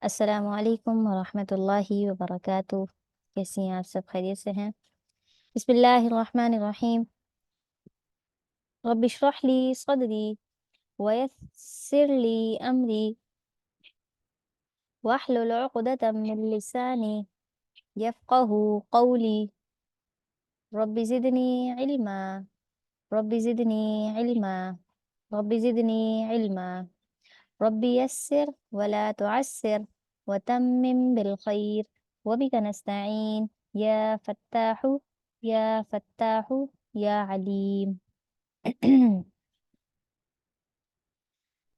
السلام علیکم ورحمۃ اللہ وبرکاتہ۔ کیسی ہیں آپ؟ سب خیریت سے ہیں؟ بسم اللہ الرحمن الرحیم۔ رب اشرح لی صدری ویسر لی امری واحلل عقدۃ من لسانی یفقہ قولی رب زدنی علما رب زدنی علما رب زدنی علما رب يسر ولا تعسر وتمم بالخير وبك نستعين يا فتاح يا فتاح يا عليم۔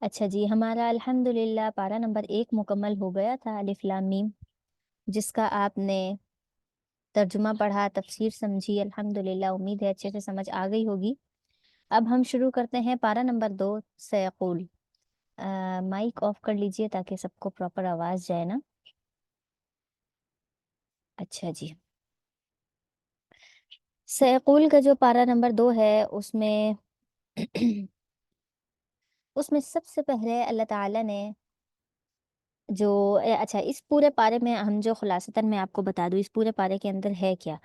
اچھا جی، ہمارا الحمدللہ پارہ نمبر 1 مکمل ہو گیا تھا، الف لام میم، جس کا آپ نے ترجمہ پڑھا، تفسیر سمجھی۔ الحمدللہ، امید ہے اچھے سے سمجھ آ گئی ہوگی۔ اب ہم شروع کرتے ہیں پارہ نمبر 2 سیقول۔ مائک آف کر لیجئے تاکہ سب کو پراپر آواز جائے نا۔ اچھا جی، سیقول کا جو پارہ نمبر 2 ہے اس میں سب سے پہلے اللہ تعالیٰ نے جو اچھا، اس پورے پارے میں ہم جو خلاصتاً میں آپ کو بتا دوں اس پورے پارے کے اندر ہے کیا۔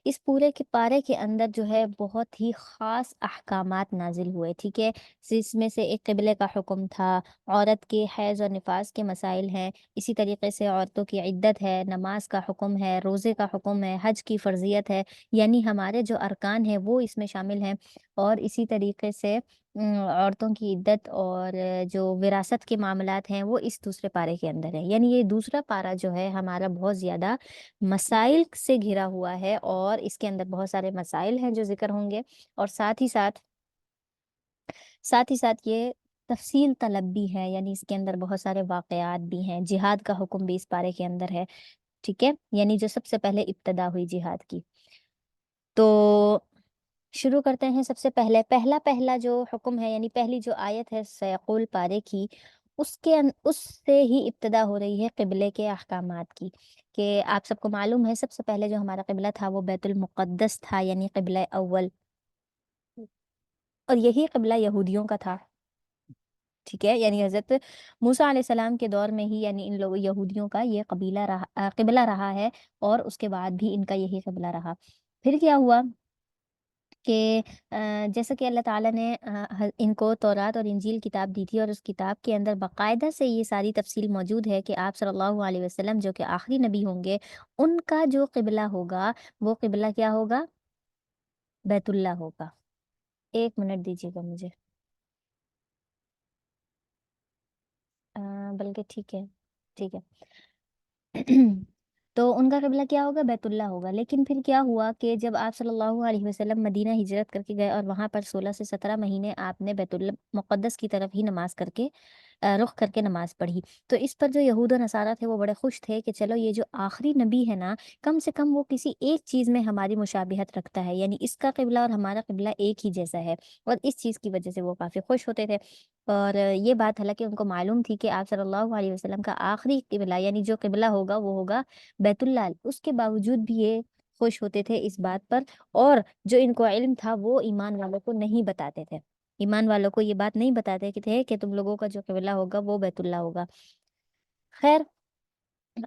اس پورے کے پارے کے اندر جو ہے بہت ہی خاص احکامات نازل ہوئے، ٹھیک ہے۔ اس میں سے ایک قبلے کا حکم تھا، عورت کے حیض اور نفاس کے مسائل ہیں، اسی طریقے سے عورتوں کی عدت ہے، نماز کا حکم ہے، روزے کا حکم ہے، حج کی فرضیت ہے، یعنی ہمارے جو ارکان ہیں وہ اس میں شامل ہیں، اور اسی طریقے سے عورتوں کی عدت اور جو وراثت کے معاملات ہیں وہ اس دوسرے پارے کے اندر ہے۔ یعنی یہ دوسرا پارہ جو ہے ہمارا بہت زیادہ مسائل سے گھرا ہوا ہے، اور اس کے اندر بہت سارے مسائل ہیں جو ذکر ہوں گے، اور ساتھ ہی ساتھ یہ تفصیل طلب بھی ہے، یعنی اس کے اندر بہت سارے واقعات بھی ہیں، جہاد کا حکم بھی اس پارے کے اندر ہے، ٹھیک ہے، یعنی جو سب سے پہلے ابتدا ہوئی جہاد کی۔ تو شروع کرتے ہیں۔ سب سے پہلا جو حکم ہے، یعنی پہلی جو آیت ہے سیقول پارے کی، اس سے ہی ابتدا ہو رہی ہے قبلے کے احکامات کی، کہ آپ سب کو معلوم ہے سب سے پہلے جو ہمارا قبلہ تھا وہ بیت المقدس تھا، یعنی قبلہ اول، اور یہی قبلہ یہودیوں کا تھا، ٹھیک ہے، یعنی حضرت موسیٰ علیہ السلام کے دور میں ہی یعنی ان لوگوں یہودیوں کا یہ قبلہ رہا ہے، اور اس کے بعد بھی ان کا یہی قبلہ رہا۔ پھر کیا ہوا کہ جیسا کہ اللہ تعالیٰ نے ان کو تورات اور انجیل کتاب دی تھی، اور اس کتاب کے اندر باقاعدہ سے یہ ساری تفصیل موجود ہے کہ آپ صلی اللہ علیہ وسلم جو کہ آخری نبی ہوں گے، ان کا جو قبلہ ہوگا وہ قبلہ کیا ہوگا؟ بیت اللہ ہوگا۔ ایک منٹ دیجیے گا مجھے، بلکہ ٹھیک ہے، ٹھیک ہے۔ تو ان کا قبلہ کیا ہوگا؟ بیت اللہ ہوگا۔ لیکن پھر کیا ہوا کہ جب آپ صلی اللہ علیہ وسلم مدینہ ہجرت کر کے گئے، اور وہاں پر 16 سے 17 مہینے آپ نے بیت المقدس کی طرف ہی نماز کر کے رخ کر کے نماز پڑھی، تو اس پر جو یہود و نصارہ تھے وہ بڑے خوش تھے کہ چلو یہ جو آخری نبی ہے نا، کم سے کم وہ کسی ایک چیز میں ہماری مشابہت رکھتا ہے، یعنی اس کا قبلہ اور ہمارا قبلہ ایک ہی جیسا ہے، اور اس چیز کی وجہ سے وہ کافی خوش ہوتے تھے۔ اور یہ بات حالانکہ ان کو معلوم تھی کہ آپ صلی اللہ علیہ وسلم کا آخری قبلہ یعنی جو قبلہ ہوگا وہ ہوگا بیت اللہ، اس کے باوجود بھی یہ خوش ہوتے تھے اس بات پر، اور جو ان کو علم تھا وہ ایمان والوں کو نہیں بتاتے تھے، ایمان والوں کو یہ بات نہیں بتاتے تھے کہ تم لوگوں کا جو قبلہ ہوگا وہ بیت اللہ ہوگا۔ خیر،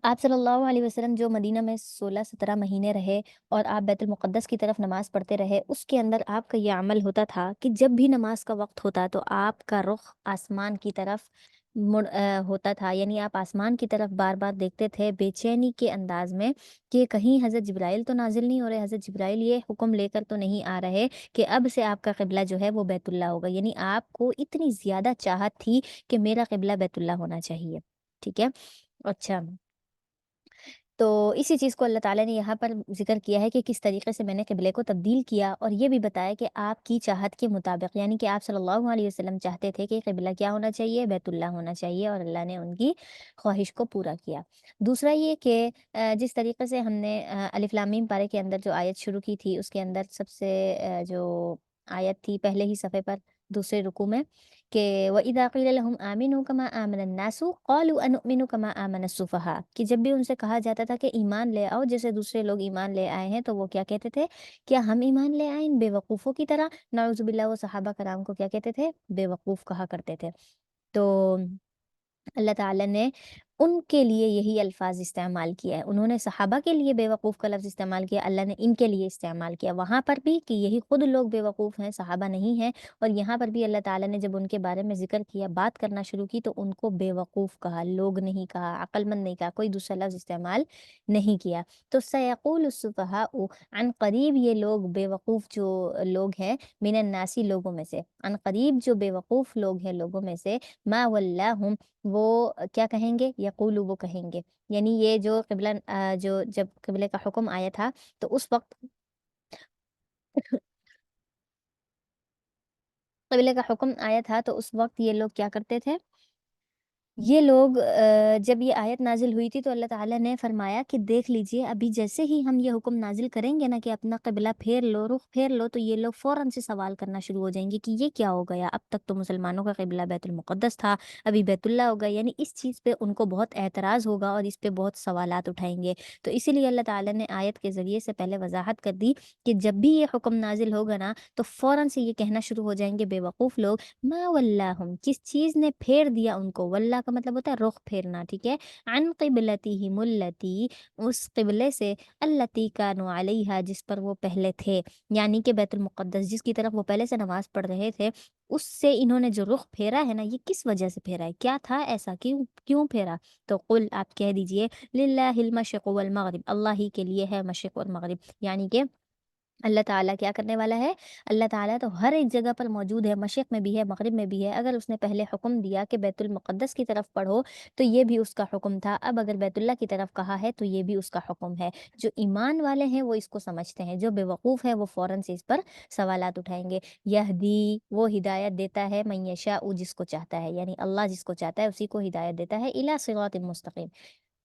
آپ صلی اللہ علیہ وسلم جو مدینہ میں 16-17 مہینے رہے، اور آپ بیت المقدس کی طرف نماز پڑھتے رہے، اس کے اندر آپ کا یہ عمل ہوتا تھا کہ جب بھی نماز کا وقت ہوتا تو آپ کا رخ آسمان کی طرف ہوتا تھا، یعنی آپ آسمان کی طرف بار بار دیکھتے تھے بے چینی کے انداز میں کہ کہیں حضرت جبرائیل تو نازل نہیں ہو رہے، حضرت جبرائیل یہ حکم لے کر تو نہیں آ رہے کہ اب سے آپ کا قبلہ جو ہے وہ بیت اللہ ہوگا، یعنی آپ کو اتنی زیادہ چاہت تھی کہ میرا قبلہ بیت اللہ ہونا چاہیے، ٹھیک ہے۔ اچھا، تو اسی چیز کو اللہ تعالیٰ نے یہاں پر ذکر کیا ہے کہ کس طریقے سے میں نے قبلے کو تبدیل کیا، اور یہ بھی بتایا کہ آپ کی چاہت کے مطابق، یعنی کہ آپ صلی اللہ علیہ وسلم چاہتے تھے کہ قبلہ کیا ہونا چاہیے؟ بیت اللہ ہونا چاہیے، اور اللہ نے ان کی خواہش کو پورا کیا۔ دوسرا یہ کہ جس طریقے سے ہم نے الف لام میم پارے کے اندر جو آیت شروع کی تھی، اس کے اندر سب سے جو آیت تھی پہلے ہی صفحے پر دوسرے رکوع میں، کہ وَإِذَا قِيلَ لَهُمْ آمِنُوا كَمَا آمَنَ النَّاسُ قَالُوا أَنُؤْمِنُ كَمَا آمَنَ السُّفَهَاءُ، کہ جب بھی ان سے کہا جاتا تھا کہ ایمان لے آؤ جیسے دوسرے لوگ ایمان لے آئے ہیں، تو وہ کیا کہتے تھے؟ کیا ہم ایمان لے آئیں بے وقوفوں کی طرح؟ نعوذ باللہ، وہ صحابہ کرام کو کیا کہتے تھے؟ بے وقوف کہا کرتے تھے۔ تو اللہ تعالیٰ نے ان کے لیے یہی الفاظ استعمال کیا ہے، انہوں نے صحابہ کے لیے بیوقوف کا لفظ استعمال کیا، اللہ نے ان کے لیے استعمال کیا وہاں پر بھی کہ یہی خود لوگ بیوقوف ہیں، صحابہ نہیں ہیں، اور یہاں پر بھی اللہ تعالیٰ نے جب ان کے بارے میں ذکر کیا، بات کرنا شروع کی، تو ان کو بیوقوف کہا، لوگ نہیں کہا، عقل مند نہیں کہا، کوئی دوسرا لفظ استعمال نہیں کیا۔ تو سیقول السفہاء، عن قریب یہ لوگ بیوقوف جو لوگ ہیں، من الناسی لوگوں میں سے، عن قریب جو بیوقوف لوگ ہیں لوگوں میں سے، ما ولاہم وہ کیا کہیں گے، یقولو وہ کہیں گے، یعنی یہ جو قبلہ جو جب قبلے کا حکم آیا تھا تو اس وقت قبلے کا حکم آیا تھا تو اس وقت یہ لوگ کیا کرتے تھے، یہ لوگ جب یہ آیت نازل ہوئی تھی تو اللہ تعالیٰ نے فرمایا کہ دیکھ لیجئے ابھی جیسے ہی ہم یہ حکم نازل کریں گے نا کہ اپنا قبلہ پھیر لو، رخ پھیر لو، تو یہ لوگ فوراً سے سوال کرنا شروع ہو جائیں گے کہ یہ کیا ہو گیا، اب تک تو مسلمانوں کا قبلہ بیت المقدس تھا، ابھی بیت اللہ ہو گیا، یعنی اس چیز پہ ان کو بہت اعتراض ہوگا اور اس پہ بہت سوالات اٹھائیں گے۔ تو اسی لیے اللہ تعالیٰ نے آیت کے ذریعے سے پہلے وضاحت کر دی کہ جب بھی یہ حکم نازل ہوگا نا تو فوراً سے یہ کہنا شروع ہو جائیں گے بے وقوف لوگ، ما ولاہم کس چیز نے پھیر دیا ان کو، واللہ کا مطلب ہوتا ہے رخ پھیرنا، ٹھیک ہے، عن قبلتہم التی اس قبلے سے، التی کانوا علیہا جس پر وہ پہلے تھے، یعنی کہ بیت المقدس جس کی طرف وہ پہلے سے نماز پڑھ رہے تھے، اس سے انہوں نے جو رخ پھیرا ہے نا، یہ کس وجہ سے پھیرا ہے، کیا تھا ایسا، کیوں پھیرا؟ تو قل آپ کہہ دیجئے للہ المشرق والمغرب، اللہ ہی کے لیے ہے مشرق اور مغرب، یعنی کہ اللہ تعالیٰ کیا کرنے والا ہے، اللہ تعالیٰ تو ہر ایک جگہ پر موجود ہے، مشرق میں بھی ہے، مغرب میں بھی ہے، اگر اس نے پہلے حکم دیا کہ بیت المقدس کی طرف پڑھو تو یہ بھی اس کا حکم تھا، اب اگر بیت اللہ کی طرف کہا ہے تو یہ بھی اس کا حکم ہے۔ جو ایمان والے ہیں وہ اس کو سمجھتے ہیں، جو بے وقوف ہیں وہ فوراً سے اس پر سوالات اٹھائیں گے۔ یہدی وہ ہدایت دیتا ہے، من یشاء جس کو چاہتا ہے، یعنی اللہ جس کو چاہتا ہے اسی کو ہدایت دیتا ہے، الی صراط مستقیم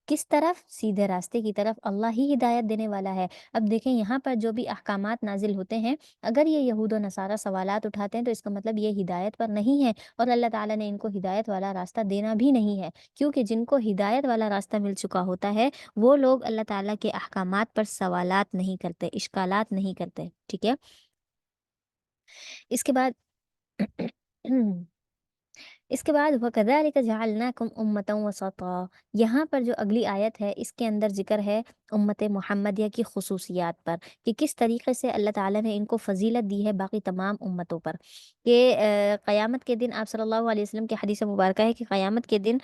کس طرف، سیدھے راستے کی طرف، اللہ ہی ہدایت دینے والا ہے۔ اب دیکھیں یہاں پر جو بھی احکامات نازل ہوتے ہیں، اگر یہ یہود و نصارہ سوالات اٹھاتے ہیں تو اس کا مطلب یہ ہدایت پر نہیں ہے، اور اللہ تعالیٰ نے ان کو ہدایت والا راستہ دینا بھی نہیں ہے، کیونکہ جن کو ہدایت والا راستہ مل چکا ہوتا ہے وہ لوگ اللہ تعالیٰ کے احکامات پر سوالات نہیں کرتے، اشکالات نہیں کرتے، ٹھیک ہے۔ اس کے بعد اس کے بعد وَكَذَلِكَ جَعَلْنَاكُمْ أُمَّةً وَسَطًا، یہاں پر جو اگلی آیت ہے اس کے اندر ذکر ہے امت محمدیہ کی خصوصیات پر، کہ کس طریقے سے اللہ تعالیٰ نے ان کو فضیلت دی ہے باقی تمام امتوں پر، کہ قیامت کے دن آپ صلی اللہ علیہ وسلم کی حدیث مبارکہ ہے کہ قیامت کے دن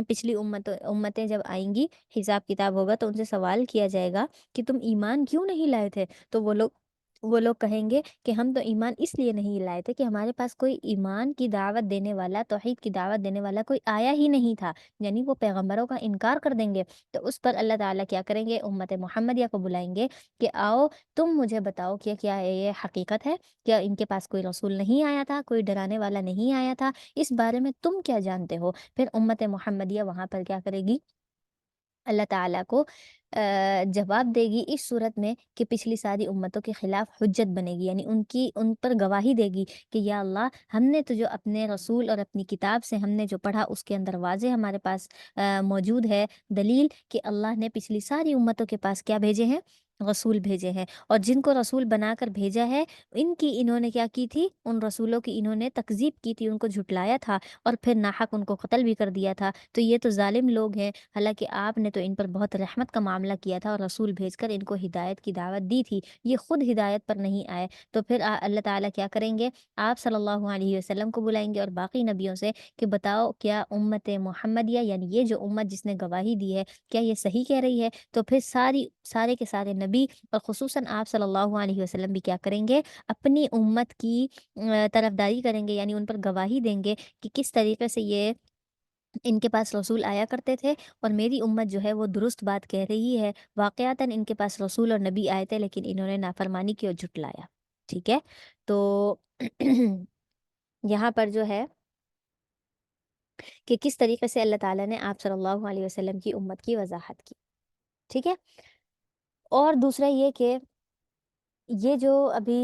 پچھلی امتیں جب آئیں گی، حساب کتاب ہوگا تو ان سے سوال کیا جائے گا کہ تم ایمان کیوں نہیں لائے تھے، تو وہ لوگ کہیں گے کہ ہم تو ایمان اس لیے نہیں لائے تھے کہ ہمارے پاس کوئی ایمان کی دعوت دینے والا، توحید کی دعوت دینے والا کوئی آیا ہی نہیں تھا، یعنی وہ پیغمبروں کا انکار کر دیں گے۔ تو اس پر اللہ تعالیٰ کیا کریں گے، امت محمدیہ کو بلائیں گے کہ آؤ تم مجھے بتاؤ کہ کیا یہ حقیقت ہے، کیا ان کے پاس کوئی رسول نہیں آیا تھا، کوئی ڈرانے والا نہیں آیا تھا، اس بارے میں تم کیا جانتے ہو؟ پھر امت محمدیہ وہاں پر کیا کرے گی، اللہ تعالیٰ کو جواب دے گی اس صورت میں کہ پچھلی ساری امتوں کے خلاف حجت بنے گی، یعنی ان پر گواہی دے گی کہ یا اللہ ہم نے تو جو اپنے رسول اور اپنی کتاب سے ہم نے جو پڑھا اس کے اندر واضح ہمارے پاس موجود ہے دلیل کہ اللہ نے پچھلی ساری امتوں کے پاس کیا بھیجے ہیں، رسول بھیجے ہیں، اور جن کو رسول بنا کر بھیجا ہے انہوں نے کیا کی تھی، ان رسولوں کی انہوں نے تکذیب کی تھی، ان کو جھٹلایا تھا، اور پھر ناحق ان کو قتل بھی کر دیا تھا، تو یہ تو ظالم لوگ ہیں، حالانکہ آپ نے تو ان پر بہت رحمت کا معاملہ کیا تھا اور رسول بھیج کر ان کو ہدایت کی دعوت دی تھی، یہ خود ہدایت پر نہیں آئے۔ تو پھر اللہ تعالیٰ کیا کریں گے، آپ صلی اللہ علیہ وسلم کو بلائیں گے اور باقی نبیوں سے کہ بتاؤ کیا امت محمدیہ، یعنی یہ جو امت جس نے گواہی دی ہے، کیا یہ صحیح کہہ رہی ہے؟ تو پھر سارے کے سارے نبی اور خصوصاً آپ صلی اللہ علیہ وسلم بھی کیا کریں گے، اپنی امت کی طرفداری کریں گے، یعنی ان پر گواہی دیں گے کہ کس طریقے سے یہ ان کے پاس رسول آیا کرتے تھے، اور میری امت جو ہے وہ درست بات کہہ رہی ہے، واقعتاً ان کے پاس رسول اور نبی آئے تھے لیکن انہوں نے نافرمانی کی اور جھٹلایا، ٹھیک ہے۔ تو یہاں پر جو ہے کہ کس طریقے سے اللہ تعالیٰ نے آپ صلی اللہ علیہ وسلم کی امت کی وضاحت کی، ٹھیک ہے۔ اور دوسرا یہ کہ یہ جو ابھی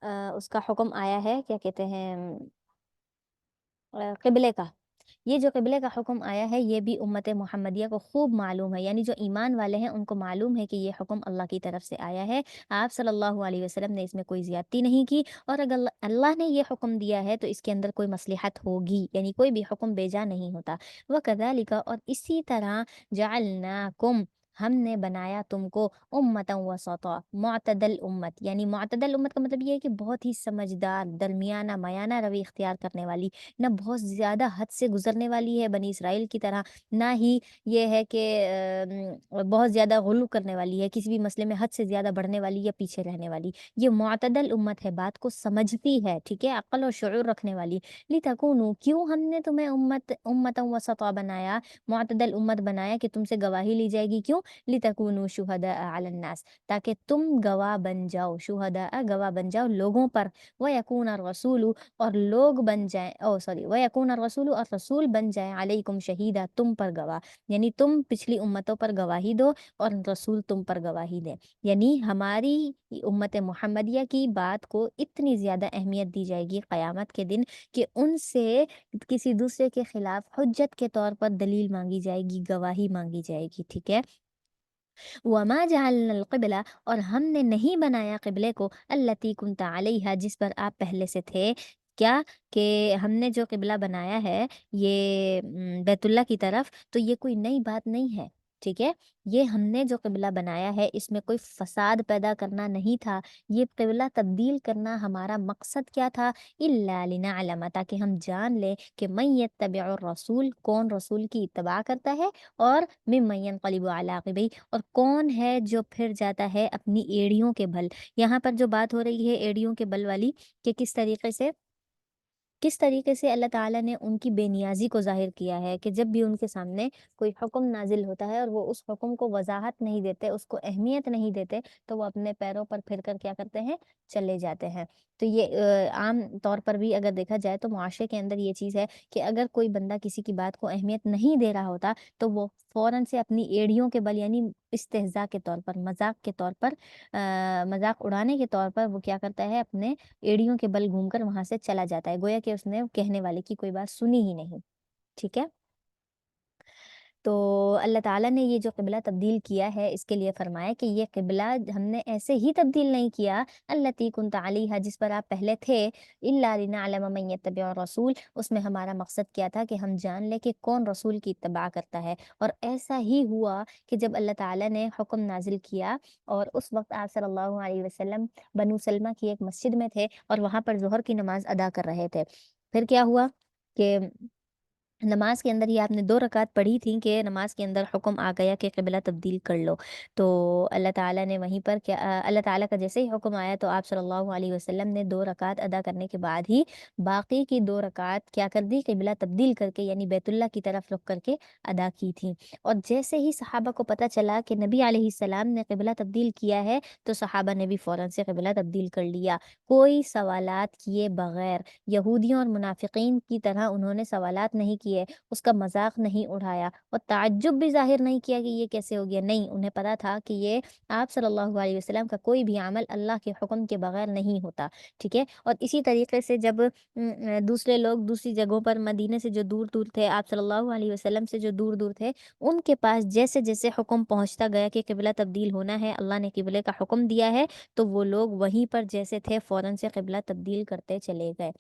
اس کا حکم آیا ہے، کیا کہتے ہیں، قبلے کا، یہ جو قبلے کا حکم آیا ہے یہ بھی امت محمدیہ کو خوب معلوم ہے، یعنی جو ایمان والے ہیں ان کو معلوم ہے کہ یہ حکم اللہ کی طرف سے آیا ہے، آپ صلی اللہ علیہ وسلم نے اس میں کوئی زیادتی نہیں کی، اور اگر اللہ نے یہ حکم دیا ہے تو اس کے اندر کوئی مصلحت ہوگی، یعنی کوئی بھی حکم بیجا نہیں ہوتا۔ وَكَذَلِكَ، اور اسی طرح جعلناکم، ہم نے بنایا تم کو امتا وسطا، معتدل امت، یعنی معتدل امت کا مطلب یہ ہے کہ بہت ہی سمجھدار، درمیانہ میانہ روی اختیار کرنے والی، نہ بہت زیادہ حد سے گزرنے والی ہے بنی اسرائیل کی طرح، نہ ہی یہ ہے کہ بہت زیادہ غلو کرنے والی ہے، کسی بھی مسئلے میں حد سے زیادہ بڑھنے والی یا پیچھے رہنے والی، یہ معتدل امت ہے، بات کو سمجھتی ہے، ٹھیک ہے، عقل اور شعور رکھنے والی۔ لِتَكُونُوا، کیوں ہم نے تمہیں امتا وسطا بنایا، معتدل امت بنایا کہ تم سے گواہی لی جائے گی، کیوں؟ لِتَكُونُوا شُهَدَاءَ عَلَى النَّاسِ، تاکہ تم گواہ بن جاؤ، شہداء گواہ بن جاؤ لوگوں پر، وَيَكُونَ الرَّسُولُ، اور لوگ بن جائیں، وَيَكُونَ الرَّسُولُ، اور رسول بن جائیں، عَلَيْكُمْ شہیدا، تم پر گواہ، یعنی تم پچھلی امتوں پر گواہی دو اور رسول تم پر گواہی دے، یعنی ہماری امت محمدیہ کی بات کو اتنی زیادہ اہمیت دی جائے گی قیامت کے دن کہ ان سے کسی دوسرے کے خلاف حجت کے طور پر دلیل مانگی جائے گی، گواہی مانگی جائے گی، ٹھیک ہے۔ وما جعلنا القبلہ، اور ہم نے نہیں بنایا قبلے کو، التی کنت علیہا، جس پر آپ پہلے سے تھے، کیا کہ ہم نے جو قبلہ بنایا ہے یہ بیت اللہ کی طرف، تو یہ کوئی نئی بات نہیں ہے، ٹھیک ہے، یہ ہم نے جو قبلہ بنایا ہے اس میں کوئی فساد پیدا کرنا نہیں تھا، یہ قبلہ تبدیل کرنا ہمارا مقصد کیا تھا، الا لنعلم، تاکہ ہم جان لیں کہ من یتبع الرسول، کون رسول کی اتباع کرتا ہے، اور ممن ینقلب علی عقبیہ، اور کون ہے جو پھر جاتا ہے اپنی ایڑیوں کے بل۔ یہاں پر جو بات ہو رہی ہے ایڑیوں کے بل والی، کہ کس طریقے سے اللہ تعالیٰ نے ان کی بے نیازی کو ظاہر کیا ہے، کہ جب بھی ان کے سامنے کوئی حکم نازل ہوتا ہے اور وہ اس حکم کو وضاحت نہیں دیتے، اس کو اہمیت نہیں دیتے، تو وہ اپنے پیروں پر پھر کر کیا کرتے ہیں، چلے جاتے ہیں۔ تو یہ عام طور پر بھی اگر دیکھا جائے تو معاشرے کے اندر یہ چیز ہے کہ اگر کوئی بندہ کسی کی بات کو اہمیت نہیں دے رہا ہوتا تو وہ فوراً سے اپنی ایڑیوں کے بل، یعنی استہزاء کے طور پر، مذاق کے طور پر، مذاق اڑانے کے طور پر وہ کیا کرتا ہے، اپنے ایڑیوں کے بل گھوم کر وہاں سے چلا جاتا ہے، گویا کہ اس نے کہنے والے کی کوئی بات سنی ہی نہیں، ٹھیک ہے۔ تو اللہ تعالیٰ نے یہ جو قبلہ تبدیل کیا ہے اس کے لیے فرمایا کہ یہ قبلہ ہم نے ایسے ہی تبدیل نہیں کیا، التی کنت علیہا، جس پر آپ پہلے تھے، الا لنعلم من یتبع الرسول، اس میں ہمارا مقصد کیا تھا کہ ہم جان لیں کہ کون رسول کی اتباع کرتا ہے، اور ایسا ہی ہوا کہ جب اللہ تعالیٰ نے حکم نازل کیا اور اس وقت آپ صلی اللہ علیہ وسلم بنو سلمہ کی ایک مسجد میں تھے اور وہاں پر ظہر کی نماز ادا کر رہے تھے، پھر کیا ہوا کہ نماز کے اندر ہی آپ نے 2 رکعت پڑھی تھیں کہ نماز کے اندر حکم آ گیا کہ قبلہ تبدیل کر لو، تو اللہ تعالیٰ نے وہیں پر کیا، اللہ تعالیٰ کا جیسے ہی حکم آیا تو آپ صلی اللہ علیہ وسلم نے 2 رکعت ادا کرنے کے بعد ہی باقی کی 2 رکعت کیا کر دی، قبلہ تبدیل کر کے، یعنی بیت اللہ کی طرف رخ کر کے ادا کی تھیں، اور جیسے ہی صحابہ کو پتہ چلا کہ نبی علیہ السلام نے قبلہ تبدیل کیا ہے تو صحابہ نے بھی فوراً سے قبلہ تبدیل کر لیا، کوئی سوالات کیے بغیر، یہودیوں اور منافقین کی طرح انہوں نے سوالات نہیں کیے، اس کا مذاق نہیں اڑایا اور تعجب بھی ظاہر نہیں کیا کہ یہ کیسے ہو گیا، نہیں، انہیں پتا تھا کہ یہ آپ صلی اللہ علیہ وسلم کا کوئی بھی عمل اللہ کے حکم کے بغیر نہیں ہوتا، ٹھیک ہے۔ اور اسی طریقے سے جب دوسرے لوگ دوسری جگہوں پر مدینے سے جو دور دور تھے، آپ صلی اللہ علیہ وسلم سے جو دور دور تھے، ان کے پاس جیسے جیسے حکم پہنچتا گیا کہ قبلہ تبدیل ہونا ہے، اللہ نے قبلے کا حکم دیا ہے، تو وہ لوگ وہیں پر جیسے تھے فوراً سے قبلہ تبدیل کرتے چلے گئے،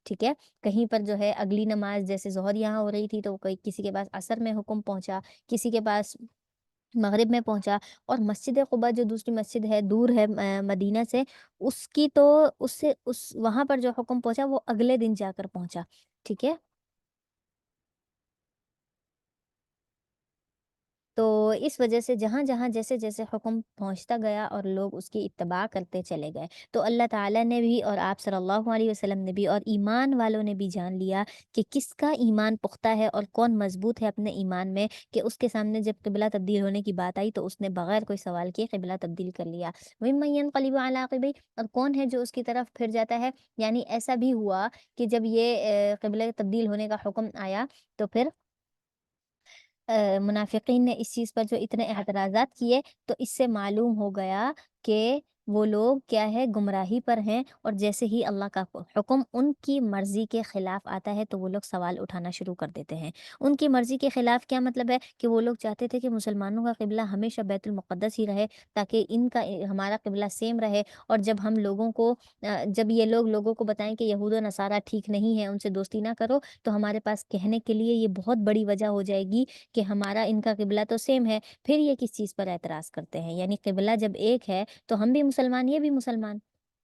ٹھیک ہے۔ کہیں پر جو ہے اگلی نماز جیسے ظہر یہاں ہو رہی تھی تو کوئی کسی کے پاس عصر میں حکم پہنچا، کسی کے پاس مغرب میں پہنچا، اور مسجد قباء جو دوسری مسجد ہے، دور ہے مدینہ سے، اس کی تو اس وہاں پر جو حکم پہنچا وہ اگلے دن جا کر پہنچا، ٹھیک ہے۔ تو اس وجہ سے جہاں جہاں جیسے جیسے حکم پہنچتا گیا اور لوگ اس کی اتباع کرتے چلے گئے، تو اللہ تعالیٰ نے بھی اور آپ صلی اللہ علیہ وسلم نے بھی اور ایمان والوں نے بھی جان لیا کہ کس کا ایمان پختہ ہے اور کون مضبوط ہے اپنے ایمان میں، کہ اس کے سامنے جب قبلہ تبدیل ہونے کی بات آئی تو اس نے بغیر کوئی سوال کیے قبلہ تبدیل کر لیا، وَمَن يَنقَلِبُ عَلَىٰ عَقِبَيْهِ، اور کون ہے جو اس کی طرف پھر جاتا ہے، یعنی ایسا بھی ہوا کہ جب یہ قبلہ تبدیل ہونے کا حکم آیا تو پھر منافقین نے اس چیز پر جو اتنے اعتراضات کیے، تو اس سے معلوم ہو گیا کہ وہ لوگ کیا ہے گمراہی پر ہیں، اور جیسے ہی اللہ کا حکم ان کی مرضی کے خلاف آتا ہے تو وہ لوگ سوال اٹھانا شروع کر دیتے ہیں۔ ان کی مرضی کے خلاف کیا مطلب ہے کہ وہ لوگ چاہتے تھے کہ مسلمانوں کا قبلہ ہمیشہ بیت المقدس ہی رہے، تاکہ ان کا ہمارا قبلہ سیم رہے، اور جب ہم لوگوں کو جب یہ لوگ لوگوں کو بتائیں کہ یہود و نصارہ ٹھیک نہیں ہے، ان سے دوستی نہ کرو، تو ہمارے پاس کہنے کے لیے یہ بہت بڑی وجہ ہو جائے گی کہ ہمارا ان کا قبلہ تو سیم ہے، پھر یہ کس چیز پر اعتراض کرتے ہیں؟ یعنی قبلہ جب ایک ہے تو ہم بھی مسلمان، یہ بھی مسلمان،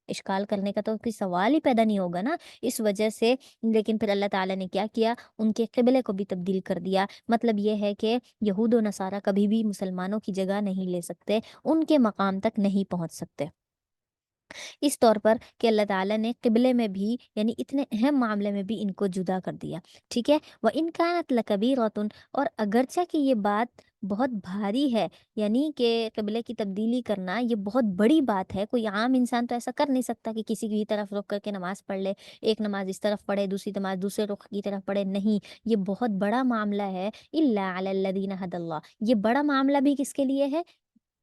اشکال کرنے کا تو کوئی سوال ہی پیدا نہیں ہوگا نا، اس وجہ سے۔ لیکن پھر اللہ تعالیٰ نے کیا کیا، ان کے قبلے کو بھی تبدیل کر دیا۔ مطلب یہ ہے کہ یہود و نصارہ کبھی بھی مسلمانوں کی جگہ نہیں لے سکتے، ان کے مقام تک نہیں پہنچ سکتے۔ اس طور پر کہ اللہ تعالیٰ نے قبلے میں بھی، یعنی اتنے اہم معاملے میں بھی ان کو جدا کر دیا، ٹھیک ہے۔ وَإِن كَانَتْ لَكَبِيرَةٌ، اور اگرچہ کہ یہ بات بہت بھاری ہے، یعنی کہ قبلے کی تبدیلی کرنا یہ بہت بڑی بات ہے، کوئی عام انسان تو ایسا کر نہیں سکتا کہ کسی کی طرف رخ کر کے نماز پڑھ لے، ایک نماز اس طرف پڑھے، دوسری نماز دوسرے رخ کی طرف پڑھے، نہیں، یہ بہت بڑا معاملہ ہے۔ إِلَّا عَلَى الَّذِينَ هَدَى اللَّهُ، یہ بڑا معاملہ بھی کس کے لیے ہے؟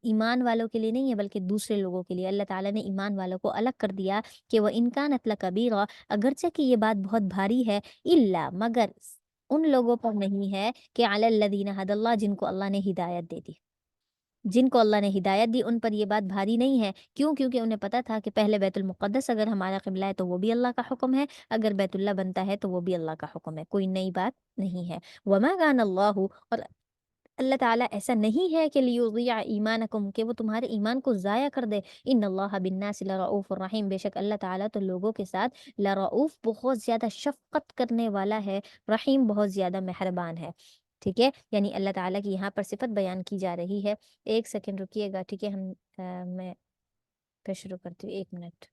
ایمان والوں کے لیے نہیں ہے، بلکہ دوسرے لوگوں کے لیے۔ اللہ تعالیٰ نے ایمان والوں کو الگ کر دیا کہ وہ انکانت لکبیرہ، اگرچہ کہ یہ بات بہت بھاری ہے، الا مگر ان لوگوں پر نہیں ہے کہ علی الذین ھدی اللہ، جن کو اللہ نے ہدایت دے دی، جن کو اللہ نے ہدایت دی ان پر یہ بات بھاری نہیں ہے۔ کیوں؟ کیونکہ انہیں پتا تھا کہ پہلے بیت المقدس اگر ہمارا قبلہ ہے تو وہ بھی اللہ کا حکم ہے، اگر بیت اللہ بنتا ہے تو وہ بھی اللہ کا حکم ہے، کوئی نئی بات نہیں ہے۔ وما کان اللہ، اور اللہ تعالیٰ ایسا نہیں ہے کہ لیضیع ایمانکم، کہ وہ تمہارے ایمان کو ضائع کر دے۔ ان اللہ بالناس لرؤوف الرحیم، بے شک اللہ تعالیٰ تو لوگوں کے ساتھ لرؤوف، بہت زیادہ شفقت کرنے والا ہے، رحیم بہت زیادہ مہربان ہے، ٹھیک ہے۔ یعنی اللہ تعالیٰ کی یہاں پر صفت بیان کی جا رہی ہے۔ ایک سیکنڈ رکیے گا، ٹھیک ہے، میں پھر شروع کرتی ہوں، ایک منٹ۔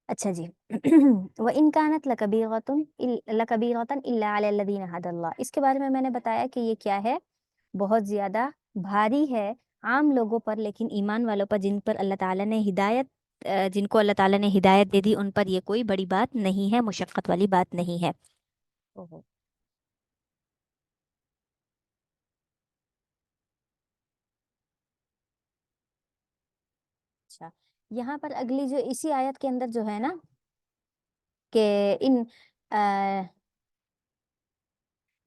اچھا جی، وَإِن كَانَتْ لَكَبِيرَةً إِلَّا عَلَى الَّذِينَ هَدَى اللَّهُ، اس کے بارے میں نے بتایا کہ یہ کیا ہے، بہت زیادہ بھاری ہے عام لوگوں پر، لیکن ایمان والوں پر، جن پر اللہ تعالیٰ نے ہدایت جن کو اللہ تعالیٰ نے ہدایت دے دی، ان پر یہ کوئی بڑی بات نہیں ہے، مشقت والی بات نہیں ہے۔ اوہو، اچھا، یہاں پر اگلی جو اسی آیت کے اندر جو ہے نا کہ ان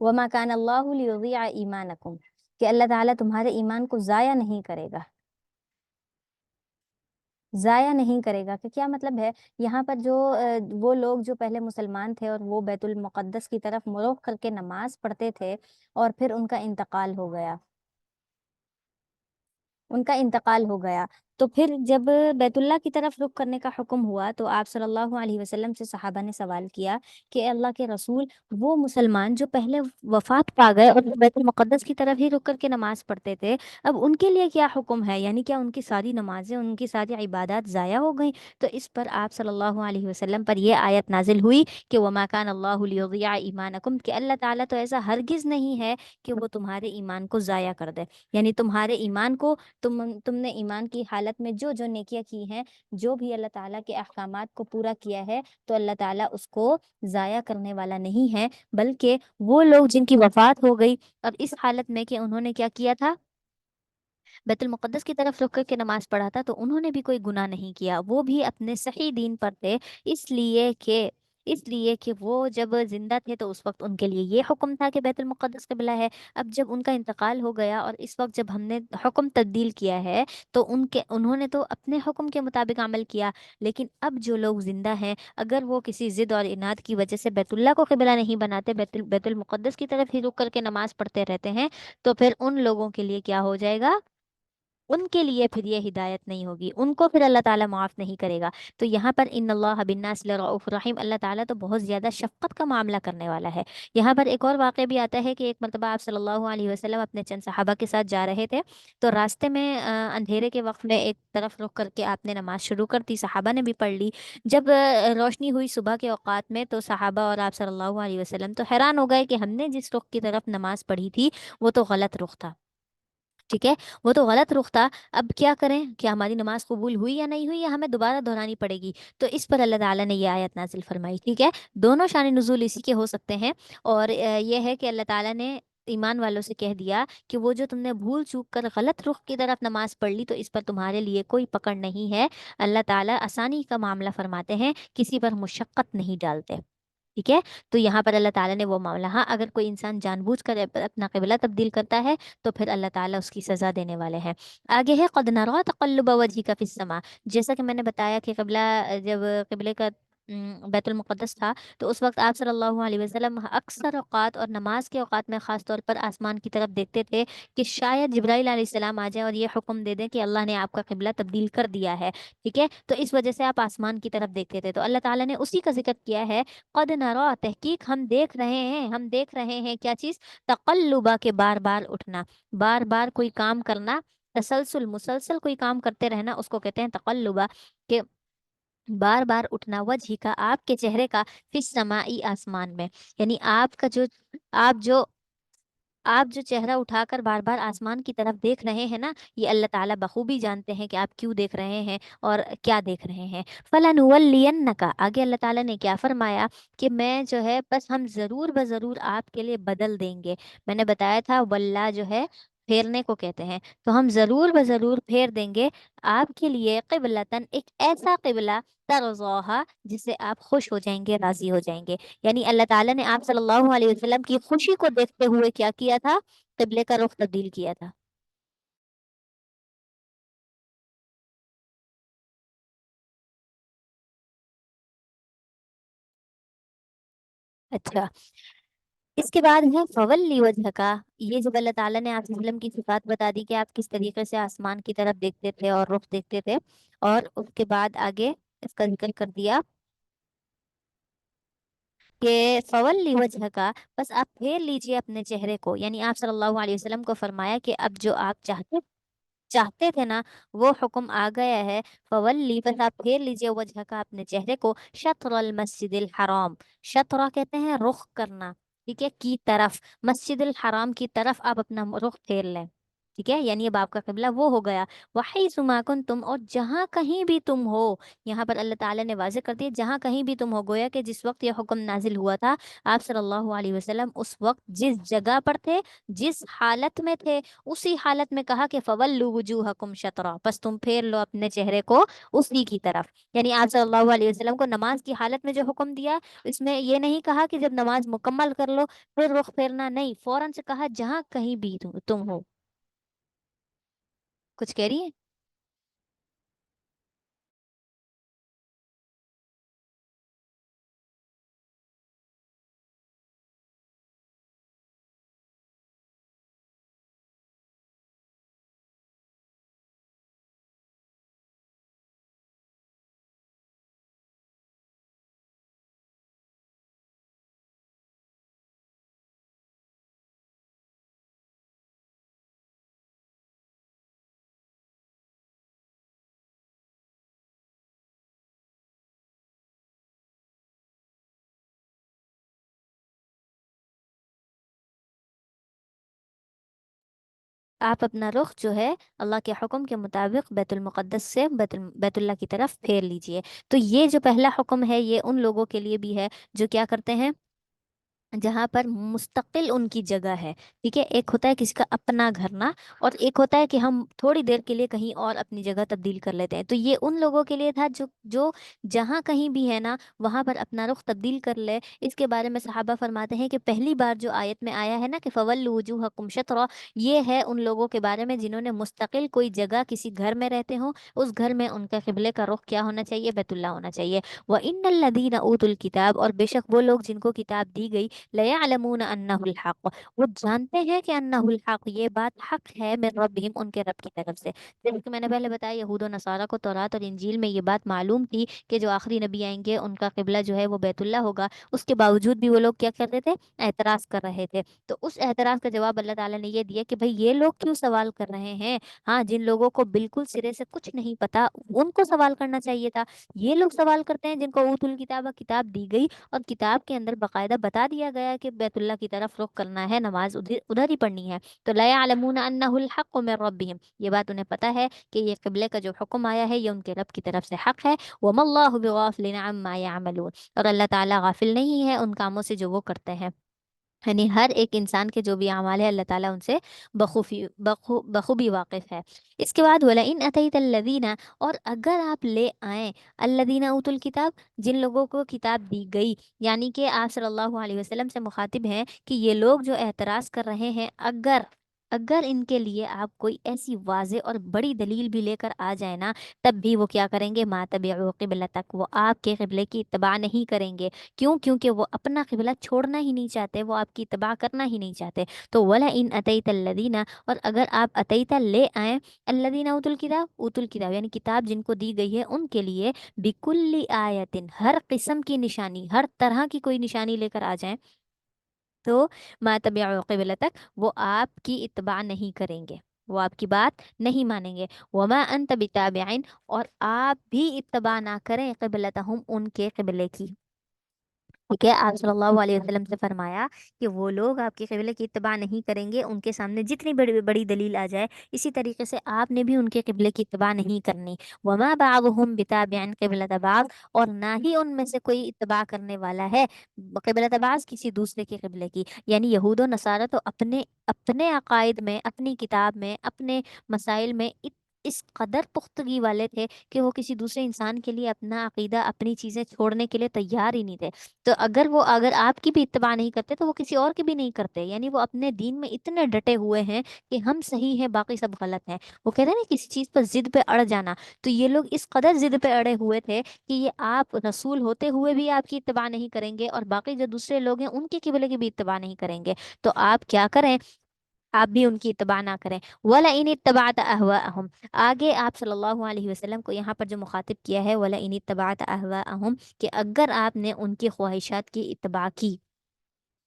وما کان اللہ لیضیع ایمانکم، کہ اللہ تعالیٰ تمہارے ایمان کو ضائع نہیں کرے گا، ضائع نہیں کرے گا، کہ کیا مطلب ہے؟ یہاں پر جو وہ لوگ جو پہلے مسلمان تھے اور وہ بیت المقدس کی طرف رخ کر کے نماز پڑھتے تھے، اور پھر ان کا انتقال ہو گیا، ان کا انتقال ہو گیا، تو پھر جب بیت اللہ کی طرف رخ کرنے کا حکم ہوا تو آپ صلی اللہ علیہ وسلم سے صحابہ نے سوال کیا کہ اللہ کے رسول، وہ مسلمان جو پہلے وفات پا گئے اور بیت المقدس کی طرف ہی رک کر کے نماز پڑھتے تھے، اب ان کے لیے کیا حکم ہے؟ یعنی کیا ان کی ساری نمازیں، ان کی ساری عبادات ضائع ہو گئیں؟ تو اس پر آپ صلی اللہ علیہ وسلم پر یہ آیت نازل ہوئی کہ وما کان اللہ لیضیع ایمانکم، کہ اللہ تعالیٰ تو ایسا ہرگز نہیں ہے کہ وہ تمہارے ایمان کو ضائع کر دے، یعنی تمہارے ایمان کو، تم نے ایمان کی حالت میں جو جو نیکیاں کی ہیں، جو بھی اللہ تعالیٰ کے احکامات کو پورا کیا ہے، تو اللہ تعالیٰ اس کو ضائع کرنے والا نہیں ہے، بلکہ وہ لوگ جن کی وفات ہو گئی اب اس حالت میں کہ انہوں نے کیا کیا تھا، بیت المقدس کی طرف رک کر کے نماز پڑھا تھا، تو انہوں نے بھی کوئی گناہ نہیں کیا، وہ بھی اپنے صحیح دین پر تھے، اس لیے کہ اس لیے کہ وہ جب زندہ تھے تو اس وقت ان کے لیے یہ حکم تھا کہ بیت المقدس قبلہ ہے. اب جب ان کا انتقال ہو گیا اور اس وقت جب ہم نے حکم تبدیل کیا ہے تو انہوں نے تو اپنے حکم کے مطابق عمل کیا. لیکن اب جو لوگ زندہ ہیں اگر وہ کسی ضد اور اناد کی وجہ سے بیت اللہ کو قبلہ نہیں بناتے، بیت المقدس کی طرف ہی رک کر کے نماز پڑھتے رہتے ہیں، تو پھر ان لوگوں کے لیے کیا ہو جائے گا؟ ان کے لیے پھر یہ ہدایت نہیں ہوگی، ان کو پھر اللہ تعالیٰ معاف نہیں کرے گا. تو یہاں پر ان اللہ بالناس لرؤوف رحیم، اللہ تعالیٰ تو بہت زیادہ شفقت کا معاملہ کرنے والا ہے. یہاں پر ایک اور واقعہ بھی آتا ہے کہ ایک مرتبہ آپ صلی اللہ علیہ وسلم اپنے چند صحابہ کے ساتھ جا رہے تھے، تو راستے میں اندھیرے کے وقت میں ایک طرف رک کر کے آپ نے نماز شروع کر دی، صحابہ نے بھی پڑھ لی. جب روشنی ہوئی صبح کے اوقات میں تو صحابہ اور آپ صلی اللہ علیہ وسلم تو حیران ہو گئے کہ ہم نے جس رخ کی طرف نماز پڑھی تھی وہ تو غلط رخ تھا. ٹھیک ہے، وہ تو غلط رخ تھا. اب کیا کریں؟ کیا ہماری نماز قبول ہوئی یا نہیں ہوئی، یا ہمیں دوبارہ دہرانی پڑے گی؟ تو اس پر اللہ تعالیٰ نے یہ آیت نازل فرمائی. ٹھیک ہے، دونوں شان نزول اسی کے ہو سکتے ہیں. اور یہ ہے کہ اللہ تعالیٰ نے ایمان والوں سے کہہ دیا کہ وہ جو تم نے بھول چوک کر غلط رخ کی طرف نماز پڑھ لی تو اس پر تمہارے لیے کوئی پکڑ نہیں ہے. اللہ تعالیٰ آسانی کا معاملہ فرماتے ہیں، کسی پر مشقت نہیں ڈالتے. ٹھیک ہے، تو یہاں پر اللہ تعالیٰ نے وہ معاملہ، ہاں اگر کوئی انسان جان بوجھ کر اپنا قبلہ تبدیل کرتا ہے تو پھر اللہ تعالیٰ اس کی سزا دینے والے ہیں. آگے ہے قد نرى تقلب وجهك في السماء. جیسا کہ میں نے بتایا کہ قبلہ جب قبلے کا بیت المقدس تھا تو اس وقت آپ صلی اللہ علیہ وسلم اکثر اوقات اور نماز کے اوقات میں خاص طور پر آسمان کی طرف دیکھتے تھے کہ شاید جبرائیل علیہ السلام آ جائے اور یہ حکم دے دیں کہ اللہ نے آپ کا قبلہ تبدیل کر دیا ہے. ٹھیک ہے، تو اس وجہ سے آپ آسمان کی طرف دیکھتے تھے. تو اللہ تعالیٰ نے اسی کا ذکر کیا ہے، قد نرا، تحقیق ہم دیکھ رہے ہیں. ہم دیکھ رہے ہیں کیا چیز؟ تقلبا، کے بار بار اٹھنا، بار بار کوئی کام کرنا، تسلسل مسلسل کوئی کام کرتے رہنا، اس کو کہتے ہیں تقلبا. کہ بار بار اٹھنا، وجہ کا، آپ کے چہرے کا، فی السمائی، آسمان میں. یعنی آپ جو آپ جو چہرہ اٹھا کر بار بار آسمان کی طرف دیکھ رہے ہیں نا، یہ اللہ تعالیٰ بخوبی جانتے ہیں کہ آپ کیوں دیکھ رہے ہیں اور کیا دیکھ رہے ہیں. فَلَنُوَلِّيَنَّكَ، آگے اللہ تعالیٰ نے کیا فرمایا کہ میں جو ہے بس ہم ضرور بضرور آپ کے لیے بدل دیں گے. میں نے بتایا تھا واللہ جو ہے پھیرنے کو کہتے ہیں، تو ہم ضرور بضرور پھیر دیں گے آپ کے لیے قبلتن، ایک ایسا قبلہ، ترضاها، جس سے آپ خوش ہو جائیں گے، راضی ہو جائیں گے. یعنی اللہ تعالیٰ نے آپ صلی اللہ علیہ وسلم کی خوشی کو دیکھتے ہوئے کیا کیا تھا؟ قبلے کا رخ تبدیل کیا تھا. اچھا، اس کے بعد ہے فولی وجہ کا. یہ جب اللہ تعالیٰ نے آپ صلی اللہ علیہ وسلم کی صفات بتا دی کہ آپ کس طریقے سے آسمان کی طرف دیکھتے تھے اور رخ دیکھتے تھے، اور اس کے بعد آگے اس کا ذکر کر دیا کہ فولی وجہ کا، بس آپ پھیر لیجئے اپنے چہرے کو. یعنی آپ صلی اللہ علیہ وسلم کو فرمایا کہ اب جو آپ چاہتے تھے نا وہ حکم آ گیا ہے. فولی، بس آپ پھیر لیجئے وجہ کا، اپنے چہرے کو، شطر المسجد الحرام، شطرہ کہتے ہیں رخ کرنا، ٹھیک ہے، کی طرف، مسجد الحرام کی طرف آپ اپنا رخ پھیر لیں. ٹھیک ہے، یعنی اب آپ کا قبلہ وہ ہو گیا. وحیث ما کنتم، اور جہاں کہیں بھی تم ہو. یہاں پر اللہ تعالیٰ نے واضح کر دیا جہاں کہیں بھی تم ہو، گویا کہ جس وقت یہ حکم نازل ہوا تھا آپ صلی اللہ علیہ وسلم اس وقت جس جگہ پر تھے، جس حالت میں تھے، اسی حالت میں کہا کہ فولو وجوہکم شطرا، بس تم پھیر لو اپنے چہرے کو اسی کی طرف. یعنی آپ صلی اللہ علیہ وسلم کو نماز کی حالت میں جو حکم دیا، اس میں یہ نہیں کہا کہ جب نماز مکمل کر لو پھر رخ پھیرنا، نہیں، فوراً سے کہا جہاں کہیں بھی تم ہو. کچھ کہہ رہی ہیں؟ آپ اپنا رخ جو ہے اللہ کے حکم کے مطابق بیت المقدس سے بیت اللہ کی طرف پھیر لیجئے. تو یہ جو پہلا حکم ہے یہ ان لوگوں کے لیے بھی ہے جو کیا کرتے ہیں؟ جہاں پر مستقل ان کی جگہ ہے، ٹھیک ہے، ایک ہوتا ہے کسی کا اپنا گھر نا، اور ایک ہوتا ہے کہ ہم تھوڑی دیر کے لیے کہیں اور اپنی جگہ تبدیل کر لیتے ہیں، تو یہ ان لوگوں کے لیے تھا جو جہاں کہیں بھی ہے نا وہاں پر اپنا رخ تبدیل کر لے۔ اس کے بارے میں صحابہ فرماتے ہیں کہ پہلی بار جو آیت میں آیا ہے نا کہ فَوَلُّوا وُجُوهَكُمْ شَطْرَهُ، یہ ہے ان لوگوں کے بارے میں جنہوں نے مستقل کوئی جگہ کسی گھر میں رہتے ہوں، اس گھر میں ان کا قبلے کا رخ کیا ہونا چاہیے؟ بیت اللہ ہونا چاہیے۔ وَإِنَّ الَّذِينَ أُوتُوا الْكِتَابَ، اور بے شک وہ لوگ جن کو کتاب دی گئی، لَيَعْلَمُونَ أَنَّهُ الْحَقُّ، وہ جانتے ہیں کہ أَنَّهُ الْحَقُّ، یہ بات حق ہے، من ربہم، ان کے رب کی طرف سے۔ جیسے کہ میں نے پہلے بتایا یہود و نصارہ کو تورات اور انجیل میں یہ بات معلوم تھی کہ جو آخری نبی آئیں گے ان کا قبلہ جو ہے وہ بیت اللہ ہوگا، اس کے باوجود بھی وہ لوگ کیا کر رہے تھے؟ اعتراض کر رہے تھے۔ تو اس اعتراض کا جواب اللہ تعالیٰ نے یہ دیا کہ بھئی یہ لوگ کیوں سوال کر رہے ہیں؟ ہاں، جن لوگوں کو بالکل سرے سے کچھ نہیں پتا ان کو سوال کرنا چاہیے تھا، یہ لوگ سوال کرتے ہیں جن کو اوت الکتاب کتاب دی گئی اور کتاب کے اندر باقاعدہ بتا دیا گیا کہ بیت اللہ کی طرف رخ کرنا ہے، نماز ادھر ادھر ہی پڑھنی ہے۔ تو لا يعلمون انه الحق من ربهم، یہ بات انہیں پتا ہے کہ یہ قبلے کا جو حکم آیا ہے یہ ان کے رب کی طرف سے حق ہے۔ وما اللہ بغافل عما يعملون، اور اللہ تعالیٰ غافل نہیں ہے ان کاموں سے جو وہ کرتے ہیں، یعنی ہر ایک انسان کے جو بھی اعمال ہے اللہ تعالیٰ ان سے بخوبی واقف ہے۔ اس کے بعد وَلَئِنْ أَتَيْتَ الَّذِينَ، اور اگر آپ لے آئیں الَّذِينَ أُوتُوا الْكِتَابَ، جن لوگوں کو کتاب دی گئی، یعنی کہ آپ صلی اللہ علیہ وسلم سے مخاطب ہیں کہ یہ لوگ جو اعتراض کر رہے ہیں، اگر ان کے لیے آپ کوئی ایسی واضح اور بڑی دلیل بھی لے کر آ جائے نا، تب بھی وہ کیا کریں گے؟ مَا تَبِعُوا قِبْلَتَكَ، وہ آپ کے قبلے کی اتباع نہیں کریں گے۔ کیوں؟ کیونکہ وہ اپنا قبلہ چھوڑنا ہی نہیں چاہتے، وہ آپ کی اتباع کرنا ہی نہیں چاہتے۔ تو وَلَئِنْ أَتَيْتَ الَّذِينَ، اور اگر آپ اتیتا لے آئیں الَّذِينَ اوتوا الکتاب یعنی کتاب جن کو دی گئی ہے ان کے لیے، بِكُلِّ آیَةٍ، ہر قسم کی نشانی، ہر طرح کی کوئی نشانی لے کر آ جائیں، تو ما تبعوا قبلتک، وہ آپ کی اتباع نہیں کریں گے، وہ آپ کی بات نہیں مانیں گے۔ وما انت بتابع، اور آپ بھی اتباع نہ کریں قبلتہم، ان کے قبلے کی، ٹھیک ہے۔ آپ صلی اللہ علیہ وسلم سے فرمایا کہ وہ لوگ آپ کے قبلے کی اتباع نہیں کریں گے، ان کے سامنے جتنی بڑی بڑی دلیل آ جائے، اسی طریقے سے آپ نے بھی ان کے قبلے کی اتباع نہیں کرنی۔ وما بعضهم بتابع قبلۃ بعض، اور نہ ہی ان میں سے کوئی اتباع کرنے والا ہے قبلۃ بعض، کسی دوسرے کے قبلے کی، یعنی یہود و نصارہ تو اپنے اپنے عقائد میں، اپنی کتاب میں، اپنے مسائل میں اس قدر پختگی والے تھے کہ وہ کسی دوسرے انسان کے لیے اپنا عقیدہ، اپنی چیزیں چھوڑنے کے لیے تیار ہی نہیں تھے۔ تو اگر آپ کی بھی اتباع نہیں کرتے تو وہ کسی اور کی بھی نہیں کرتے، یعنی وہ اپنے دین میں اتنے ڈٹے ہوئے ہیں کہ ہم صحیح ہیں باقی سب غلط ہیں۔ وہ کہتے ہیں نا کسی چیز پر ضد پہ اڑ جانا، تو یہ لوگ اس قدر ضد پہ اڑے ہوئے تھے کہ یہ آپ رسول ہوتے ہوئے بھی آپ کی اتباع نہیں کریں گے، اور باقی جو دوسرے لوگ ہیں ان کے قبلے کی بھی اتباع نہیں کریں گے۔ تو آپ کیا کریں؟ آپ بھی ان کی اتباع نہ کریں۔ وَلَئِنِ اتَّبَعْتَ أَهْوَاءَهُمْ، آگے آپ صلی اللہ علیہ وسلم کو یہاں پر جو مخاطب کیا ہے وَلَئِنِ اتَّبَعْتَ أَهْوَاءَهُمْ، کہ اگر آپ نے ان کی خواہشات کی اتباع کی،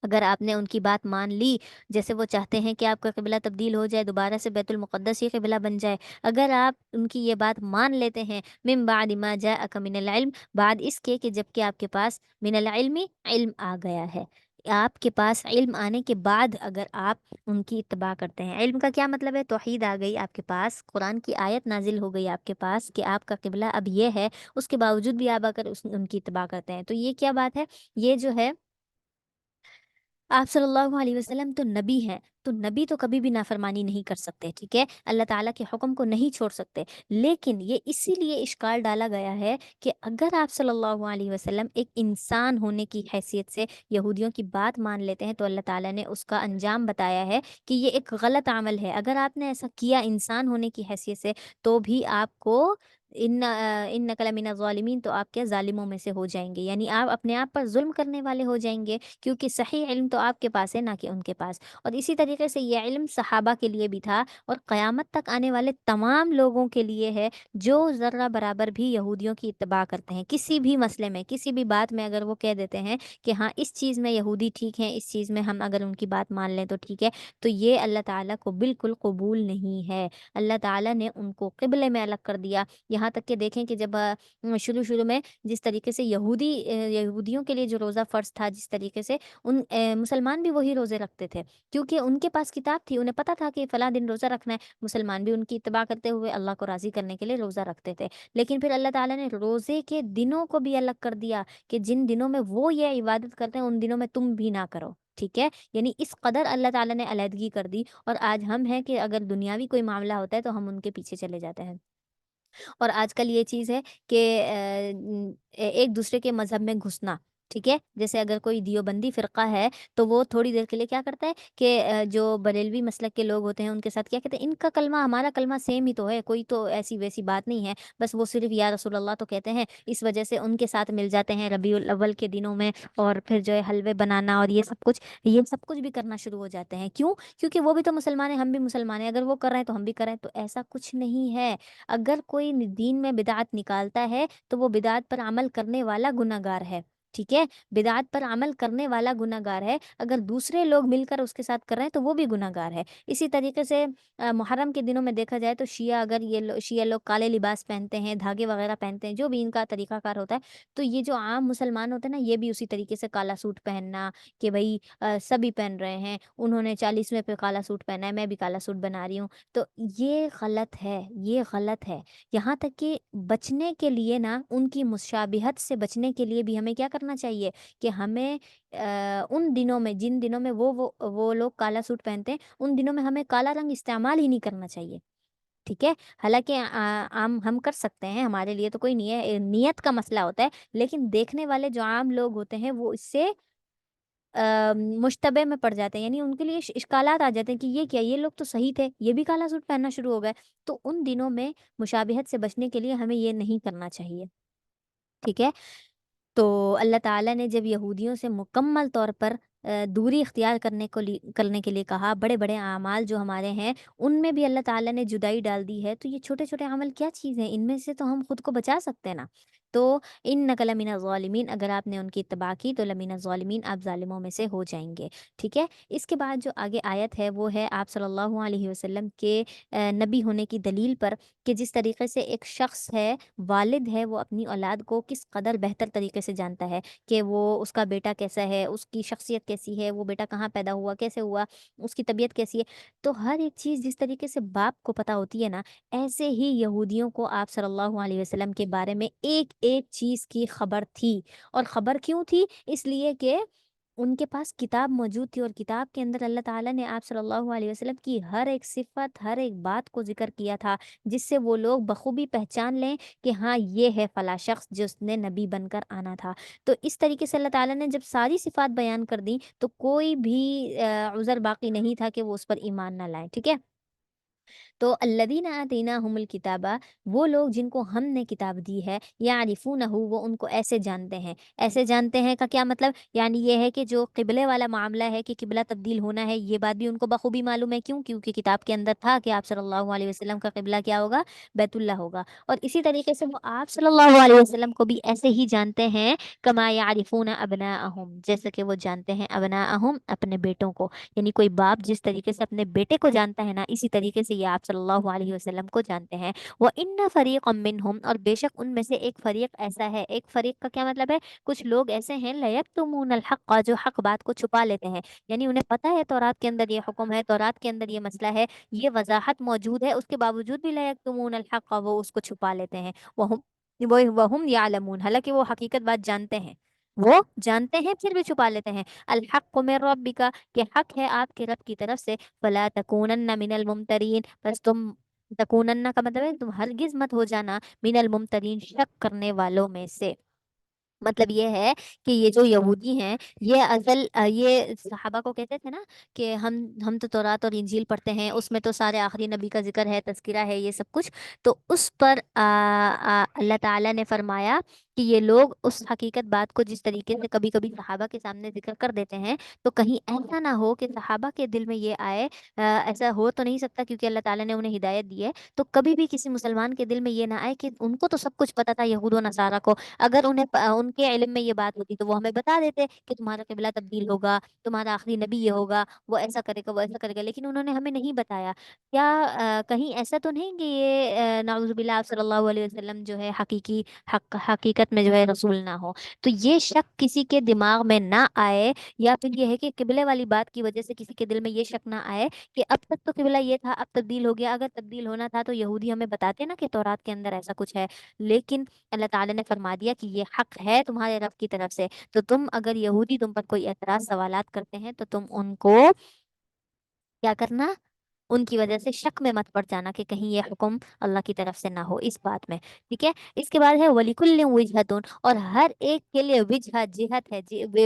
اگر آپ نے ان کی بات مان لی، جیسے وہ چاہتے ہیں کہ آپ کا قبلہ تبدیل ہو جائے، دوبارہ سے بیت المقدس ہی قبلہ بن جائے، اگر آپ ان کی یہ بات مان لیتے ہیں، من بعد ما جاءک من العلم، بعد اس کے کہ جب کہ آپ کے پاس من العلم، علم آ گیا ہے، آپ کے پاس علم آنے کے بعد اگر آپ ان کی اتباع کرتے ہیں، علم کا کیا مطلب ہے؟ توحید آ گئی آپ کے پاس، قرآن کی آیت نازل ہو گئی آپ کے پاس کہ آپ کا قبلہ اب یہ ہے، اس کے باوجود بھی آپ اگر ان کی اتباع کرتے ہیں، تو یہ کیا بات ہے؟ یہ جو ہے آپ صلی اللہ علیہ وسلم تو نبی ہیں، تو نبی تو کبھی بھی نافرمانی نہیں کر سکتے، ٹھیک ہے، اللہ تعالیٰ کے حکم کو نہیں چھوڑ سکتے، لیکن یہ اسی لیے اشکال ڈالا گیا ہے کہ اگر آپ صلی اللہ علیہ وسلم ایک انسان ہونے کی حیثیت سے یہودیوں کی بات مان لیتے ہیں، تو اللہ تعالیٰ نے اس کا انجام بتایا ہے کہ یہ ایک غلط عمل ہے، اگر آپ نے ایسا کیا انسان ہونے کی حیثیت سے، تو بھی آپ کو ان لمن الظالمین، تو آپ کیا ظالموں میں سے ہو جائیں گے، یعنی آپ اپنے آپ پر ظلم کرنے والے ہو جائیں گے، کیونکہ صحیح علم تو آپ کے پاس ہے نہ کہ ان کے پاس۔ اور اسی طریقے سے یہ علم صحابہ کے لیے بھی تھا اور قیامت تک آنے والے تمام لوگوں کے لیے ہے جو ذرہ برابر بھی یہودیوں کی اتباع کرتے ہیں، کسی بھی مسئلے میں، کسی بھی بات میں اگر وہ کہہ دیتے ہیں کہ ہاں اس چیز میں یہودی ٹھیک ہے، اس چیز میں ہم اگر ان کی بات مان لیں تو ٹھیک ہے، تو یہ اللہ تعالیٰ کو بالکل قبول نہیں ہے۔ اللہ تعالیٰ نے ان کو قبلے میں الگ کر دیا، یہاں یہاں تک کہ دیکھیں کہ جب شروع شروع میں جس طریقے سے یہودیوں کے لیے جو روزہ فرض تھا، جس طریقے سے مسلمان بھی وہی روزے رکھتے تھے، کیونکہ ان کے پاس کتاب تھی، انہیں پتا تھا کہ فلاں دن روزہ رکھنا ہے، مسلمان بھی ان کی اتباع کرتے ہوئے اللہ کو راضی کرنے کے لیے روزہ رکھتے تھے۔ لیکن پھر اللہ تعالیٰ نے روزے کے دنوں کو بھی الگ کر دیا کہ جن دنوں میں وہ یہ عبادت کرتے ہیں ان دنوں میں تم بھی نہ کرو، ٹھیک ہے؟ یعنی اس قدر اللہ تعالیٰ نے علیحدگی کر دی، اور آج ہم ہیں کہ اگر دنیاوی کوئی معاملہ ہوتا ہے تو ہم ان کے پیچھے چلے جاتے ہیں۔ اور آج کل یہ چیز ہے کہ ایک دوسرے کے مذہب میں گھسنا، ٹھیک ہے؟ جیسے اگر کوئی دیوبندی فرقہ ہے تو وہ تھوڑی دیر کے لیے کیا کرتا ہے کہ جو بریلوی مسلک کے لوگ ہوتے ہیں ان کے ساتھ کیا کہتے ہیں، ان کا کلمہ ہمارا کلمہ سیم ہی تو ہے، کوئی تو ایسی ویسی بات نہیں ہے، بس وہ صرف یا رسول اللہ تو کہتے ہیں، اس وجہ سے ان کے ساتھ مل جاتے ہیں ربیع الاول کے دنوں میں، اور پھر جو ہے حلوے بنانا اور یہ سب کچھ بھی کرنا شروع ہو جاتے ہیں۔ کیوں؟ کیونکہ وہ بھی تو مسلمان ہیں، ہم بھی مسلمان ہیں، اگر وہ کر رہے ہیں تو ہم بھی کر رہے ہیں، تو ایسا کچھ نہیں ہے۔ اگر کوئی دین میں بدعت نکالتا ہے تو وہ بدعت پر عمل کرنے والا گناہگار ہے، ٹھیک ہے؟ بدعت پر عمل کرنے والا گناہگار ہے، اگر دوسرے لوگ مل کر اس کے ساتھ کر رہے ہیں تو وہ بھی گناہگار ہے۔ اسی طریقے سے محرم کے دنوں میں دیکھا جائے تو اگر شیعہ لوگ کالے لباس پہنتے ہیں، دھاگے وغیرہ پہنتے ہیں، جو بھی ان کا طریقہ کار ہوتا ہے، تو یہ جو عام مسلمان ہوتے ہیں نا، یہ بھی اسی طریقے سے کالا سوٹ پہننا، کہ بھائی سبھی پہن رہے ہیں، انہوں نے 40ویں پہ کالا سوٹ پہنا ہے، میں بھی کالا سوٹ بنا رہی ہوں، تو یہ غلط ہے، یہ غلط ہے۔ یہاں تک کہ بچنے کے لیے نا، ان کی مشابہت سے بچنے کے لیے بھی ہمیں کیا کرنا چاہیے کہ ہمیں ان دنوں میں، جن دنوں میں وہ لوگ کالا سوٹ پہنتے ہیں، ان دنوں میں ہمیں کالا رنگ استعمال ہی نہیں کرنا چاہیے، ٹھیک ہے؟ حالانکہ عام ہم کر سکتے ہیں، ہمارے لیے تو کوئی نہیں ہے، نیت کا مسئلہ ہوتا ہے، لیکن دیکھنے والے جو عام لوگ ہوتے ہیں وہ اس سے مشتبہ میں پڑ جاتے ہیں، یعنی ان کے لیے اشکالات آ جاتے ہیں کہ یہ کیا، یہ لوگ تو صحیح تھے، یہ بھی کالا سوٹ پہننا شروع ہو گئے۔ تو ان دنوں میں مشابہت سے بچنے کے لیے ہمیں یہ نہیں کرنا چاہیے، ٹھیک ہے؟ تو اللہ تعالیٰ نے جب یہودیوں سے مکمل طور پر دوری اختیار کرنے کے لیے کہا، بڑے بڑے اعمال جو ہمارے ہیں ان میں بھی اللہ تعالیٰ نے جدائی ڈال دی ہے، تو یہ چھوٹے چھوٹے عمل کیا چیز ہیں، ان میں سے تو ہم خود کو بچا سکتے ہیں نا۔ تو انک لمن الظالمین، اگر آپ نے ان کی اتباع کی تو لمن الظالمین، آپ ظالموں میں سے ہو جائیں گے، ٹھیک ہے؟ اس کے بعد جو آگے آیت ہے وہ ہے آپ صلی اللہ علیہ وسلم کے نبی ہونے کی دلیل پر، کہ جس طریقے سے ایک شخص ہے، والد ہے، وہ اپنی اولاد کو کس قدر بہتر طریقے سے جانتا ہے کہ وہ اس کا بیٹا کیسا ہے، اس کی شخصیت کیسی ہے، وہ بیٹا کہاں پیدا ہوا، کیسے ہوا، اس کی طبیعت کیسی ہے، تو ہر ایک چیز جس طریقے سے باپ کو پتہ ہوتی ہے نا، ایسے ہی یہودیوں کو آپ صلی اللہ علیہ وسلم کے بارے میں ایک ایک چیز کی خبر تھی۔ اور خبر کیوں تھی؟ اس لیے کہ ان کے پاس کتاب موجود تھی، اور کتاب کے اندر اللہ تعالیٰ نے آپ صلی اللہ علیہ وسلم کی ہر ایک صفت، ہر ایک بات کو ذکر کیا تھا، جس سے وہ لوگ بخوبی پہچان لیں کہ ہاں یہ ہے فلاں شخص جس نے نبی بن کر آنا تھا۔ تو اس طریقے سے اللہ تعالیٰ نے جب ساری صفات بیان کر دی تو کوئی بھی عذر باقی نہیں تھا کہ وہ اس پر ایمان نہ لائیں، ٹھیک ہے؟ تو الذین آتیناہم الکتاب، وہ لوگ جن کو ہم نے کتاب دی ہے، یعرفونہ، وہ ان کو ایسے جانتے ہیں۔ ایسے جانتے ہیں کا کیا مطلب؟ یعنی یہ ہے کہ جو قبلے والا معاملہ ہے کہ قبلہ تبدیل ہونا ہے، یہ بات بھی ان کو بخوبی معلوم ہے۔ کیوں؟ کیونکہ کتاب کے اندر تھا کہ آپ صلی اللہ علیہ وسلم کا قبلہ کیا ہوگا؟ بیت اللہ ہوگا۔ اور اسی طریقے سے وہ آپ صلی اللہ علیہ وسلم کو بھی ایسے ہی جانتے ہیں، کما یعرفون ابناءہم، جیسے کہ وہ جانتے ہیں ابناءہم، اپنے بیٹوں کو۔ یعنی کوئی باپ جس طریقے سے اپنے بیٹے کو جانتا ہے نا، اسی طریقے سے یہ آپ صلی اللہ علیہ وسلم کو جانتے ہیں۔ وَإِنَّ فَرِيقًا مِّنْهُمْ، اور بے شک ان میں سے ایک فریق ایسا ہے۔ ایک فریق کا کیا مطلب ہے؟ کچھ لوگ ایسے ہیں لَيَكْتُمُونَ الْحَقَّ، جو حق بات کو چھپا لیتے ہیں، یعنی انہیں پتہ ہے تورات کے اندر یہ حکم ہے، تورات کے اندر یہ مسئلہ ہے، یہ وضاحت موجود ہے، اس کے باوجود بھی لَيَكْتُمُونَ الْحَقَّ، وہ اس کو چھپا لیتے ہیں۔ وَهُمْ يَعْلَمُونَ، حالانکہ وہ حقیقت بات جانتے ہیں، وہ جانتے ہیں پھر بھی چھپا لیتے ہیں۔ الحق من ربک، کہ حق ہے آپ کے رب کی طرف سے۔ فلا تکونن من الممترین، بس تم، تکونن کا مطلب ہے تم ہرگز مت ہو جانا، من الممترین، شک کرنے والوں میں سے۔ مطلب یہ ہے کہ یہ جو یہودی ہیں، یہ صحابہ کو کہتے تھے نا کہ ہم تو تورات اور انجیل پڑھتے ہیں، اس میں تو سارے آخری نبی کا ذکر ہے، تذکرہ ہے، یہ سب کچھ۔ تو اس پر اللہ تعالیٰ نے فرمایا کہ یہ لوگ اس حقیقت بات کو جس طریقے سے کبھی کبھی صحابہ کے سامنے ذکر کر دیتے ہیں، تو کہیں ایسا نہ ہو کہ صحابہ کے دل میں یہ آئے، ایسا ہو تو نہیں سکتا کیونکہ اللہ تعالیٰ نے انہیں ہدایت دی ہے، تو کبھی بھی کسی مسلمان کے دل میں یہ نہ آئے کہ ان کو تو سب کچھ پتا تھا یہود و نصارہ کو، اگر انہیں ان کے علم میں یہ بات ہوتی تو وہ ہمیں بتا دیتے کہ تمہارا قبلہ تبدیل ہوگا، تمہارا آخری نبی یہ ہوگا، وہ ایسا کرے گا، وہ ایسا کرے گا، لیکن انہوں نے ہمیں نہیں بتایا۔ کیا کہیں ایسا تو نہیں کہ یہ نعوذ باللہ آپ صلی اللہ علیہ وسلم جو ہے حقیقت میں جو ہے رسول نہ ہو؟ تو یہ شک کسی کے دماغ میں نہ آئے، یا پھر یہ ہے کہ قبلے والی بات کی وجہ سے کسی کے دل میں یہ شک نہ آئے کہ اب تک تو قبلہ یہ تھا، اب تبدیل ہو گیا، اگر تبدیل ہونا تھا تو یہودی ہمیں بتاتے نا کہ تورات کے اندر ایسا کچھ ہے، لیکن اللہ تعالیٰ نے فرما دیا کہ یہ حق ہے تمہارے رب کی طرف سے، تو تم اگر یہودی تم پر کوئی اعتراض سوالات کرتے ہیں تو تم ان کو کیا کرنا، ان کی وجہ سے شک میں مت پڑ جانا کہ کہیں یہ حکم اللہ کی طرف سے نہ ہو اس بات میں، ٹھیک ہے۔ اس کے بعد ہے ولیکل وجہتون، اور ہر ایک کے لیے وجہ جہت ہے،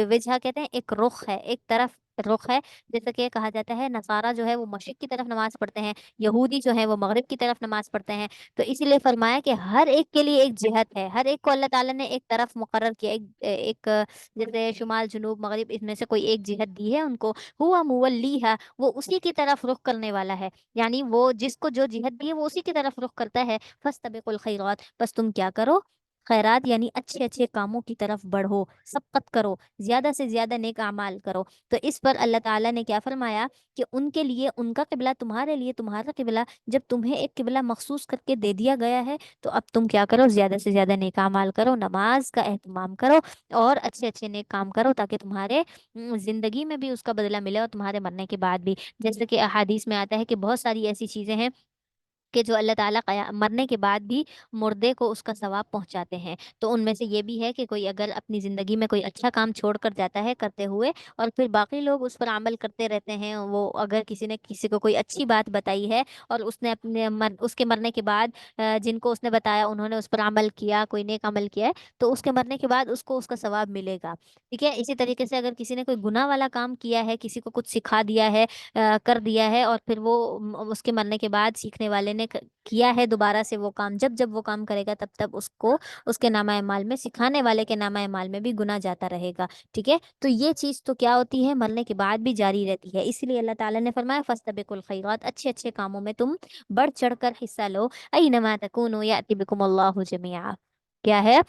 وجہ کہتے ہیں ایک رخ ہے، ایک طرف رخ ہے، جیسا کہ کہا جاتا ہے نصارہ جو ہے وہ مشرق کی طرف نماز پڑھتے ہیں، یہودی جو ہے وہ مغرب کی طرف نماز پڑھتے ہیں، تو اسی لیے فرمایا کہ ہر ایک کے لیے ایک جہت ہے، ہر ایک کو اللہ تعالیٰ نے ایک طرف مقرر کیا، ایک جیسے شمال جنوب مغرب اس میں سے کوئی ایک جہت دی ہے ان کو، ہوا مولیہا، وہ اسی کی طرف رخ کرنے والا ہے، یعنی وہ جس کو جو جہت دی ہے وہ اسی کی طرف رخ کرتا ہے، فاستبقوا الخیرات، بس تم کیا کرو، خیرات یعنی اچھے اچھے کاموں کی طرف بڑھو، سبقت کرو، زیادہ سے زیادہ نیک اعمال کرو۔ تو اس پر اللہ تعالیٰ نے کیا فرمایا کہ ان کے لیے ان کا قبلہ، تمہارے لیے تمہارا قبلہ، جب تمہیں ایک قبلہ مخصوص کر کے دے دیا گیا ہے تو اب تم کیا کرو، زیادہ سے زیادہ نیک اعمال کرو، نماز کا اہتمام کرو، اور اچھے اچھے نیک کام کرو، تاکہ تمہارے زندگی میں بھی اس کا بدلہ ملے اور تمہارے مرنے کے بعد بھی، جیسے کہ احادیث میں آتا ہے کہ بہت ساری ایسی چیزیں ہیں کہ جو اللہ تعالیٰ مرنے کے بعد بھی مردے کو اس کا ثواب پہنچاتے ہیں، تو ان میں سے یہ بھی ہے کہ کوئی اگر اپنی زندگی میں کوئی اچھا کام چھوڑ کر جاتا ہے کرتے ہوئے، اور پھر باقی لوگ اس پر عمل کرتے رہتے ہیں، وہ اگر کسی نے کسی کو کوئی اچھی بات بتائی ہے اور اس نے اس کے مرنے کے بعد جن کو اس نے بتایا انہوں نے اس پر عمل کیا، کوئی نیک عمل کیا ہے، تو اس کے مرنے کے بعد اس کو اس کا ثواب ملے گا، ٹھیک ہے۔ اسی طریقے سے اگر کسی نے کوئی گناہ والا کام کیا ہے، کسی کو کچھ سکھا دیا ہے، کر دیا ہے، اور پھر وہ اس کے مرنے کے بعد سیکھنے والے نے کیا ہے دوبارہ سے وہ کام، جب جب وہ کام کرے گا تب تب اس کو اس کے نامہ اعمال میں، سکھانے والے کے نامہ اعمال میں بھی گناہ جاتا رہے گا، ٹھیک ہے۔ تو یہ چیز تو کیا ہوتی ہے، مرنے کے بعد بھی جاری رہتی ہے، اسی لیے اللہ تعالیٰ نے فرمایا فاستبقوا الخیرات، اچھے اچھے کاموں میں تم بڑھ چڑھ کر حصہ لو، اینما تکونوا یأتی بکم اللہ جميعا، کیا ہے،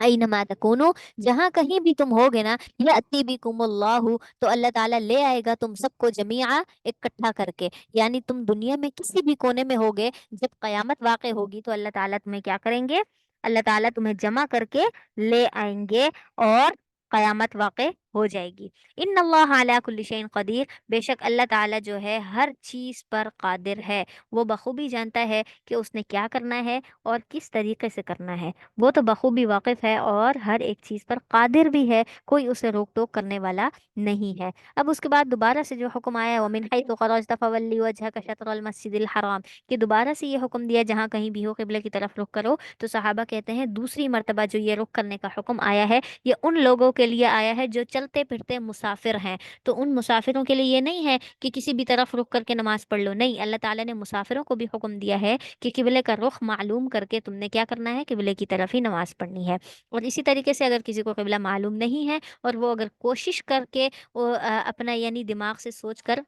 اینما تکونو، جہاں کہیں بھی تم ہوگے نا، یأتی بکم اللہ، تو اللہ تعالیٰ لے آئے گا تم سب کو جمیعا، اکٹھا کر کے، یعنی تم دنیا میں کسی بھی کونے میں ہوگے، جب قیامت واقع ہوگی تو اللہ تعالیٰ تمہیں کیا کریں گے، اللہ تعالیٰ تمہیں جمع کر کے لے آئیں گے، اور قیامت واقع ہو جائے گی۔ ان اللہ علی کل شیء قدیر، بے شک اللہ تعالیٰ جو ہے ہر چیز پر قادر ہے، وہ بخوبی جانتا ہے کہ اس نے کیا کرنا ہے اور کس طریقے سے کرنا ہے، وہ تو بخوبی واقف ہے اور ہر ایک چیز پر قادر بھی ہے، کوئی اسے روک ٹوک کرنے والا نہیں ہے۔ اب اس کے بعد دوبارہ سے جو حکم آیا ہے وَمِنْ حَيْثُ خَرَجْتَ فَوَلِّ وَجْهَكَ شَطْرَ الْمَسْجِدِ الْحَرَامِ، کہ دوبارہ سے یہ حکم دیا جہاں کہیں بھی ہو قبلے کی طرف رخ کرو، تو صحابہ کہتے ہیں دوسری مرتبہ جو یہ رخ کرنے کا حکم آیا ہے یہ ان لوگوں کے لیے آیا ہے جو چلتے پھرتے مسافر ہیں، تو ان مسافروں کے لیے یہ نہیں ہے کہ کسی بھی طرف رخ کر کے نماز پڑھ لو، نہیں، اللہ تعالیٰ نے مسافروں کو بھی حکم دیا ہے کہ قبلے کا رخ معلوم کر کے تم نے کیا کرنا ہے، قبلے کی طرف ہی نماز پڑھنی ہے۔ اور اسی طریقے سے اگر کسی کو قبلہ معلوم نہیں ہے اور وہ اگر کوشش کر کے وہ اپنا یعنی دماغ سے سوچ کر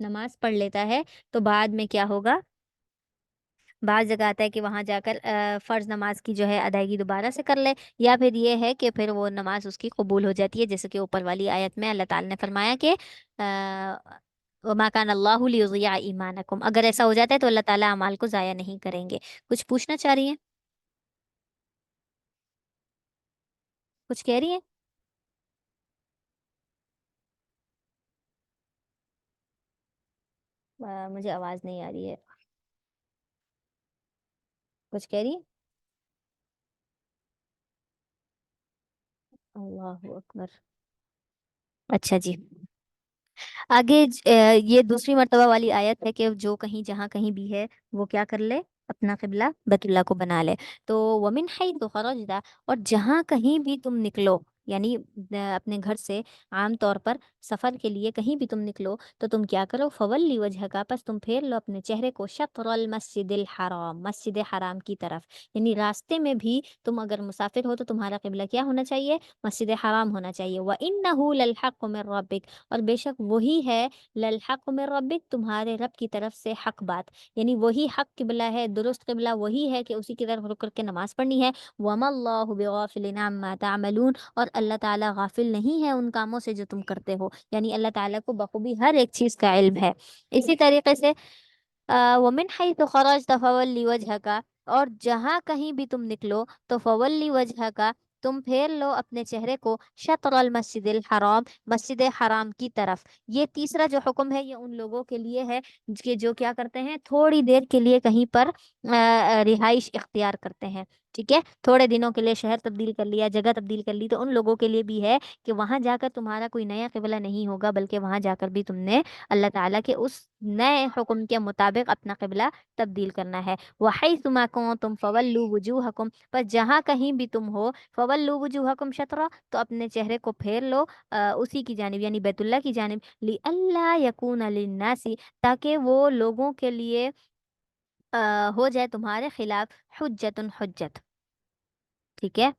نماز پڑھ لیتا ہے تو بعد میں کیا ہوگا، بعض جگہ آتا ہے کہ وہاں جا کر فرض نماز کی جو ہے ادائیگی دوبارہ سے کر لے، یا پھر یہ ہے کہ پھر وہ نماز اس کی قبول ہو جاتی ہے، جیسے کہ اوپر والی آیت میں اللہ تعالیٰ نے فرمایا کہ وَمَا كَانَ اللَّهُ لِيُضِيعَ إِيمَانَكُمْ، اگر ایسا ہو جاتا ہے تو اللہ تعالیٰ اعمال کو ضائع نہیں کریں گے۔ کچھ پوچھنا چاہ رہی ہیں، کچھ کہہ رہی ہیں؟ مجھے آواز نہیں آ رہی ہے، کچھ کہہ رہی ہیں؟ اللہ اکبر، اچھا جی، آگے یہ دوسری مرتبہ والی آیت ہے کہ جو کہیں جہاں کہیں بھی ہے وہ کیا کر لے، اپنا قبلہ بیت اللہ کو بنا لے، تو ومن حیث خرجتا، اور جہاں کہیں بھی تم نکلو، یعنی اپنے گھر سے عام طور پر سفر کے لیے کہیں بھی تم نکلو تو تم کیا کرو، فولی وجہ کا، پس تم پھیر لو اپنے چہرے کو شطر المسجد الحرام، مسجد حرام کی طرف، یعنی راستے میں بھی تم اگر مسافر ہو تو تمہارا قبلہ کیا ہونا چاہیے، مسجد حرام ہونا چاہیے۔ وَإِنَّهُ لَلْحَقُّ مِن رَّبِّكَ، اور بے شک وہی ہے، للحق من ربک، تمہارے رب کی طرف سے حق بات، یعنی وہی حق قبلہ ہے، درست قبلہ وہی ہے کہ اسی کی طرف رک کر کے نماز پڑھنی ہے۔ وَمَا اللَّهُ بِغَافِلٍ عَمَّا تَعْمَلُونَ، اور اللہ تعالیٰ غافل نہیں ہے ان کاموں سے جو تم کرتے ہو، یعنی اللہ تعالیٰ کو بخوبی ہر ایک چیز کا علم ہے۔ اسی طریقے سے وَمِنْ حَيْثُ خَرَجْتَ فَوَلِّ وَجْهَكَ، اور جہاں کہیں بھی تم نکلو تو فَوَلِّ وَجْهَكَ، تم پھیر لو اپنے چہرے کو شطر المسجد الحرام، مسجد حرام کی طرف۔ یہ تیسرا جو حکم ہے یہ ان لوگوں کے لیے ہے کہ جو کیا کرتے ہیں، تھوڑی دیر کے لیے کہیں پر رہائش اختیار کرتے ہیں، ٹھیک ہے، تھوڑے دنوں کے لیے شہر تبدیل کر لیا، جگہ تبدیل کر لی، تو ان لوگوں کے لیے بھی ہے کہ وہاں جا کر تمہارا کوئی نیا قبلہ نہیں ہوگا، بلکہ وہاں جا کر بھی تم نے اللہ تعالیٰ کے اس نئے حکم کے مطابق اپنا قبلہ تبدیل کرنا ہے۔ وَحَيْثُ مَا كُنتُمْ فَوَلُّوا وُجُوهَكُمْ، پر جہاں کہیں بھی تم ہو، فَوَلُّوا وُجُوهَكُمْ شَطْرًا، تو اپنے چہرے کو پھیر لو اسی کی جانب، یعنی بیت اللہ کی جانب، لِأَلَّا يَكُونَ لِلنَّاسِ، تاکہ وہ لوگوں کے لیے ہو جائے تمہارے خلاف حجت حجت، ٹھیک ہے،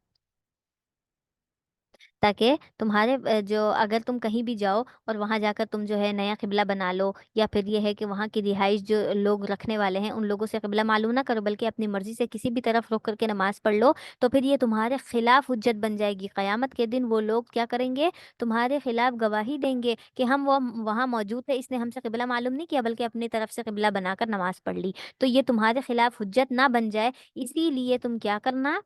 تاکہ تمہارے جو اگر تم کہیں بھی جاؤ اور وہاں جا کر تم جو ہے نیا قبلہ بنا لو، یا پھر یہ ہے کہ وہاں کی رہائش جو لوگ رکھنے والے ہیں ان لوگوں سے قبلہ معلوم نہ کرو، بلکہ اپنی مرضی سے کسی بھی طرف رک کر کے نماز پڑھ لو، تو پھر یہ تمہارے خلاف حجت بن جائے گی۔ قیامت کے دن وہ لوگ کیا کریں گے، تمہارے خلاف گواہی دیں گے کہ ہم وہ وہاں موجود تھے، اس نے ہم سے قبلہ معلوم نہیں کیا بلکہ اپنی طرف سے قبلہ بنا کر نماز پڑھ لی۔ تو یہ تمہارے خلاف حجت نہ بن جائے، اسی لیے تم کیا کرنا،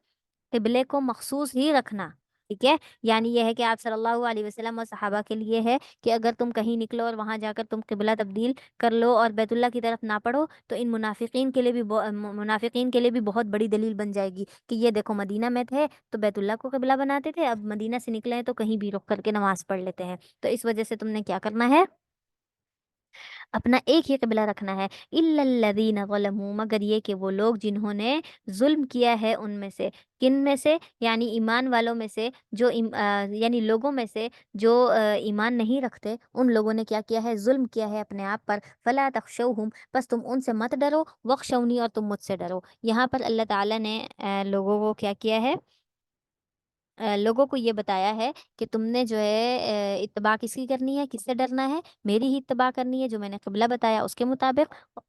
قبلے کو مخصوص ہی رکھنا، ٹھیک ہے، یعنی یہ ہے کہ آپ صلی اللہ علیہ وسلم اور صحابہ کے لیے ہے کہ اگر تم کہیں نکلو اور وہاں جا کر تم قبلہ تبدیل کر لو اور بیت اللہ کی طرف نہ پڑھو، تو ان منافقین کے لیے بھی منافقین کے لیے بھی بہت بڑی دلیل بن جائے گی کہ یہ دیکھو مدینہ میں تھے تو بیت اللہ کو قبلہ بناتے تھے، اب مدینہ سے نکلے ہیں تو کہیں بھی رک کر کے نماز پڑھ لیتے ہیں۔ تو اس وجہ سے تم نے کیا کرنا ہے، اپنا ایک ہی قبلہ رکھنا ہے۔ الا الذین ظلموا، مگر یہ کہ وہ لوگ جنہوں نے ظلم کیا ہے ان میں سے، کن میں سے، یعنی ایمان والوں میں سے، جو یعنی لوگوں میں سے جو ایمان نہیں رکھتے، ان لوگوں نے کیا کیا ہے، ظلم کیا ہے اپنے آپ پر۔ فلا تخشوہم، بس تم ان سے مت ڈرو، وخشونی، اور تم مجھ سے ڈرو۔ یہاں پر اللہ تعالیٰ نے لوگوں کو کیا کیا ہے، لوگوں کو یہ بتایا ہے کہ تم نے جو ہے اتباع کس کی کرنی ہے، کس سے ڈرنا ہے، میری ہی اتباع کرنی ہے، جو میں نے قبلہ بتایا اس کے مطابق،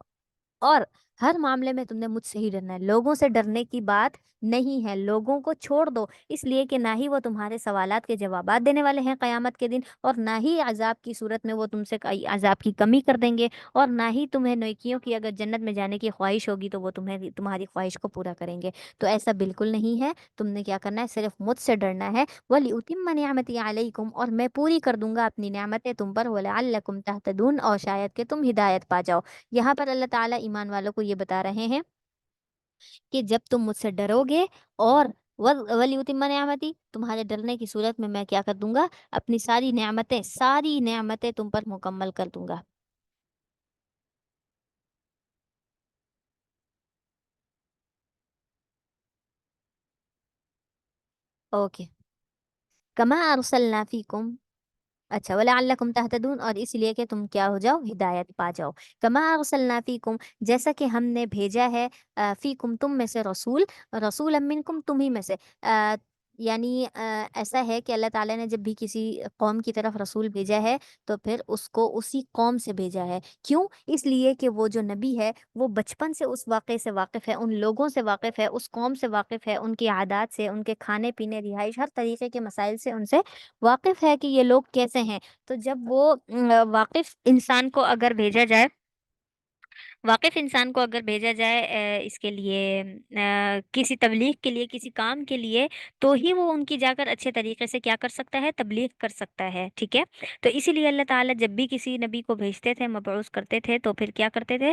اور ہر معاملے میں تم نے مجھ سے ہی ڈرنا ہے، لوگوں سے ڈرنے کی بات نہیں ہے، لوگوں کو چھوڑ دو، اس لیے کہ نہ ہی وہ تمہارے سوالات کے جوابات دینے والے ہیں قیامت کے دن، اور نہ ہی عذاب کی صورت میں وہ تم سے عذاب کی کمی کر دیں گے، اور نہ ہی تمہیں نیکیوں کی اگر جنت میں جانے کی خواہش ہوگی تو وہ تمہاری خواہش کو پورا کریں گے۔ تو ایسا بالکل نہیں ہے، تم نے کیا کرنا ہے، صرف مجھ سے ڈرنا ہے۔ وَلِأُتِمَّ نِعْمَتِي عَلَيْكُمْ، اور میں پوری کر دوں گا اپنی نعمتیں تم پر، وَلَعَلَّكُمْ تَهْتَدُونَ، اور شاید کہ تم ہدایت پا جاؤ۔ یہاں پر اللہ تعالیٰ ایمان والوں کو یہ بتا رہے ہیں کہ جب تم مجھ سے ڈرو گے، اور وَلِيُتِمَّ نِعْمَتِي، تمہارے ڈرنے کی صورت میں کیا کر دوں گا، اپنی ساری نعمتیں تم پر مکمل کر دوں گا۔ اوکے، کما ارسلنا فیکم، اچھا، وَلَعَلَّكُمْ تَهْتَدُونَ، اور اس لیے کہ تم کیا ہو جاؤ، ہدایت پا جاؤ۔ کما ارسلنا فیکم، جیسا کہ ہم نے بھیجا ہے فیکم، تم میں سے، رسول، رسولا منکم، تم ہی میں سے، یعنی ایسا ہے کہ اللہ تعالیٰ نے جب بھی کسی قوم کی طرف رسول بھیجا ہے تو پھر اس کو اسی قوم سے بھیجا ہے، کیوں، اس لیے کہ وہ جو نبی ہے وہ بچپن سے اس واقعے سے واقف ہے، ان لوگوں سے واقف ہے، اس قوم سے واقف ہے، ان کی عادات سے، ان کے کھانے پینے، رہائش، ہر طریقے کے مسائل سے ان سے واقف ہے کہ یہ لوگ کیسے ہیں۔ تو جب وہ واقف انسان کو اگر بھیجا جائے، واقف انسان کو اگر بھیجا جائے اس کے لیے، کسی تبلیغ کے لیے، کسی کام کے لیے، تو ہی وہ ان کی جا کر اچھے طریقے سے کیا کر سکتا ہے، تبلیغ کر سکتا ہے، ٹھیک ہے۔ تو اسی لیے اللہ تعالیٰ جب بھی کسی نبی کو بھیجتے تھے، مبعوث کرتے تھے، تو پھر کیا کرتے تھے،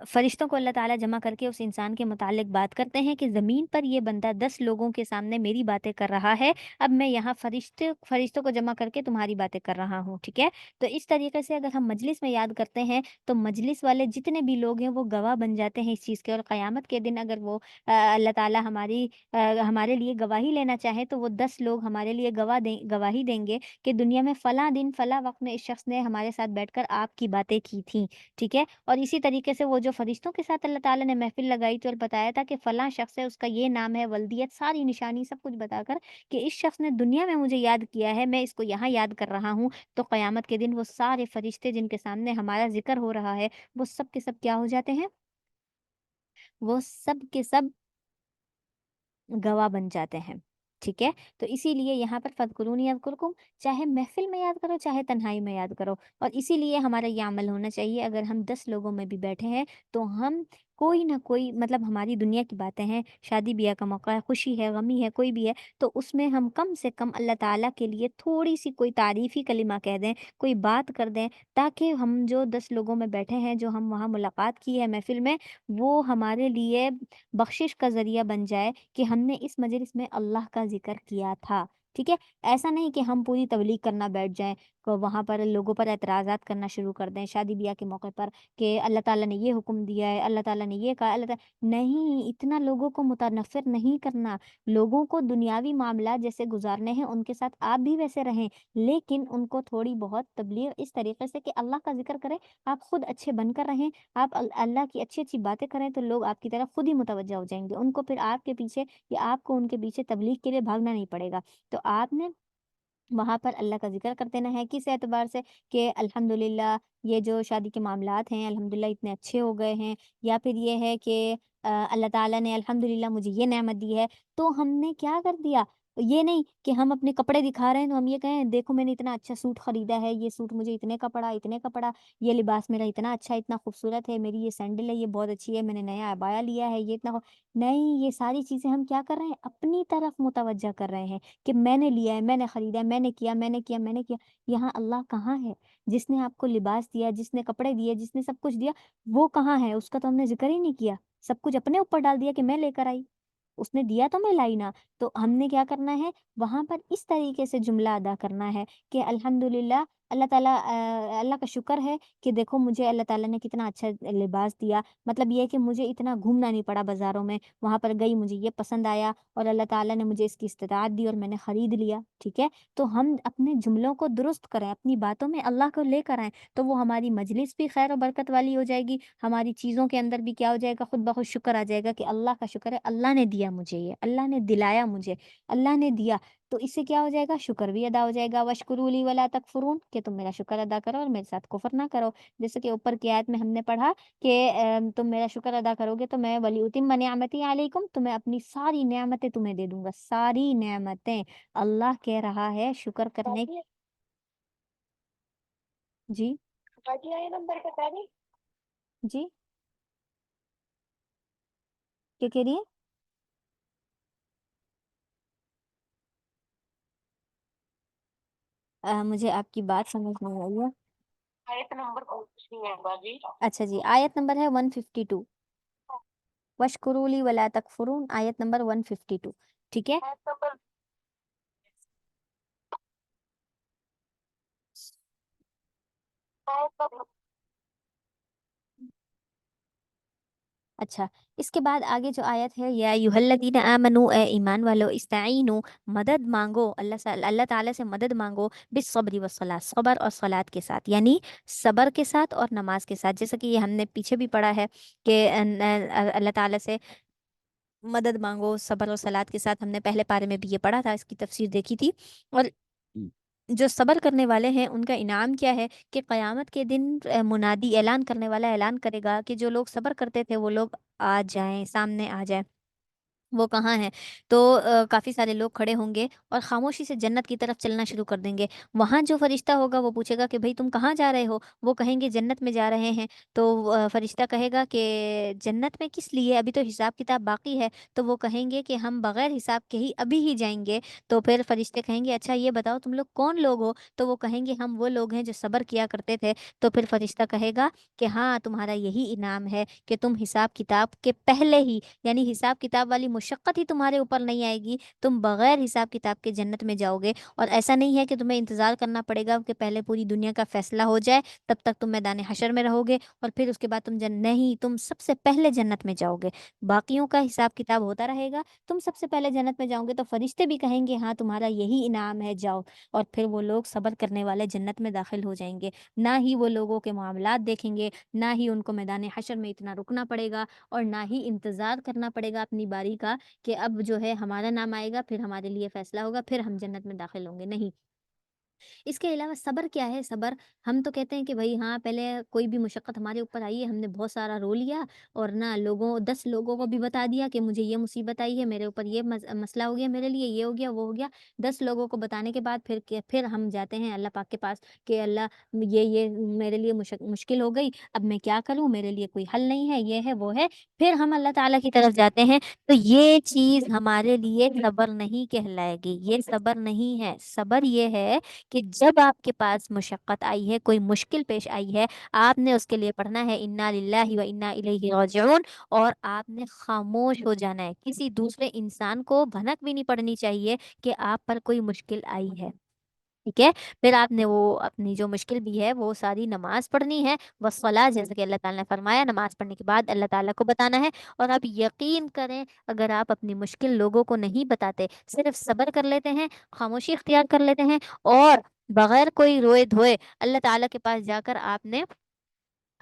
فرشتوں کو اللہ تعالیٰ جمع کر کے اس انسان کے متعلق بات کرتے ہیں کہ زمین پر یہ بندہ 10 لوگوں کے سامنے میری باتیں کر رہا ہے، اب میں یہاں فرشتوں کو جمع کر کے تمہاری باتیں کر رہا ہوں، ٹھیک ہے؟ تو اس طریقے سے اگر ہم مجلس میں یاد کرتے ہیں تو مجلس والے جتنے بھی لوگ ہیں وہ گواہ بن جاتے ہیں اس چیز کے، اور قیامت کے دن اگر وہ اللہ تعالیٰ ہمارے لیے گواہی لینا چاہے تو وہ 10 لوگ ہمارے لیے گواہی دیں گے کہ دنیا میں فلاں دن فلاں وقت میں اس شخص نے ہمارے ساتھ بیٹھ کر آپ کی باتیں کی تھیں، ٹھیک ہے؟ اور اسی طریقے سے وہ جو فرشتوں کے ساتھ اللہ تعالیٰ نے محفل لگائی تھی اور بتایا تھا کہ فلاں شخص ہے، اس کا یہ نام ہے، ولدیت، ساری نشانی سب کچھ بتا کر کہ اس شخص نے دنیا میں مجھے یاد کیا ہے، میں اس کو یہاں یاد کر رہا ہوں، تو قیامت کے دن وہ سارے فرشتے جن کے سامنے ہمارا ذکر ہو رہا ہے وہ سب کے سب کیا ہو جاتے ہیں؟ وہ سب کے سب گواہ بن جاتے ہیں، ٹھیک ہے؟ تو اسی لیے یہاں پر فَاذْكُرُونِی اذْکُرْکُم، چاہے محفل میں یاد کرو چاہے تنہائی میں یاد کرو، اور اسی لیے ہمارا یہ عمل ہونا چاہیے، اگر ہم 10 لوگوں میں بھی بیٹھے ہیں تو ہم کوئی نہ کوئی، مطلب ہماری دنیا کی باتیں ہیں، شادی بیاہ کا موقع ہے، خوشی ہے، غمی ہے، کوئی بھی ہے، تو اس میں ہم کم سے کم اللہ تعالیٰ کے لیے تھوڑی سی کوئی تعریفی کلمہ کہہ دیں، کوئی بات کر دیں، تاکہ ہم جو 10 لوگوں میں بیٹھے ہیں، جو ہم وہاں ملاقات کی ہے محفل میں، وہ ہمارے لیے بخشش کا ذریعہ بن جائے کہ ہم نے اس مجلس میں اللہ کا ذکر کیا تھا، ٹھیک ہے؟ ایسا نہیں کہ ہم پوری تبلیغ کرنا بیٹھ جائیں، وہاں پر لوگوں پر اعتراضات کرنا شروع کر دیں شادی بیاہ کے موقع پر کہ اللہ تعالیٰ نے یہ حکم دیا ہے، اللہ تعالیٰ نے یہ کہا، اللہ تعالیٰ نہیں، اتنا لوگوں کو متنفر نہیں کرنا، لوگوں کو دنیاوی معاملات جیسے گزارنے ہیں ان کے ساتھ آپ بھی ویسے رہیں، لیکن ان کو تھوڑی بہت تبلیغ اس طریقے سے کہ اللہ کا ذکر کریں، آپ خود اچھے بن کر رہیں، آپ اللہ کی اچھی اچھی باتیں کریں تو لوگ آپ کی طرف خود ہی متوجہ ہو جائیں گے، ان کو پھر آپ کے پیچھے یا آپ کو ان کے پیچھے تبلیغ کے لیے بھاگنا نہیں پڑے گا، تو آپ نے وہاں پر اللہ کا ذکر کر دینا ہے، کس اعتبار سے کہ الحمدللہ یہ جو شادی کے معاملات ہیں الحمدللہ اتنے اچھے ہو گئے ہیں، یا پھر یہ ہے کہ اللہ تعالیٰ نے الحمدللہ مجھے یہ نعمت دی ہے، تو ہم نے کیا کر دیا؟ یہ نہیں کہ ہم اپنے کپڑے دکھا رہے ہیں تو ہم یہ کہیں دیکھو میں نے اتنا اچھا سوٹ خریدا ہے، یہ سوٹ مجھے اتنے کا پڑا، یہ لباس میرا اتنا اچھا اتنا خوبصورت ہے، میری یہ سینڈل ہے یہ بہت اچھی ہے، میں نے نیا عبایا لیا ہے یہ اتنا نہیں، یہ ساری چیزیں ہم کیا کر رہے ہیں؟ اپنی طرف متوجہ کر رہے ہیں کہ میں نے لیا ہے، میں نے خریدا ہے، میں نے کیا، میں نے کیا، میں نے کیا۔ یہاں اللہ کہاں ہے؟ جس نے آپ کو لباس دیا، جس نے کپڑے دیے، جس نے سب کچھ دیا، وہ کہاں ہے؟ اس کا تو ہم نے ذکر ہی نہیں کیا، سب کچھ اپنے اوپر ڈال دیا کہ میں لے کر آئی، اس نے دیا تو میں لائی نا، تو ہم نے کیا کرنا ہے؟ وہاں پر اس طریقے سے جملہ ادا کرنا ہے کہ الحمدللہ اللہ تعالیٰ اللہ کا شکر ہے کہ دیکھو مجھے اللہ تعالیٰ نے کتنا اچھا لباس دیا، مطلب یہ کہ مجھے اتنا گھومنا نہیں پڑا بازاروں میں، وہاں پر گئی مجھے یہ پسند آیا اور اللہ تعالیٰ نے مجھے اس کی استطاعت دی اور میں نے خرید لیا، ٹھیک ہے؟ تو ہم اپنے جملوں کو درست کریں، اپنی باتوں میں اللہ کو لے کر آئیں، تو وہ ہماری مجلس بھی خیر و برکت والی ہو جائے گی، ہماری چیزوں کے اندر بھی کیا ہو جائے گا؟ خود بخود شکر آ جائے گا کہ اللہ کا شکر ہے، اللہ نے دیا مجھے یہ، اللہ نے دلایا مجھے، اللہ نے دیا، تو اس سے کیا ہو جائے گا؟ شکر بھی ادا ہو جائے گا، واشکروا لی ولا تکفرون، کہ تم میرا شکر ادا کرو اور میرے ساتھ کفر نہ کرو، جیسے کہ اوپر کی آیت میں ہم نے پڑھا کہ تم میرا شکر ادا کرو گے تو میں ولیتم نعمتی علیکم، تو میں اپنی ساری نعمتیں تمہیں دے دوں گا، ساری نعمتیں اللہ کہہ رہا ہے شکر کرنے۔ باجی جی باجی آیا نمبر بتا دی؟ جی کیا کہہ رہی ہیں؟ مجھے آپ کی بات سمجھ نہیں آئی ہے۔ آیت نمبر کون سی ہے باجی؟ اچھا جی، آیت نمبر ہے 152، واشکروا لی ولا تکفرون، آیت نمبر 152، ٹھیک ہے؟ آیت نمبر آیت نمبر اچھا، اس کے بعد آگے جو آیت ہے، یا ایھا الذین آمنوا، اے ایمان والو، استعینوا، مدد مانگو اللہ تعالیٰ سے مدد مانگو، بالصبر والصلاۃ، صبر اور صلاۃ کے ساتھ، یعنی صبر کے ساتھ اور نماز کے ساتھ، جیسا کہ یہ ہم نے پیچھے بھی پڑھا ہے کہ اللہ تعالیٰ سے مدد مانگو صبر اور صلاۃ کے ساتھ، ہم نے پہلے پارے میں بھی یہ پڑھا تھا، اس کی تفسیر دیکھی تھی، اور جو صبر کرنے والے ہیں ان کا انعام کیا ہے کہ قیامت کے دن منادی اعلان کرنے والا اعلان کرے گا کہ جو لوگ صبر کرتے تھے وہ لوگ آ جائیں، سامنے آ جائیں، وہ کہاں ہے؟ تو کافی سارے لوگ کھڑے ہوں گے اور خاموشی سے جنت کی طرف چلنا شروع کر دیں گے۔ وہاں جو فرشتہ ہوگا وہ پوچھے گا کہ بھائی تم کہاں جا رہے ہو؟ وہ کہیں گے جنت میں جا رہے ہیں۔ تو فرشتہ کہے گا کہ جنت میں کس لیے؟ ابھی تو حساب کتاب باقی ہے۔ تو وہ کہیں گے کہ ہم بغیر حساب کے ہی ابھی ہی جائیں گے۔ تو پھر فرشتے کہیں گے اچھا یہ بتاؤ تم لوگ کون لوگ ہو؟ تو وہ کہیں گے ہم وہ لوگ ہیں جو صبر کیا کرتے تھے۔ تو پھر فرشتہ کہے گا کہ ہاں تمہارا یہی انعام ہے کہ تم حساب کتاب کے پہلے ہی، یعنی حساب کتاب والی مشقت ہی تمہارے اوپر نہیں آئے گی، تم بغیر حساب کتاب کے جنت میں جاؤ گے۔ اور ایسا نہیں ہے کہ تمہیں انتظار کرنا پڑے گا کہ پہلے پوری دنیا کا فیصلہ ہو جائے تب تک تم میدان حشر میں رہو گے اور پھر اس کے بعد نہیں، تم سب سے پہلے جنت میں جاؤ گے۔ باقیوں کا حساب کتاب ہوتا رہے گا، تم سب سے پہلے جنت میں جاؤ گے۔ تو فرشتے بھی کہیں گے ہاں تمہارا یہی انعام ہے، جاؤ۔ اور پھر وہ لوگ صبر کرنے والے جنت میں داخل ہو جائیں گے۔ نہ ہی وہ لوگوں کے معاملات دیکھیں گے، نہ ہی ان کو میدان حشر میں اتنا رکنا پڑے گا، اور نہ ہی انتظار کرنا پڑے گا اپنی باری کا کہ اب جو ہے ہمارا نام آئے گا، پھر ہمارے لیے فیصلہ ہوگا، پھر ہم جنت میں داخل ہوں گے۔ نہیں، اس کے علاوہ صبر کیا ہے؟ صبر، ہم تو کہتے ہیں کہ بھائی ہاں پہلے کوئی بھی مشقت ہمارے اوپر آئی ہے، ہم نے بہت سارا رو لیا اور نہ 10 لوگوں کو بھی بتا دیا کہ مجھے یہ مصیبت آئی ہے، میرے اوپر یہ مسئلہ ہو گیا، میرے لیے یہ ہو گیا وہ ہو گیا۔ 10 لوگوں کو بتانے کے بعد پھر ہم جاتے ہیں اللہ پاک کے پاس کہ اللہ یہ میرے لیے مشکل ہو گئی، اب میں کیا کروں؟ میرے لیے کوئی حل نہیں ہے، یہ ہے وہ ہے۔ پھر ہم اللہ تعالیٰ کی طرف جاتے ہیں۔ تو یہ چیز ہمارے لیے صبر نہیں کہلائے گی، یہ صبر نہیں ہے۔ صبر یہ ہے کہ جب آپ کے پاس مشقت آئی ہے، کوئی مشکل پیش آئی ہے، آپ نے اس کے لیے پڑھنا ہے انا للہ و انا الیہ راجعون، اور آپ نے خاموش ہو جانا ہے۔ کسی دوسرے انسان کو بھنک بھی نہیں پڑنی چاہیے کہ آپ پر کوئی مشکل آئی ہے، ٹھیک ہے؟ پھر آپ نے وہ اپنی جو مشکل بھی ہے وہ ساری نماز پڑھنی ہے، والصلاۃ، جیسے کہ اللہ تعالیٰ نے فرمایا نماز پڑھنے کے بعد اللہ تعالیٰ کو بتانا ہے۔ اور آپ یقین کریں اگر آپ اپنی مشکل لوگوں کو نہیں بتاتے، صرف صبر کر لیتے ہیں، خاموشی اختیار کر لیتے ہیں، اور بغیر کوئی روئے دھوئے اللہ تعالیٰ کے پاس جا کر آپ نے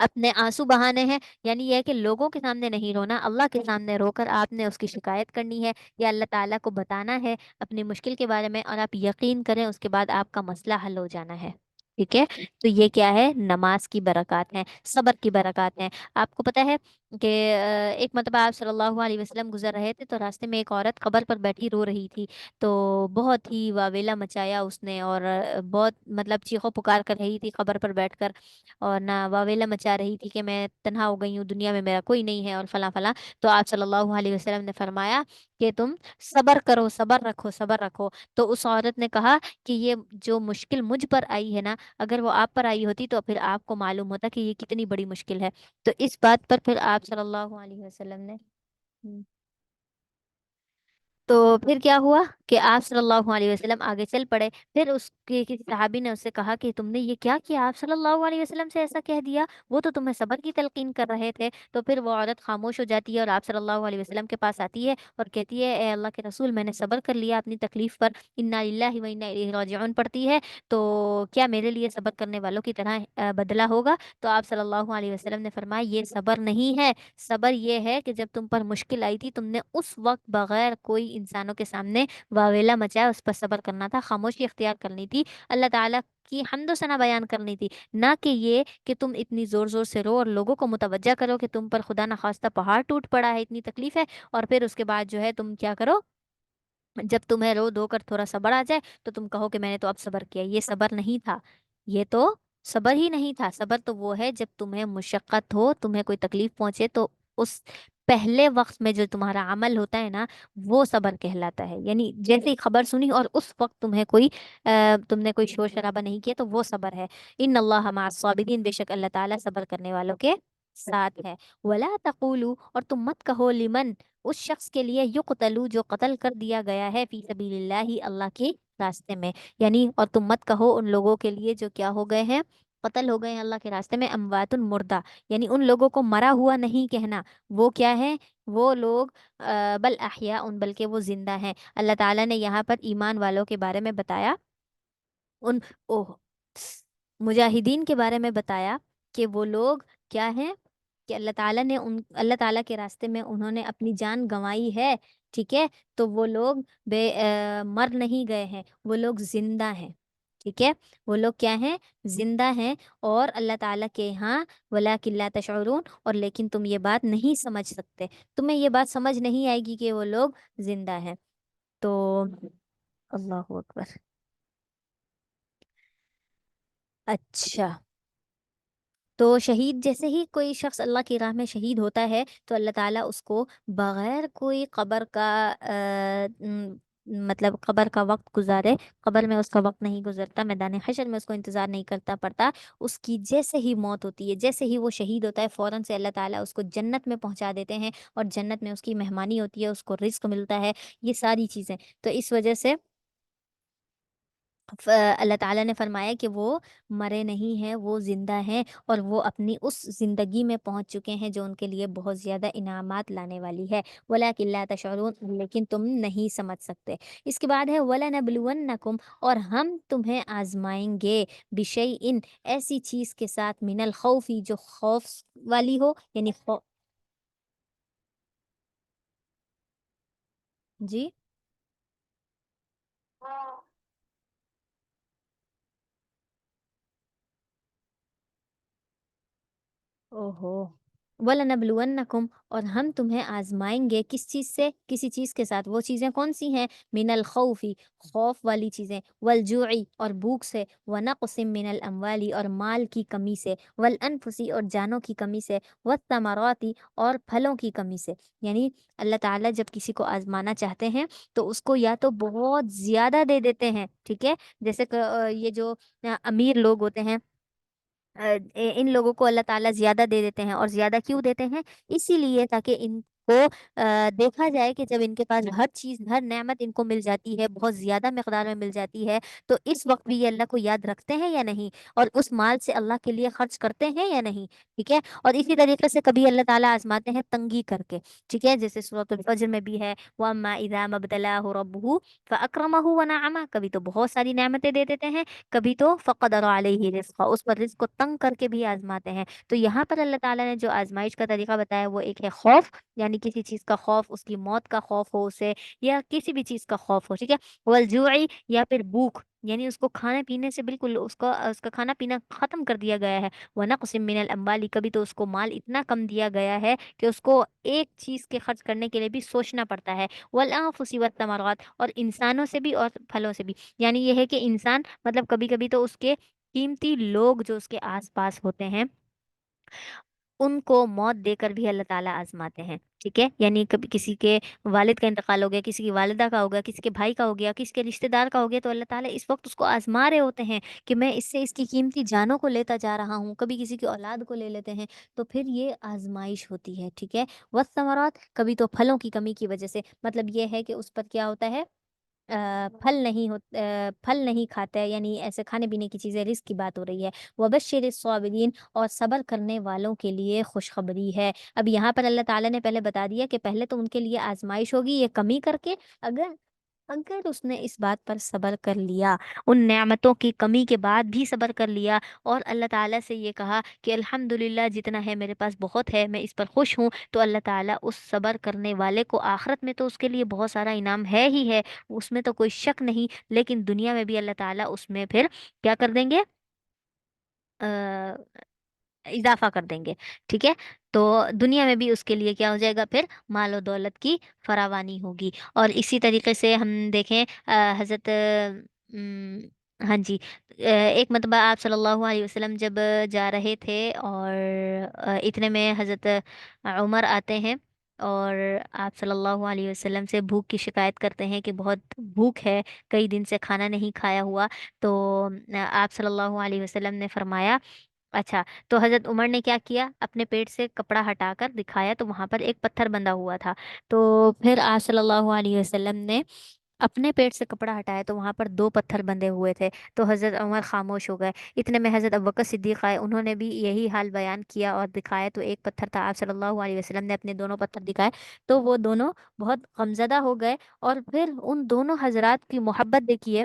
اپنے آنسو بہانے ہیں، یعنی یہ ہے کہ لوگوں کے سامنے نہیں رونا، اللہ کے سامنے رو کر آپ نے اس کی شکایت کرنی ہے یا اللہ تعالیٰ کو بتانا ہے اپنی مشکل کے بارے میں، اور آپ یقین کریں اس کے بعد آپ کا مسئلہ حل ہو جانا ہے، ٹھیک ہے؟ تو یہ کیا ہے؟ نماز کی برکات ہیں، صبر کی برکات ہیں۔ آپ کو پتہ ہے کہ ایک مرتبہ آپ صلی اللہ علیہ وسلم گزر رہے تھے تو راستے میں ایک عورت قبر پر بیٹھی رو رہی تھی، تو بہت ہی واویلا مچایا اس نے، اور بہت مطلب چیخو پکار کر رہی تھی قبر پر بیٹھ کر، اور نہ واویلا مچا رہی تھی کہ میں تنہا ہو گئی ہوں، دنیا میں میرا کوئی نہیں ہے اور فلاں فلاں۔ تو آپ صلی اللہ علیہ وسلم نے فرمایا کہ تم صبر کرو، صبر رکھو، صبر رکھو۔ تو اس عورت نے کہا کہ یہ جو مشکل مجھ پر آئی ہے نا، اگر وہ آپ پر آئی ہوتی تو پھر آپ کو معلوم ہوتا کہ یہ کتنی بڑی مشکل ہے۔ تو اس بات پر پھر آپ صلی اللہ علیہ وسلم نے تو پھر کیا ہوا کہ آپ صلی اللہ علیہ وسلم آگے چل پڑے۔ پھر اس کے کسی صحابی نے اس سے کہا کہ تم نے یہ کیا کیا؟ آپ صلی اللہ علیہ وسلم سے ایسا کہہ دیا، وہ تو تمہیں صبر کی تلقین کر رہے تھے۔ تو پھر وہ عورت خاموش ہو جاتی ہے اور آپ صلی اللہ علیہ وسلم کے پاس آتی ہے اور کہتی ہے اے اللہ کے رسول، میں نے صبر کر لیا اپنی تکلیف پر، انا للہ و انا الیہ راجعون پڑھتی ہے، تو کیا میرے لیے صبر کرنے والوں کی طرح بدلہ ہوگا؟ تو آپ صلی اللہ علیہ وسلم نے فرمایا یہ صبر نہیں ہے، صبر یہ ہے کہ جب تم پر مشکل آئی تھی تم نے اس وقت بغیر کوئی انسانوں کے سامنے واویلا مچایا، اس پر صبر کرنا تھا، خاموشی اختیار کرنی تھی، اللہ تعالیٰ کی حمد و ثنا بیان کرنی تھی، نہ کہ یہ کہ تم اتنی زور زور سے رو اور لوگوں کو متوجہ کرو کہ تم پر خدا نخواستہ پہاڑ ٹوٹ پڑا ہے، اتنی تکلیف ہے، اور پھر اس کے بعد جو ہے تم کیا کرو، جب تمہیں رو دھو کر تھوڑا صبر آ جائے تو تم کہو کہ میں نے تو اب صبر کیا۔ یہ صبر نہیں تھا، یہ تو صبر ہی نہیں تھا۔ صبر تو وہ ہے جب تمہیں مشقت ہو، تمہیں کوئی تکلیف پہنچے، تو اس پہلے وقت میں جو تمہارا عمل ہوتا ہے نا، وہ صبر کہلاتا ہے۔ یعنی جیسے ہی خبر سنی اور اس وقت تم نے کوئی شور شرابہ نہیں کیا تو وہ صبر ہے۔ ان اللہ مع الصابرین، بے شک اللہ تعالیٰ صبر کرنے والوں کے ساتھ ہے۔ ولا تقولوا، اور تم مت کہو، لمن، اس شخص کے لیے، یقتلو، جو قتل کر دیا گیا ہے، فی سبیل اللہ، اللہ کے راستے میں، یعنی اور تم مت کہو ان لوگوں کے لیے جو کیا ہو گئے ہیں، قتل ہو گئے ہیں اللہ کے راستے میں، اموات مردہ، یعنی ان لوگوں کو مرا ہوا نہیں کہنا، وہ کیا ہے؟ وہ لوگ بل احیاء، بلکہ وہ زندہ ہیں۔ اللہ تعالیٰ نے یہاں پر ایمان والوں کے بارے میں بتایا، ان اوہ مجاہدین کے بارے میں بتایا کہ وہ لوگ کیا ہیں، کہ اللہ تعالیٰ کے راستے میں انہوں نے اپنی جان گنوائی ہے، ٹھیک ہے؟ تو وہ لوگ مر نہیں گئے ہیں، وہ لوگ زندہ ہیں، ٹھیک ہے، وہ لوگ کیا ہیں؟ زندہ ہیں، اور اللہ تعالیٰ کے یہاں ولیکن لا تشعرون، اور لیکن تم یہ بات نہیں سمجھ سکتے، تمہیں یہ بات سمجھ نہیں آئے گی کہ وہ لوگ زندہ ہیں۔ تو اللہ اکبر۔ اچھا، تو شہید جیسے ہی کوئی شخص اللہ کی راہ میں شہید ہوتا ہے تو اللہ تعالیٰ اس کو بغیر کوئی قبر کا مطلب قبر کا وقت گزارے، قبر میں اس کا وقت نہیں گزرتا، میدان حشر میں اس کو انتظار نہیں کرتا پڑتا، اس کی جیسے ہی موت ہوتی ہے، جیسے ہی وہ شہید ہوتا ہے، فوراً سے اللہ تعالیٰ اس کو جنت میں پہنچا دیتے ہیں، اور جنت میں اس کی مہمانی ہوتی ہے، اس کو رزق ملتا ہے، یہ ساری چیزیں۔ تو اس وجہ سے اللہ تعالیٰ نے فرمایا کہ وہ مرے نہیں ہیں، وہ زندہ ہیں، اور وہ اپنی اس زندگی میں پہنچ چکے ہیں جو ان کے لیے بہت زیادہ انعامات لانے والی ہے، وَلَٰكِن لَا تَشْعُرُونَ، لیکن تم نہیں سمجھ سکتے۔ اس کے بعد ہے وَلَنَبْلُوَنَّكُمْ، اور ہم تمہیں آزمائیں گے، بِشَيْءٍ، ایسی چیز کے ساتھ، من الخوف، جو خوف والی ہو، یعنی جی، ہاں، اوہو، وَلَنَبْلُوَنَّكُمْ، اور ہم تمہیں آزمائیں گے، کس چیز سے؟ کسی چیز کے ساتھ، وہ چیزیں کون سی ہیں؟ من الخوف، خوف والی چیزیں، والجوع، اور بھوک سے، ونقص من الاموال، اور مال کی کمی سے، والانفس، اور جانوں کی کمی سے، والثمرات، اور پھلوں کی کمی سے۔ یعنی اللہ تعالیٰ جب کسی کو آزمانا چاہتے ہیں تو اس کو یا تو بہت زیادہ دے دیتے ہیں، ٹھیک ہے، جیسے کہ یہ جو امیر لوگ ہوتے ہیں، ان لوگوں کو اللہ تعالیٰ زیادہ دے دیتے ہیں، اور زیادہ کیوں دیتے ہیں؟ اسی لیے تاکہ ان کو دیکھا جائے کہ جب ان کے پاس ہر چیز، ہر نعمت ان کو مل جاتی ہے، بہت زیادہ مقدار میں مل جاتی ہے، تو اس وقت بھی یہ اللہ کو یاد رکھتے ہیں یا نہیں، اور اس مال سے اللہ کے لیے خرچ کرتے ہیں یا نہیں، ٹھیک ہے۔ اور اسی طریقے سے کبھی اللہ تعالیٰ آزماتے ہیں تنگی کر کے، ٹھیک ہے، جیسے سورۃ الفجر میں بھی ہے، وَأَمَّا إِذَا مَا ابْتَلَاهُ رَبُّهُ فَأَكْرَمَهُ وَنَعَمَهُ، کبھی تو بہت ساری نعمتیں دے دیتے ہیں، کبھی تو فقدر علیہ رزقا، اس پر رزق کو تنگ کر کے بھی آزماتے ہیں۔ تو یہاں پر اللہ تعالیٰ نے جو آزمائش کا طریقہ بتایا وہ ایک ہے خوف، یعنی کسی چیز کا خوف، اس کی موت کا خوف ہو اسے، یا کسی بھی چیز کا خوف ہو، ٹھیک ہے، والجوعی، یا پھر بھوک، یعنی اس کو کھانے پینے سے بالکل اس کا کھانا پینا ختم کر دیا گیا ہے، ونقص من الاموال، کبھی تو اس کو مال اتنا کم دیا گیا ہے کہ اس کو ایک چیز کے خرچ کرنے کے لیے بھی سوچنا پڑتا ہے، والانفس والثمرات، اور انسانوں سے بھی اور پھلوں سے بھی، یعنی یہ ہے کہ انسان مطلب کبھی کبھی تو اس کے قیمتی لوگ جو اس کے آس پاس ہوتے ہیں ان کو موت دے کر بھی اللہ تعالیٰ آزماتے ہیں، ٹھیک ہے، یعنی کبھی کسی کے والد کا انتقال ہو گیا، کسی کی والدہ کا ہو گیا، کسی کے بھائی کا ہو گیا، کسی کے رشتے دار کا ہو گیا، تو اللہ تعالیٰ اس وقت اس کو آزما رہے ہوتے ہیں کہ میں اس سے اس کی قیمتی جانوں کو لیتا جا رہا ہوں، کبھی کسی کی اولاد کو لے لیتے ہیں، تو پھر یہ آزمائش ہوتی ہے، ٹھیک ہے، والثمرات، کبھی تو پھلوں کی کمی کی وجہ سے، مطلب یہ ہے کہ اس پر کیا ہوتا ہے، پھل نہیں کھاتا ہے، یعنی ایسے کھانے پینے کی چیزیں، رزق کی بات ہو رہی ہے، وبشر الصابرین، اور صبر کرنے والوں کے لیے خوشخبری ہے۔ اب یہاں پر اللہ تعالیٰ نے پہلے بتا دیا کہ پہلے تو ان کے لیے آزمائش ہوگی یہ کمی کر کے، اگر اگر اس نے اس بات پر صبر کر لیا، ان نعمتوں کی کمی کے بعد بھی صبر کر لیا، اور اللہ تعالیٰ سے یہ کہا کہ الحمدللہ جتنا ہے میرے پاس بہت ہے، میں اس پر خوش ہوں، تو اللہ تعالیٰ اس صبر کرنے والے کو آخرت میں تو اس کے لیے بہت سارا انعام ہے ہی ہے، اس میں تو کوئی شک نہیں، لیکن دنیا میں بھی اللہ تعالیٰ اس میں پھر کیا کر دیں گے، اضافہ کر دیں گے، ٹھیک ہے، تو دنیا میں بھی اس کے لیے کیا ہو جائے گا، پھر مال و دولت کی فراوانی ہوگی۔ اور اسی طریقے سے ہم دیکھیں حضرت ہاں جی، ایک مرتبہ آپ صلی اللہ علیہ وسلم جب جا رہے تھے، اور اتنے میں حضرت عمر آتے ہیں، اور آپ صلی اللہ علیہ وسلم سے بھوک کی شکایت کرتے ہیں کہ بہت بھوک ہے، کئی دن سے کھانا نہیں کھایا ہوا، تو آپ صلی اللہ علیہ وسلم نے فرمایا، اچھا، تو حضرت عمر نے کیا کیا، اپنے پیٹ سے کپڑا ہٹا کر دکھایا تو وہاں پر ایک پتھر بندھا ہوا تھا، تو پھر آپ صلی اللہ علیہ وسلم نے اپنے پیٹ سے کپڑا ہٹایا تو وہاں پر دو پتھر بندھے ہوئے تھے، تو حضرت عمر خاموش ہو گئے، اتنے میں حضرت ابوبکر صدیق آئے، انہوں نے بھی یہی حال بیان کیا اور دکھایا، تو ایک پتھر تھا، آپ صلی اللہ علیہ وسلم نے اپنے دونوں پتھر دکھائے، تو وہ دونوں بہت غمزدہ ہو گئے، اور پھر ان دونوں حضرات کی محبت دیکھیے،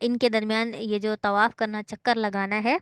ان کے درمیان یہ جو طواف کرنا، چکر لگانا ہے،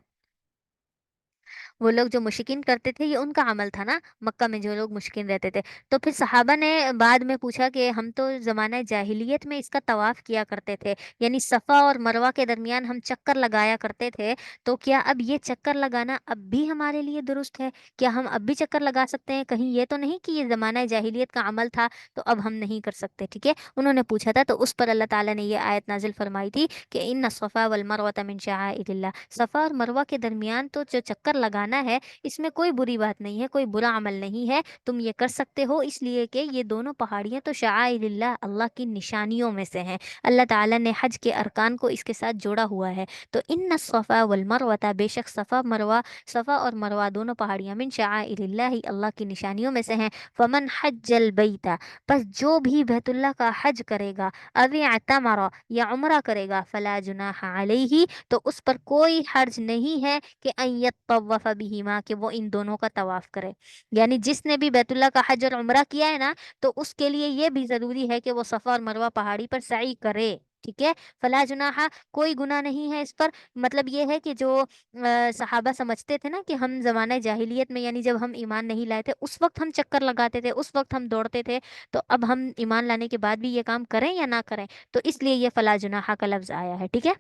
وہ لوگ جو مشرکین کرتے تھے، یہ ان کا عمل تھا نا، مکہ میں جو لوگ مشرکین رہتے تھے. تو پھر صحابہ نے بعد میں پوچھا کہ ہم تو زمانہ جاہلیت میں اس کا طواف کیا کرتے تھے، یعنی صفا اور مروہ کے درمیان ہم چکر لگایا کرتے تھے، تو کیا اب یہ چکر لگانا اب بھی ہمارے لیے درست ہے؟ کیا ہم اب بھی چکر لگا سکتے ہیں؟ کہیں یہ تو نہیں کہ یہ زمانہ جاہلیت کا عمل تھا تو اب ہم نہیں کر سکتے؟ ٹھیک ہے، انہوں نے پوچھا تھا. تو اس پر اللہ تعالیٰ نے یہ آیت نازل فرمائی تھی کہ ان الصفا والمروہ من شعائر اللہ، صفا اور مروہ کے درمیان تو جو چکر لگانا ہے، اس میں کوئی بری بات نہیں ہے، کوئی برا عمل نہیں ہے، تم یہ کر سکتے ہو، اس لیے کہ یہ دونوں پہاڑیاں تو شعائر اللہ، اللہ کی نشانیوں میں سے ہیں. اللہ تعالیٰ نے حج کے ارکان کو اس کے ساتھ جوڑا ہوا ہے. تو ان الصفا والمروہ، بے شک صفا اور مروہ دونوں پہاڑیاں من شعائر اللہ، اللہ کی نشانیوں میں سے ہیں. فمن حج البیت، پس جو بھی بیت اللہ کا حج کرے گا، او اعتمر، یا عمرہ کرے گا، فلا جناح علیہ، تو اس پر کوئی حرج نہیں ہے کہ ان یطوف بہما، کہ وہ ان دونوں کا طواف کرے. یعنی جس نے بھی بیت اللہ کا حج اور عمرہ کیا ہے نا، تو اس کے لیے یہ بھی ضروری ہے کہ وہ صفا اور مروہ پہاڑی پر سعی کرے. ٹھیک ہے، فلا جناح، کوئی گناہ نہیں ہے اس پر. مطلب یہ ہے کہ جو صحابہ سمجھتے تھے نا کہ ہم زمانہ جاہلیت میں، یعنی جب ہم ایمان نہیں لائے تھے، اس وقت ہم چکر لگاتے تھے، اس وقت ہم دوڑتے تھے، تو اب ہم ایمان لانے کے بعد بھی یہ کام کریں یا نہ کریں، تو اس لیے یہ فلا جناح کا لفظ آیا ہے. ٹھیک ہے،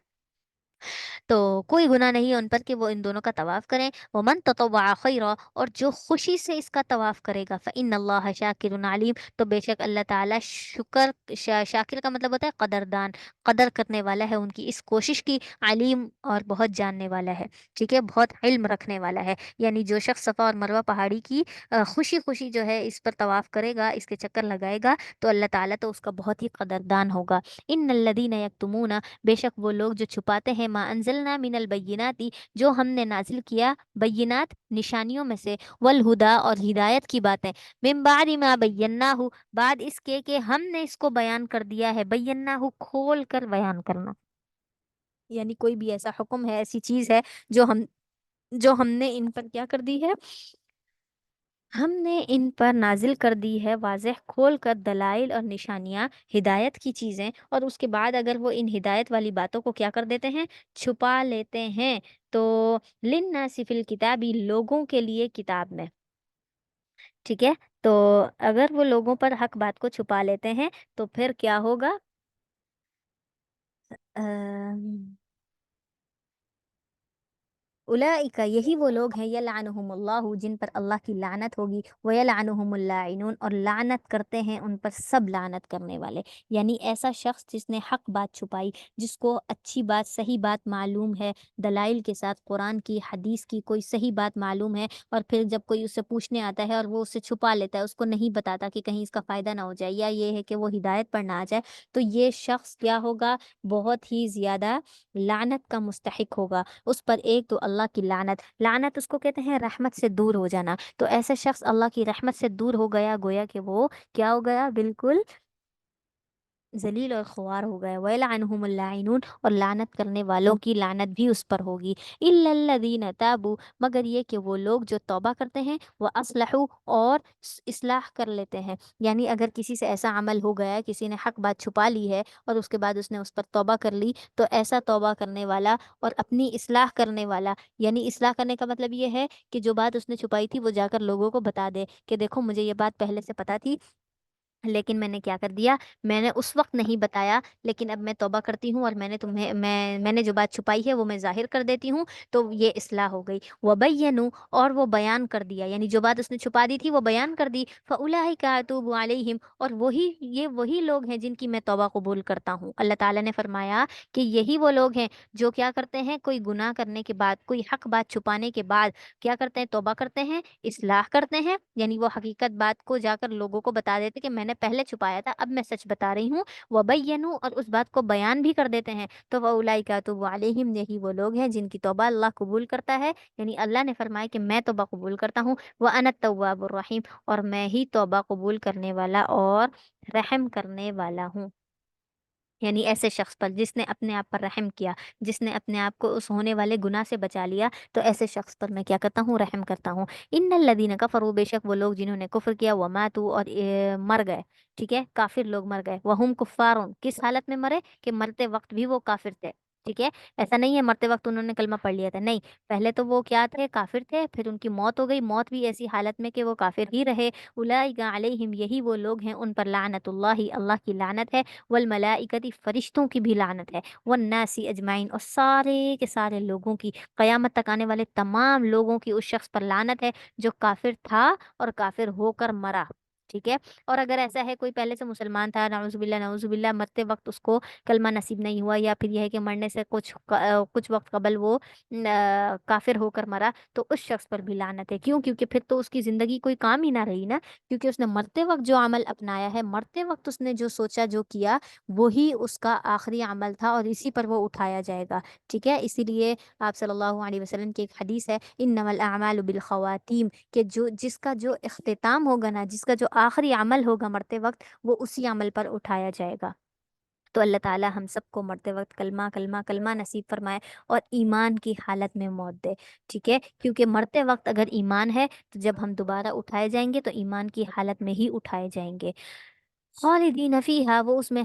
تو کوئی گناہ نہیں ہے ان پر کہ وہ ان دونوں کا طواف کریں. ومن تطوع خیرا، اور جو خوشی سے اس کا طواف کرے گا، فإن اللہ شاکر علیم، تو بے شک اللہ تعالیٰ شاکر کا مطلب ہوتا ہے قدردان، قدر کرنے والا ہے ان کی اس کوشش کی، علیم اور بہت جاننے والا ہے. ٹھیک ہے، بہت علم رکھنے والا ہے. یعنی جو شخص صفا اور مروہ پہاڑی کی خوشی خوشی جو ہے اس پر طواف کرے گا، اس کے چکر لگائے گا، تو اللہ تعالیٰ تو اس کا بہت ہی قدردان ہوگا. ان الذین یکتمون، بے شک وہ لوگ جو چھپاتے ہیں، ما انزلنا من البینات، جو ہم نے نازل کیا، بینات نشانیوں میں سے، والہدا اور ہدایت کی باتیں، من بعد ما بیناہ، بعد اس کے کہ ہم نے اس کو بیان کر دیا ہے، بیناہ کھول کر بیان کرنا، یعنی کوئی بھی ایسا حکم ہے، ایسی چیز ہے جو ہم نے ان پر کیا کر دی ہے، ہم نے ان پر نازل کر دی ہے، واضح کھول کر دلائل اور نشانیاں، ہدایت کی چیزیں، اور اس کے بعد اگر وہ ان ہدایت والی باتوں کو کیا کر دیتے ہیں، چھپا لیتے ہیں، تو للناس فی الکتاب، لوگوں کے لیے کتاب میں. ٹھیک ہے، تو اگر وہ لوگوں پر حق بات کو چھپا لیتے ہیں تو پھر کیا ہوگا؟ اولئک، یہی وہ لوگ ہیں، یلعنہم اللہ، جن پر اللہ کی لعنت ہوگی، ویلعنہم اللاعنون، اور لعنت کرتے ہیں ان پر سب لعنت کرنے والے. یعنی ایسا شخص جس نے حق بات چھپائی، جس کو اچھی بات، صحیح بات معلوم ہے، دلائل کے ساتھ، قرآن کی، حدیث کی کوئی صحیح بات معلوم ہے، اور پھر جب کوئی اس سے پوچھنے آتا ہے اور وہ اسے چھپا لیتا ہے، اس کو نہیں بتاتا کہ کہیں اس کا فائدہ نہ ہو جائے، یا یہ ہے کہ وہ ہدایت پر نہ آ جائے، تو یہ شخص کیا ہوگا؟ بہت ہی زیادہ لعنت کا مستحق ہوگا. اس پر ایک تو اللہ کی لعنت، لعنت اس کو کہتے ہیں رحمت سے دور ہو جانا، تو ایسا شخص اللہ کی رحمت سے دور ہو گیا، گویا کہ وہ کیا ہو گیا؟ بالکل ذلیل اور خوار ہو گئے. وَيَلْعَنُهُمُ اللاعنون، اور لعنت کرنے والوں کی لعنت بھی اس پر ہوگی. إِلَّا الَّذِينَ تَابُوا، مگر یہ کہ وہ لوگ جو توبہ کرتے ہیں، وہ اصلحوا، اور اصلاح کر لیتے ہیں. یعنی اگر کسی سے ایسا عمل ہو گیا ہے، کسی نے حق بات چھپا لی ہے اور اس کے بعد اس نے اس پر توبہ کر لی، تو ایسا توبہ کرنے والا اور اپنی اصلاح کرنے والا، یعنی اصلاح کرنے کا مطلب یہ ہے کہ جو بات اس نے چھپائی تھی وہ جا کر لوگوں کو بتا دے کہ دیکھو مجھے یہ بات پہلے سے پتا تھی، لیکن میں نے کیا کر دیا، میں نے اس وقت نہیں بتایا، لیکن اب میں توبہ کرتی ہوں اور میں نے تمہیں میں نے جو بات چھپائی ہے وہ میں ظاہر کر دیتی ہوں، تو یہ اصلاح ہو گئی. وبینوا، اور وہ بیان کر دیا، یعنی جو بات اس نے چھپا دی تھی وہ بیان کر دی. فاولئک اتوب علیہم، اور وہی لوگ ہیں جن کی میں توبہ قبول کرتا ہوں. اللہ تعالیٰ نے فرمایا کہ یہی وہ لوگ ہیں جو کیا کرتے ہیں، کوئی گناہ کرنے کے بعد، کوئی حق بات چھپانے کے بعد کیا کرتے ہیں؟ توبہ کرتے ہیں، اصلاح کرتے ہیں، یعنی وہ حقیقت بات کو جا کر لوگوں کو بتا دیتے کہ میں نے پہلے چھپایا تھا، اب میں سچ بتا رہی ہوں. وبینوا، اور اس بات کو بیان بھی کر دیتے ہیں. تو فاولئک اتوب علیہم، یہی وہ لوگ ہیں جن کی توبہ اللہ قبول کرتا ہے. یعنی اللہ نے فرمایا کہ میں توبہ قبول کرتا ہوں، وانا التواب الرحیم، اور میں ہی توبہ قبول کرنے والا اور رحم کرنے والا ہوں. یعنی ایسے شخص پر جس نے اپنے آپ پر رحم کیا، جس نے اپنے آپ کو اس ہونے والے گناہ سے بچا لیا، تو ایسے شخص پر میں کیا کرتا ہوں، رحم کرتا ہوں۔ ان الذین کفروا، بے شک وہ لوگ جنہوں نے کفر کیا، وماتوا، اور مر گئے، ٹھیک ہے، کافر لوگ مر گئے، وہم کفارون، کس حالت میں مرے، کہ مرتے وقت بھی وہ کافر تھے، ٹھیک ہے، ایسا نہیں ہے مرتے وقت انہوں نے کلمہ پڑھ لیا تھا، نہیں، پہلے تو وہ کیا تھے، کافر تھے، پھر ان کی موت ہو گئی، موت بھی ایسی حالت میں کہ وہ کافر ہی رہے۔ اولئک علیہم، یہی وہ لوگ ہیں ان پر لعنت اللہ، اللہ کی لعنت ہے، والملائکتی، فرشتوں کی بھی لعنت ہے، والناس اجمعین، اور سارے کے سارے لوگوں کی، قیامت تک آنے والے تمام لوگوں کی اس شخص پر لعنت ہے جو کافر تھا اور کافر ہو کر مرا، ٹھیک ہے۔ اور اگر ایسا ہے کوئی پہلے سے مسلمان تھا، نعوذ باللہ، مرتے وقت اس کو کلمہ نصیب نہیں ہوا، یا پھر یہ ہے کہ مرنے سے کچھ وقت قبل وہ کافر ہو کر مرا، تو اس شخص پر بھی لعنت ہے، کیوں؟ کیونکہ پھر تو اس کی زندگی کوئی کام ہی نہ رہی نا، کیونکہ اس نے مرتے وقت جو عمل اپنایا ہے، مرتے وقت اس نے جو سوچا، جو کیا، وہی اس کا آخری عمل تھا، اور اسی پر وہ اٹھایا جائے گا، ٹھیک ہے۔ اسی لیے آپ صلی اللہ علیہ وسلم کی ایک حدیث ہے، انما الاعمال بالخواتیم، کہ جس کا جو اختتام ہوگا نا، جس کا جو آخری عمل ہوگا مرتے وقت، وہ اسی عمل پر اٹھایا جائے گا۔ تو اللہ تعالی ہم سب کو مرتے وقت کلمہ کلمہ کلمہ نصیب فرمائے، اور ایمان کی حالت میں موت دے، ٹھیک ہے، کیونکہ مرتے وقت اگر ایمان ہے تو جب ہم دوبارہ اٹھائے جائیں گے تو ایمان کی حالت میں ہی اٹھائے جائیں گے۔ خالدین فیہا، وہ اس میں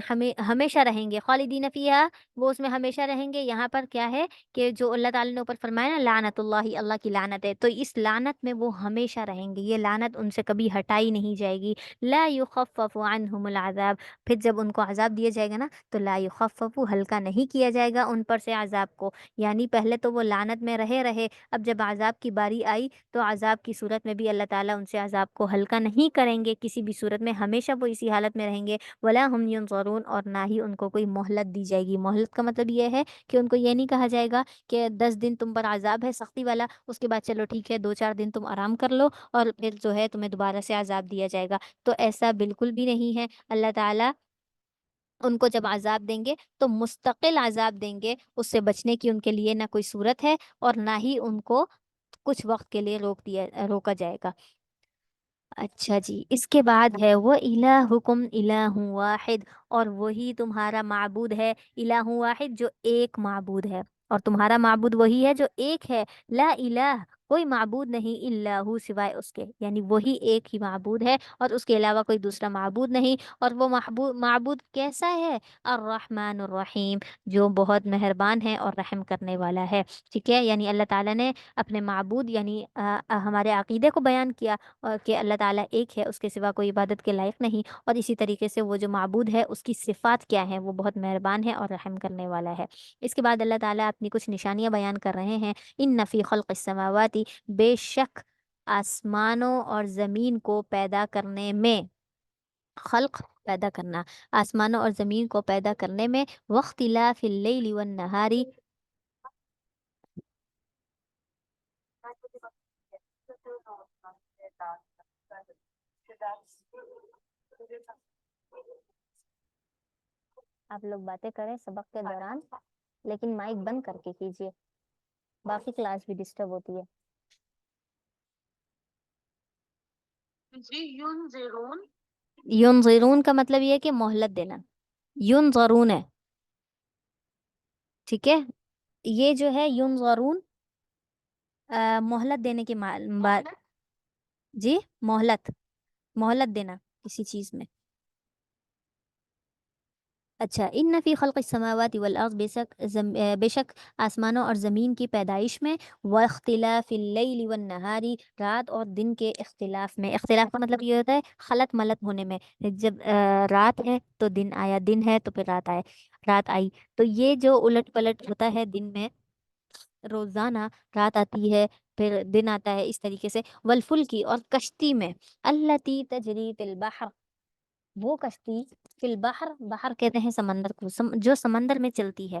ہمیشہ رہیں گے، خالدین فیہا، وہ اس میں ہمیشہ رہیں گے۔ یہاں پر کیا ہے کہ جو اللہ تعالیٰ نے اوپر فرمایا نا، لعنت اللہ، اللہ کی لعنت ہے، تو اس لعنت میں وہ ہمیشہ رہیں گے، یہ لعنت ان سے کبھی ہٹائی نہیں جائے گی۔ لا یخفف عنہم العذاب، پھر جب ان کو عذاب دیا جائے گا نا، تو لا یخفف، ہلکا نہیں کیا جائے گا ان پر سے عذاب کو، یعنی پہلے تو وہ لعنت میں رہے، اب جب عذاب کی باری آئی تو عذاب کی صورت میں بھی اللہ تعالیٰ ان سے عذاب کو ہلکا نہیں کریں گے کسی بھی صورت میں، ہمیشہ وہ اسی حالت میں رہیں گے۔ ولا ہم ینظرون، اور نہ ہی ان کو کوئی مہلت دی جائے گی۔ مہلت کا مطلب یہ ہے کہ ان کو یہ نہیں کہا جائے گا کہ 10 دن تم پر عذاب ہے سختی والا، اس کے بعد چلو ٹھیک ہے 2 4 دن تم آرام کر لو اور پھر جو ہے تمہیں دوبارہ سے عذاب دیا جائے گا، تو ایسا بالکل بھی نہیں ہے۔ اللہ تعالیٰ ان کو جب عذاب دیں گے تو مستقل عذاب دیں گے، اس سے بچنے کی ان کے لیے نہ کوئی صورت ہے، اور نہ ہی ان کو کچھ وقت کے لیے روکا جائے گا۔ اچھا جی، اس کے بعد ہے وہ الہکم الہ واحد، اور وہی تمہارا معبود ہے، الہ واحد، جو ایک معبود ہے، اور تمہارا معبود وہی ہے جو ایک ہے، لا الہ، کوئی معبود نہیں، الا ہو، سوائے اس کے، یعنی وہی ایک ہی معبود ہے اور اس کے علاوہ کوئی دوسرا معبود نہیں۔ اور وہ معبود کیسا ہے؟ الرحمن الرحیم، جو بہت مہربان ہے اور رحم کرنے والا ہے، ٹھیک ہے، یعنی اللہ تعالیٰ نے اپنے معبود، یعنی ہمارے عقیدے کو بیان کیا، اور کہ اللہ تعالیٰ ایک ہے، اس کے سوا کوئی عبادت کے لائق نہیں، اور اسی طریقے سے وہ جو معبود ہے اس کی صفات کیا ہیں، وہ بہت مہربان ہے اور رحم کرنے والا ہے۔ اس کے بعد اللہ تعالیٰ اپنی کچھ نشانیاں بیان کر رہے ہیں، ان فی خلق السماواتی، بے شک آسمانوں اور زمین کو پیدا کرنے میں، خلق پیدا کرنا، آسمانوں اور زمین کو پیدا کرنے میں، واختلاف اللیل والنہاری، آپ لوگ باتیں کریں سبق کے دوران، لیکن مائک بند کر کے کیجیے، باقی کلاس بھی ڈسٹرب ہوتی ہے۔ جی ینظرون، ینظرون کا مطلب یہ ہے کہ مہلت دینا، ینظرون ہے، ٹھیک ہے، یہ جو ہے ینظرون، مہلت دینے کے بعد، جی، مہلت، مہلت دینا کسی چیز میں۔ اچھا، ان فی خلق السماوات والارض، بے شک آسمانوں اور زمین کی پیدائش میں، واختلاف اللیل والنہاری، رات اور دن کے اختلاف میں، اختلاف کا مطلب یہ ہوتا ہے خلط ملط ہونے میں، جب رات ہے تو دن آیا، دن ہے تو پھر رات آئی، تو یہ جو الٹ پلٹ ہوتا ہے دن میں، روزانہ رات آتی ہے پھر دن آتا ہے، اس طریقے سے، والفلکی، اور کشتی میں، التی تجری فی البحر، وہ کشتی، فی البحر، بحر کہتے ہیں سمندر کو، جو سمندر میں چلتی ہے،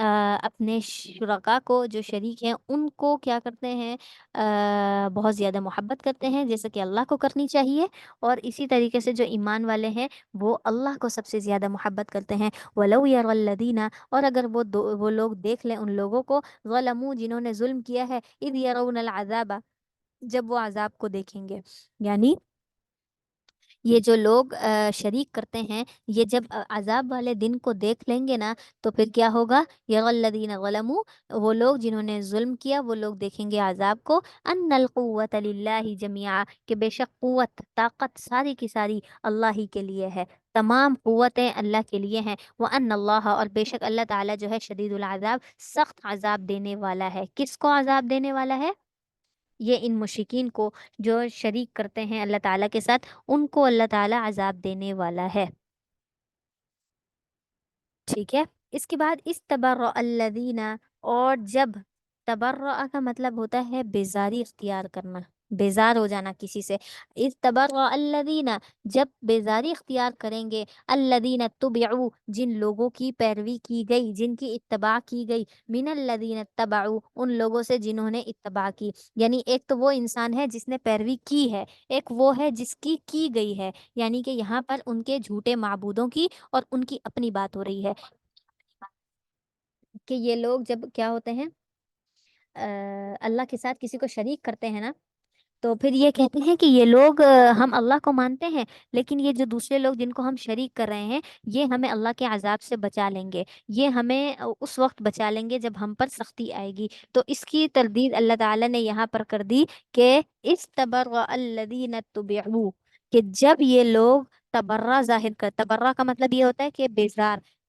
اپنے شرکا کو جو شریک ہیں ان کو کیا کرتے ہیں، بہت زیادہ محبت کرتے ہیں جیسا کہ اللہ کو کرنی چاہیے، اور اسی طریقے سے جو ایمان والے ہیں وہ اللہ کو سب سے زیادہ محبت کرتے ہیں۔ وَلَوْ يَرَى الَّذِينَ، اور اگر وہ لوگ دیکھ لیں ان لوگوں کو، ظلموا جنہوں نے ظلم کیا ہے، اذ يرون العذاب، جب وہ عذاب کو دیکھیں گے، یعنی یہ جو لوگ شریک کرتے ہیں، یہ جب عذاب والے دن کو دیکھ لیں گے نا، تو پھر کیا ہوگا، یَرَى الَّذِينَ ظَلَمُوا، وہ لوگ جنہوں نے ظلم کیا وہ لوگ دیکھیں گے عذاب کو، ان القوۃ للہ جمیعا، کہ بے شک قوت طاقت ساری کی ساری اللہ ہی کے لیے ہے، تمام قوتیں اللہ کے لیے ہیں، وَأَنَّ اللَّهَ، اور بے شک اللہ تعالیٰ جو ہے شدید العذاب، سخت عذاب دینے والا ہے۔ کس کو عذاب دینے والا ہے؟ یہ ان مشرکین کو جو شریک کرتے ہیں اللہ تعالیٰ کے ساتھ، ان کو اللہ تعالیٰ عذاب دینے والا ہے، ٹھیک ہے۔ اس کے بعد استبرأ الذین، اور جب، تبرع کا مطلب ہوتا ہے بیزاری اختیار کرنا، بیزار ہو جانا کسی سے، استبرأ الذین، جب بیزاری اختیار کریں گے، الذین اتبعوا، جن لوگوں کی پیروی کی گئی، جن کی اتباع کی گئی، من الذین اتبعوا، ان لوگوں سے جنہوں نے اتباع کی، یعنی ایک تو وہ انسان ہے جس نے پیروی کی ہے، ایک وہ ہے جس کی گئی ہے، یعنی کہ یہاں پر ان کے جھوٹے معبودوں کی اور ان کی اپنی بات ہو رہی ہے، کہ یہ لوگ جب کیا ہوتے ہیں، اللہ کے ساتھ کسی کو شریک کرتے ہیں نا، تو پھر یہ کہتے ہیں کہ یہ لوگ ہم اللہ کو مانتے ہیں، لیکن یہ جو دوسرے لوگ جن کو ہم شریک کر رہے ہیں، یہ ہمیں اللہ کے عذاب سے بچا لیں گے، یہ ہمیں اس وقت بچا لیں گے جب ہم پر سختی آئے گی۔ تو اس کی تردید اللہ تعالیٰ نے یہاں پر کر دی کہ استبرأ الذین اتبعوا، کہ جب یہ لوگ تبرہ ظاہر کر، تبرہ کا مطلب یہ ہوتا ہے کہ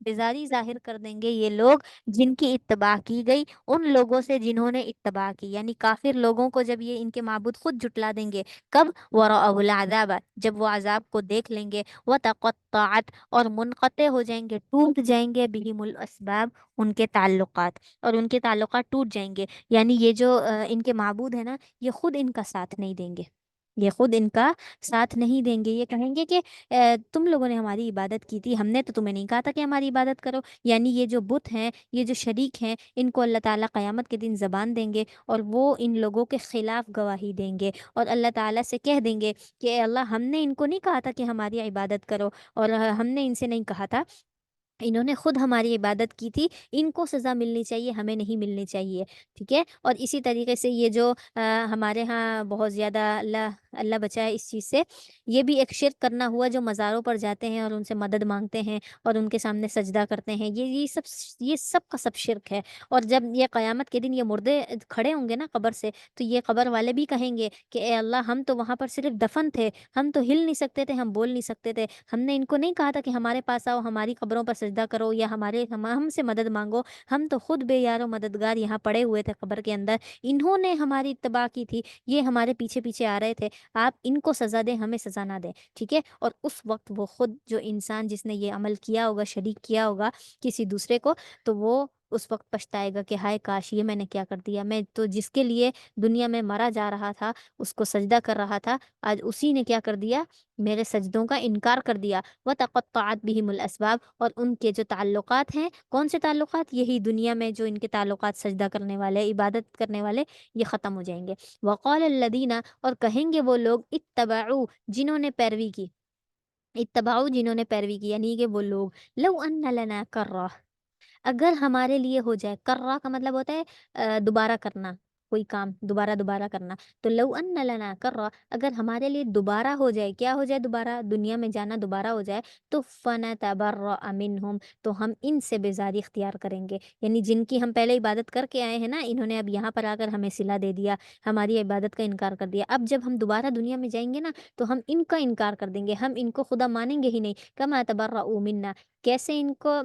بیزاری ظاہر کر دیں گے یہ لوگ جن کی اتباع کی گئی، ان لوگوں سے جنہوں نے اتباع کی، یعنی کافر لوگوں کو جب یہ ان کے معبود خود جٹلا دیں گے، کب، وَرَأَوُا الْعَذَابَ، جب وہ عذاب کو دیکھ لیں گے، وَتَقَطَّعَتْ، اور منقطع ہو جائیں گے، ٹوٹ جائیں گے، بِهِمُ الْأَسْبَابُ، ان کے تعلقات، اور ان کے تعلقات ٹوٹ جائیں گے، یعنی یہ جو ان کے معبود ہیں نا، یہ خود ان کا ساتھ نہیں دیں گے، یہ خود ان کا ساتھ نہیں دیں گے، یہ کہیں گے کہ تم لوگوں نے ہماری عبادت کی تھی، ہم نے تو تمہیں نہیں کہا تھا کہ ہماری عبادت کرو، یعنی یہ جو بت ہیں، یہ جو شریک ہیں، ان کو اللہ تعالیٰ قیامت کے دن زبان دیں گے، اور وہ ان لوگوں کے خلاف گواہی دیں گے، اور اللہ تعالیٰ سے کہہ دیں گے کہ اے اللہ، ہم نے ان کو نہیں کہا تھا کہ ہماری عبادت کرو، اور ہم نے ان سے نہیں کہا تھا، انہوں نے خود ہماری عبادت کی تھی، ان کو سزا ملنی چاہیے، ہمیں نہیں ملنی چاہیے، ٹھیک ہے۔ اور اسی طریقے سے یہ جو ہمارے ہاں بہت زیادہ، اللہ اللہ بچائے اس چیز سے، یہ بھی ایک شرک کرنا ہوا، جو مزاروں پر جاتے ہیں اور ان سے مدد مانگتے ہیں اور ان کے سامنے سجدہ کرتے ہیں، یہ سب کا سب شرک ہے، اور جب یہ قیامت کے دن یہ مردے کھڑے ہوں گے نا قبر سے، تو یہ قبر والے بھی کہیں گے کہ اے اللہ، ہم تو وہاں پر صرف دفن تھے، ہم تو ہل نہیں سکتے تھے، ہم بول نہیں سکتے تھے، ہم نے ان کو نہیں کہا تھا کہ ہمارے پاس آؤ، ہماری قبروں پر سجدہ کرو، یا ہم سے مدد مانگو، ہم تو خود بے یار و مددگار یہاں پڑے ہوئے تھے قبر کے اندر، انہوں نے ہماری اتباع کی تھی، یہ ہمارے پیچھے پیچھے آ رہے تھے، آپ ان کو سزا دیں، ہمیں سزا نہ دیں، ٹھیک ہے۔ اور اس وقت وہ خود جو انسان جس نے یہ عمل کیا ہوگا، شریک کیا ہوگا کسی دوسرے کو، تو وہ اس وقت پچھتائے گا کہ ہائے کاش، یہ میں نے کیا کر دیا، میں تو جس کے لیے دنیا میں مرا جا رہا تھا، اس کو سجدہ کر رہا تھا، آج اسی نے کیا کر دیا، میرے سجدوں کا انکار کر دیا۔ وَتَقَطَّعَتْ بِهِمُ الْأَسْبَابُ، اور ان کے جو تعلقات ہیں، کون سے تعلقات، یہی دنیا میں جو ان کے تعلقات، سجدہ کرنے والے، عبادت کرنے والے، یہ ختم ہو جائیں گے۔ وَقَالَ الَّذِينَ، اور کہیں گے وہ لوگ، اتبعوا، جنہوں نے پیروی کی، اتبعوا جنہوں نے پیروی کی، یعنی کہ وہ لوگ، لو ان لنا کرہ، اگر ہمارے لیے ہو جائے، کرہ کا مطلب ہوتا ہے دوبارہ کرنا، کوئی کام دوبارہ دوبارہ کرنا، تو لو ان لنا کرہ، اگر ہمارے لیے دوبارہ ہو جائے، کیا ہو جائے دوبارہ، دنیا میں جانا دوبارہ ہو جائے، تو فنتبرأ منہم، تو ہم ان سے بیزاری اختیار کریں گے، یعنی جن کی ہم پہلے عبادت کر کے آئے ہیں نا، انہوں نے اب یہاں پر آ کر ہمیں صلہ دے دیا، ہماری عبادت کا انکار کر دیا، اب جب ہم دوبارہ دنیا میں جائیں گے نا، تو ہم ان کا انکار کر دیں گے، ہم ان کو خدا مانیں گے ہی نہیں، کما تبرؤ منا، کیسے ان کو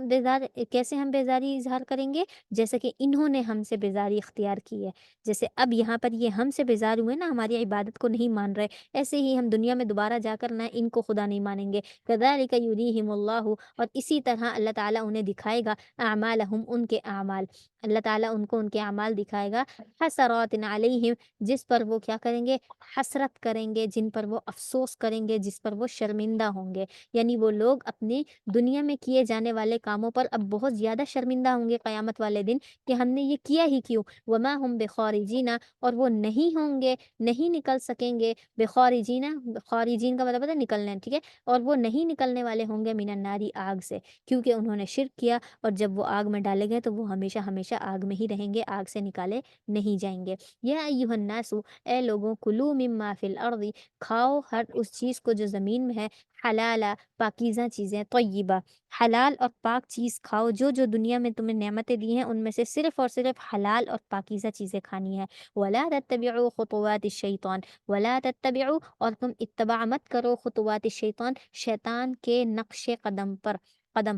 کیسے ہم بیزاری اظہار کریں گے، جیسے کہ انہوں نے ہم سے بیزاری اختیار کی ہے، جیسے اب یہاں پر یہ ہم سے بیزار ہوئے نا، ہماری عبادت کو نہیں مان رہے، ایسے ہی ہم دنیا میں دوبارہ جا کر نہ ان کو خدا نہیں مانیں گے، کذالک یریہم اللہ، اور اسی طرح اللہ تعالیٰ انہیں دکھائے گا اعمالہم، ان کے اعمال، اللہ تعالیٰ ان کو ان کے اعمال دکھائے گا، حسرات علیہم، جس پر وہ کیا کریں گے، حسرت کریں گے، جن پر وہ افسوس کریں گے، جس پر وہ شرمندہ ہوں گے. یعنی وہ لوگ اپنے دنیا میں کیے جانے والے کاموں پر اب بہت زیادہ شرمندہ ہوں گے قیامت والے دن کہ ہم نے یہ کیا ہی کیوں. وما ہم بخارجین، اور وہ نہیں ہوں گے، نہیں نکل سکیں گے، بخارجین، خارجین کا مطلب ہے نکلنا، ٹھیک ہے، اور وہ نہیں نکلنے والے ہوں گے من الناری، آگ سے، کیونکہ انہوں نے شرک کیا، اور جب وہ آگ میں ڈالے گئے تو وہ ہمیشہ ہمیشہ آگ میں ہی رہیں گے، آگ سے نکالے نہیں جائیں گے. یا ایھا الناس، اے لوگوں، کلوا مما فی الارض، کھاؤ ہر اس چیز کو جو زمین میں ہے، حلالا، پاکیزہ چیزیں، طیبہ، حلال اور پاک چیز کھاؤ، جو جو دنیا میں تمہیں نعمتیں دی ہیں ان میں سے صرف اور صرف حلال اور پاکیزہ چیزیں کھانی ہے. ولا تتبعوا خطوات الشیطان، ولا تتبعوا، اور تم اتباع مت کرو، خطوات الشیطان، شیطان کے نقش قدم پر. قدم،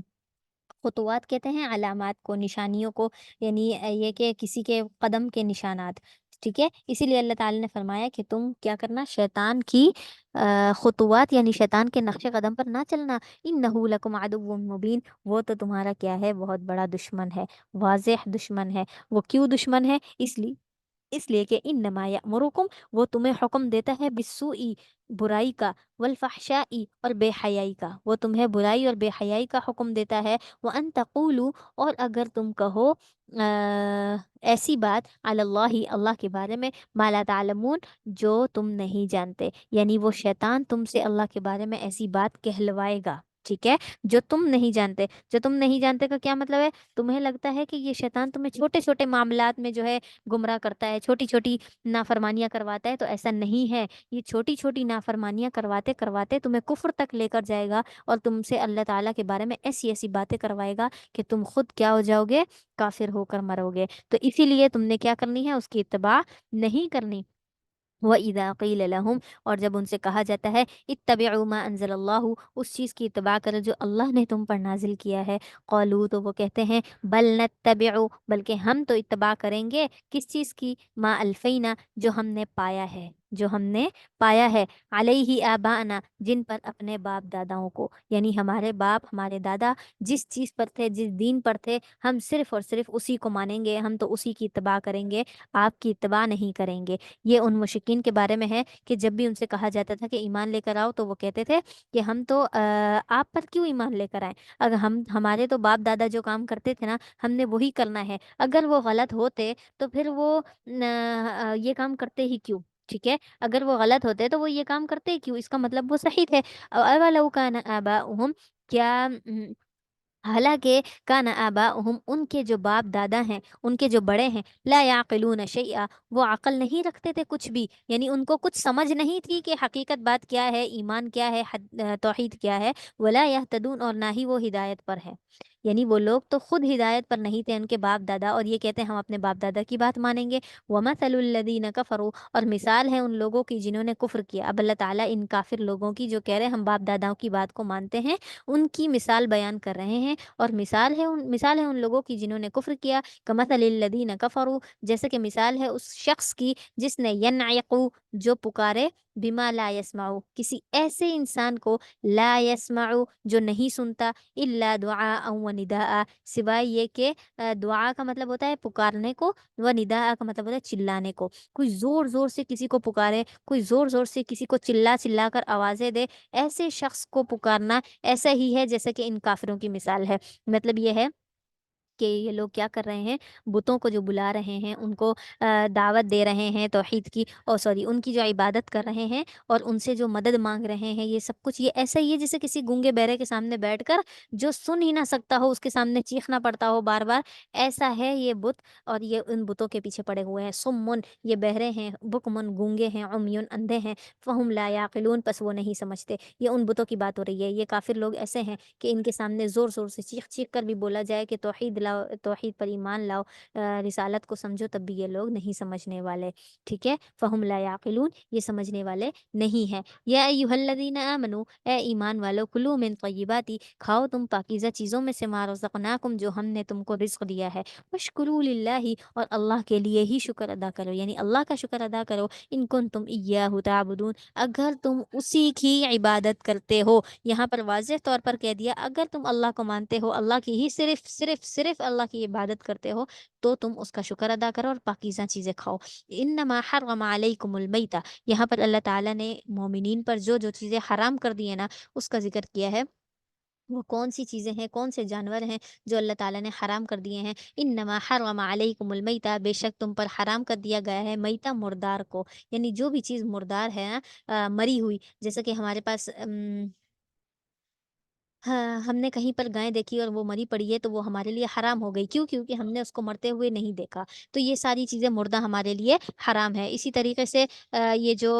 خطوات کہتے ہیں علامات کو، نشانیوں کو، یعنی یہ کہ کسی کے قدم کے نشانات، ٹھیک ہے. اسی لیے اللہ تعالیٰ نے فرمایا کہ تم کیا کرنا، شیطان کی خطوات یعنی شیطان کے نقش قدم پر نہ چلنا. انہ لکم عدو مبین، وہ تو تمہارا کیا ہے، بہت بڑا دشمن ہے، واضح دشمن ہے. وہ کیوں دشمن ہے؟ اس لیے کہ انما یأمرکم، وہ تمہیں حکم دیتا ہے، بالسوء، برائی کا، والفحشاء، اور بے حیائی کا، وہ تمہیں برائی اور بے حیائی کا حکم دیتا ہے. وان تقولوا، اور اگر تم کہو ایسی بات، علی اللہ، اللہ کے بارے میں، ما لا تعلمون، جو تم نہیں جانتے، یعنی وہ شیطان تم سے اللہ کے بارے میں ایسی بات کہلوائے گا، ٹھیک ہے، جو تم نہیں جانتے. جو تم نہیں جانتے کا کیا مطلب ہے؟ تمہیں لگتا ہے کہ یہ شیطان تمہیں چھوٹے چھوٹے معاملات میں جو ہے گمراہ کرتا ہے، چھوٹی چھوٹی نافرمانیاں کرواتا ہے، تو ایسا نہیں ہے. یہ چھوٹی چھوٹی نافرمانیاں کرواتے کرواتے تمہیں کفر تک لے کر جائے گا، اور تم سے اللہ تعالیٰ کے بارے میں ایسی ایسی باتیں کروائے گا کہ تم خود کیا ہو جاؤ گے، کافر ہو کر مرو گے. تو اسی لیے تم نے کیا کرنی ہے، اس کی اتباع نہیں کرنی. وَإِذَا قِيلَ لَهُمْ، اور جب ان سے کہا جاتا ہے، اتبعوا ما انزل اللہ، اس چیز کی اتباع کرو جو اللہ نے تم پر نازل کیا ہے. قالوا، تو وہ کہتے ہیں، بل نتبع، بلکہ ہم تو اتباع کریں گے کس چیز کی، ما الفینا، جو ہم نے پایا ہے، جو ہم نے پایا ہے، علیہ آباءنا، جن پر اپنے باپ داداؤں کو، یعنی ہمارے باپ ہمارے دادا جس چیز پر تھے، جس دین پر تھے، ہم صرف اور صرف اسی کو مانیں گے، ہم تو اسی کی اتباع کریں گے، آپ کی اتباع نہیں کریں گے. یہ ان مشرکین کے بارے میں ہے کہ جب بھی ان سے کہا جاتا تھا کہ ایمان لے کر آؤ، تو وہ کہتے تھے کہ ہم تو آپ پر کیوں ایمان لے کر آئیں، اگر ہمارے تو باپ دادا جو کام کرتے تھے نا، ہم نے وہی کرنا ہے. اگر وہ غلط ہوتے تو پھر وہ یہ کام کرتے ہی کیوں، ٹھیک ہے، اگر وہ غلط ہوتے تو وہ یہ کام کرتے ہی کیوں، اس کا مطلب وہ صحیح تھے. اولو کان آباؤہم، کیا حالانکہ کان آباؤہم، ان کے جو باپ دادا ہیں، ان کے جو بڑے ہیں، لا یعقلون شیئا، وہ عقل نہیں رکھتے تھے کچھ بھی، یعنی ان کو کچھ سمجھ نہیں تھی کہ حقیقت بات کیا ہے، ایمان کیا ہے، توحید کیا ہے. ولا یہتدون، اور نہ ہی وہ ہدایت پر ہے. یعنی وہ لوگ تو خود ہدایت پر نہیں تھے، ان کے باپ دادا، اور یہ کہتے ہیں ہم اپنے باپ دادا کی بات مانیں گے. ومثل الذین کفروا، اور مثال ہے ان لوگوں کی جنہوں نے کفر کیا. اب اللہ تعالیٰ ان کافر لوگوں کی جو کہہ رہے ہم باپ داداؤں کی بات کو مانتے ہیں، ان کی مثال بیان کر رہے ہیں. اور مثال ہے ان لوگوں کی جنہوں نے کفر کیا. کمثل الذین کفروا، جیسے کہ مثال ہے اس شخص کی جس نے ینعقو، جو پکارے، بما لا یسمعو، کسی ایسے انسان کو، لا یسمعو، جو نہیں سنتا، الا دعاء و نداء، سوائے یہ کہ دعا کا مطلب ہوتا ہے پکارنے کو، و نداء کا مطلب ہوتا ہے چلانے کو. کوئی زور زور سے کسی کو پکارے، کوئی زور زور سے کسی کو چلا چلا کر آوازیں دے، ایسے شخص کو پکارنا ایسا ہی ہے جیسے کہ ان کافروں کی مثال ہے. مطلب یہ ہے کہ یہ لوگ کیا کر رہے ہیں، بتوں کو جو بلا رہے ہیں، ان کو دعوت دے رہے ہیں توحید کی، اور ان کی جو عبادت کر رہے ہیں اور ان سے جو مدد مانگ رہے ہیں، یہ سب کچھ یہ ایسا ہی ہے جیسے کسی گونگے بہرے کے سامنے بیٹھ کر جو سن ہی نہ سکتا ہو، اس کے سامنے چیخنا پڑتا ہو بار بار. ایسا ہے یہ بت، اور یہ ان بتوں کے پیچھے پڑے ہوئے ہیں. سمن، یہ بہرے ہیں، بکمن، گونگے ہیں، عمیون، اندھے ہیں، فہم لا یعقلون، پس وہ نہیں سمجھتے. یہ ان بتوں کی بات ہو رہی ہے. یہ کافر لوگ ایسے ہیں کہ ان کے سامنے زور زور سے چیخ چیخ کر بھی بولا جائے کہ توحید لاؤ، توحید پر ایمان لاؤ، رسالت کو سمجھو، تب بھی یہ لوگ نہیں سمجھنے والے، ٹھیک ہے. فہم لا یعقلون، یہ سمجھنے والے نہیں ہیں. یا ایھا الذین آمنوا، اے ایمان والو، کلوا من طیبات، کھاؤ تم پاکیزہ چیزوں میں سے، ما رزقناکم، جو ہم نے تم کو رزق دیا ہے، واشکروا للہ، اور اللہ کے لیے ہی شکر ادا کرو، یعنی اللہ کا شکر ادا کرو، ان کنتم ایاہ تعبدون، اگر تم اسی کی عبادت کرتے ہو. یہاں پر واضح طور پر کہہ دیا اگر تم اللہ کو مانتے ہو، اللہ کی ہی صرف صرف صرف صرف اللہ کی عبادت کرتے ہو تو تم اس کا شکر ادا کرو اور پاکیزہ چیزیں کھاؤ۔ انما حرم علیکم المیتہ، یہاں پر اللہ تعالیٰ نے مومنین پر جو جو چیزیں حرام کر دی ہیں نا اس کا ذکر کیا ہے۔ وہ کون سی چیزیں ہیں، کون سے جانور ہیں جو اللہ تعالیٰ نے حرام کر دیے ہیں؟ انما حرم علیکم المیتہ، بے شک تم پر حرام کر دیا گیا ہے میتہ، مردار کو، یعنی جو بھی چیز مردار ہے نا، مری ہوئی، جیسے کہ ہمارے پاس ہاں، ہم نے کہیں پر گائے دیکھی اور وہ مری پڑی ہے تو وہ ہمارے لیے حرام ہو گئی، کیوں؟ کیونکہ ہم نے اس کو مرتے ہوئے نہیں دیکھا، تو یہ ساری چیزیں مردہ ہمارے لیے حرام ہے۔ اسی طریقے سے یہ جو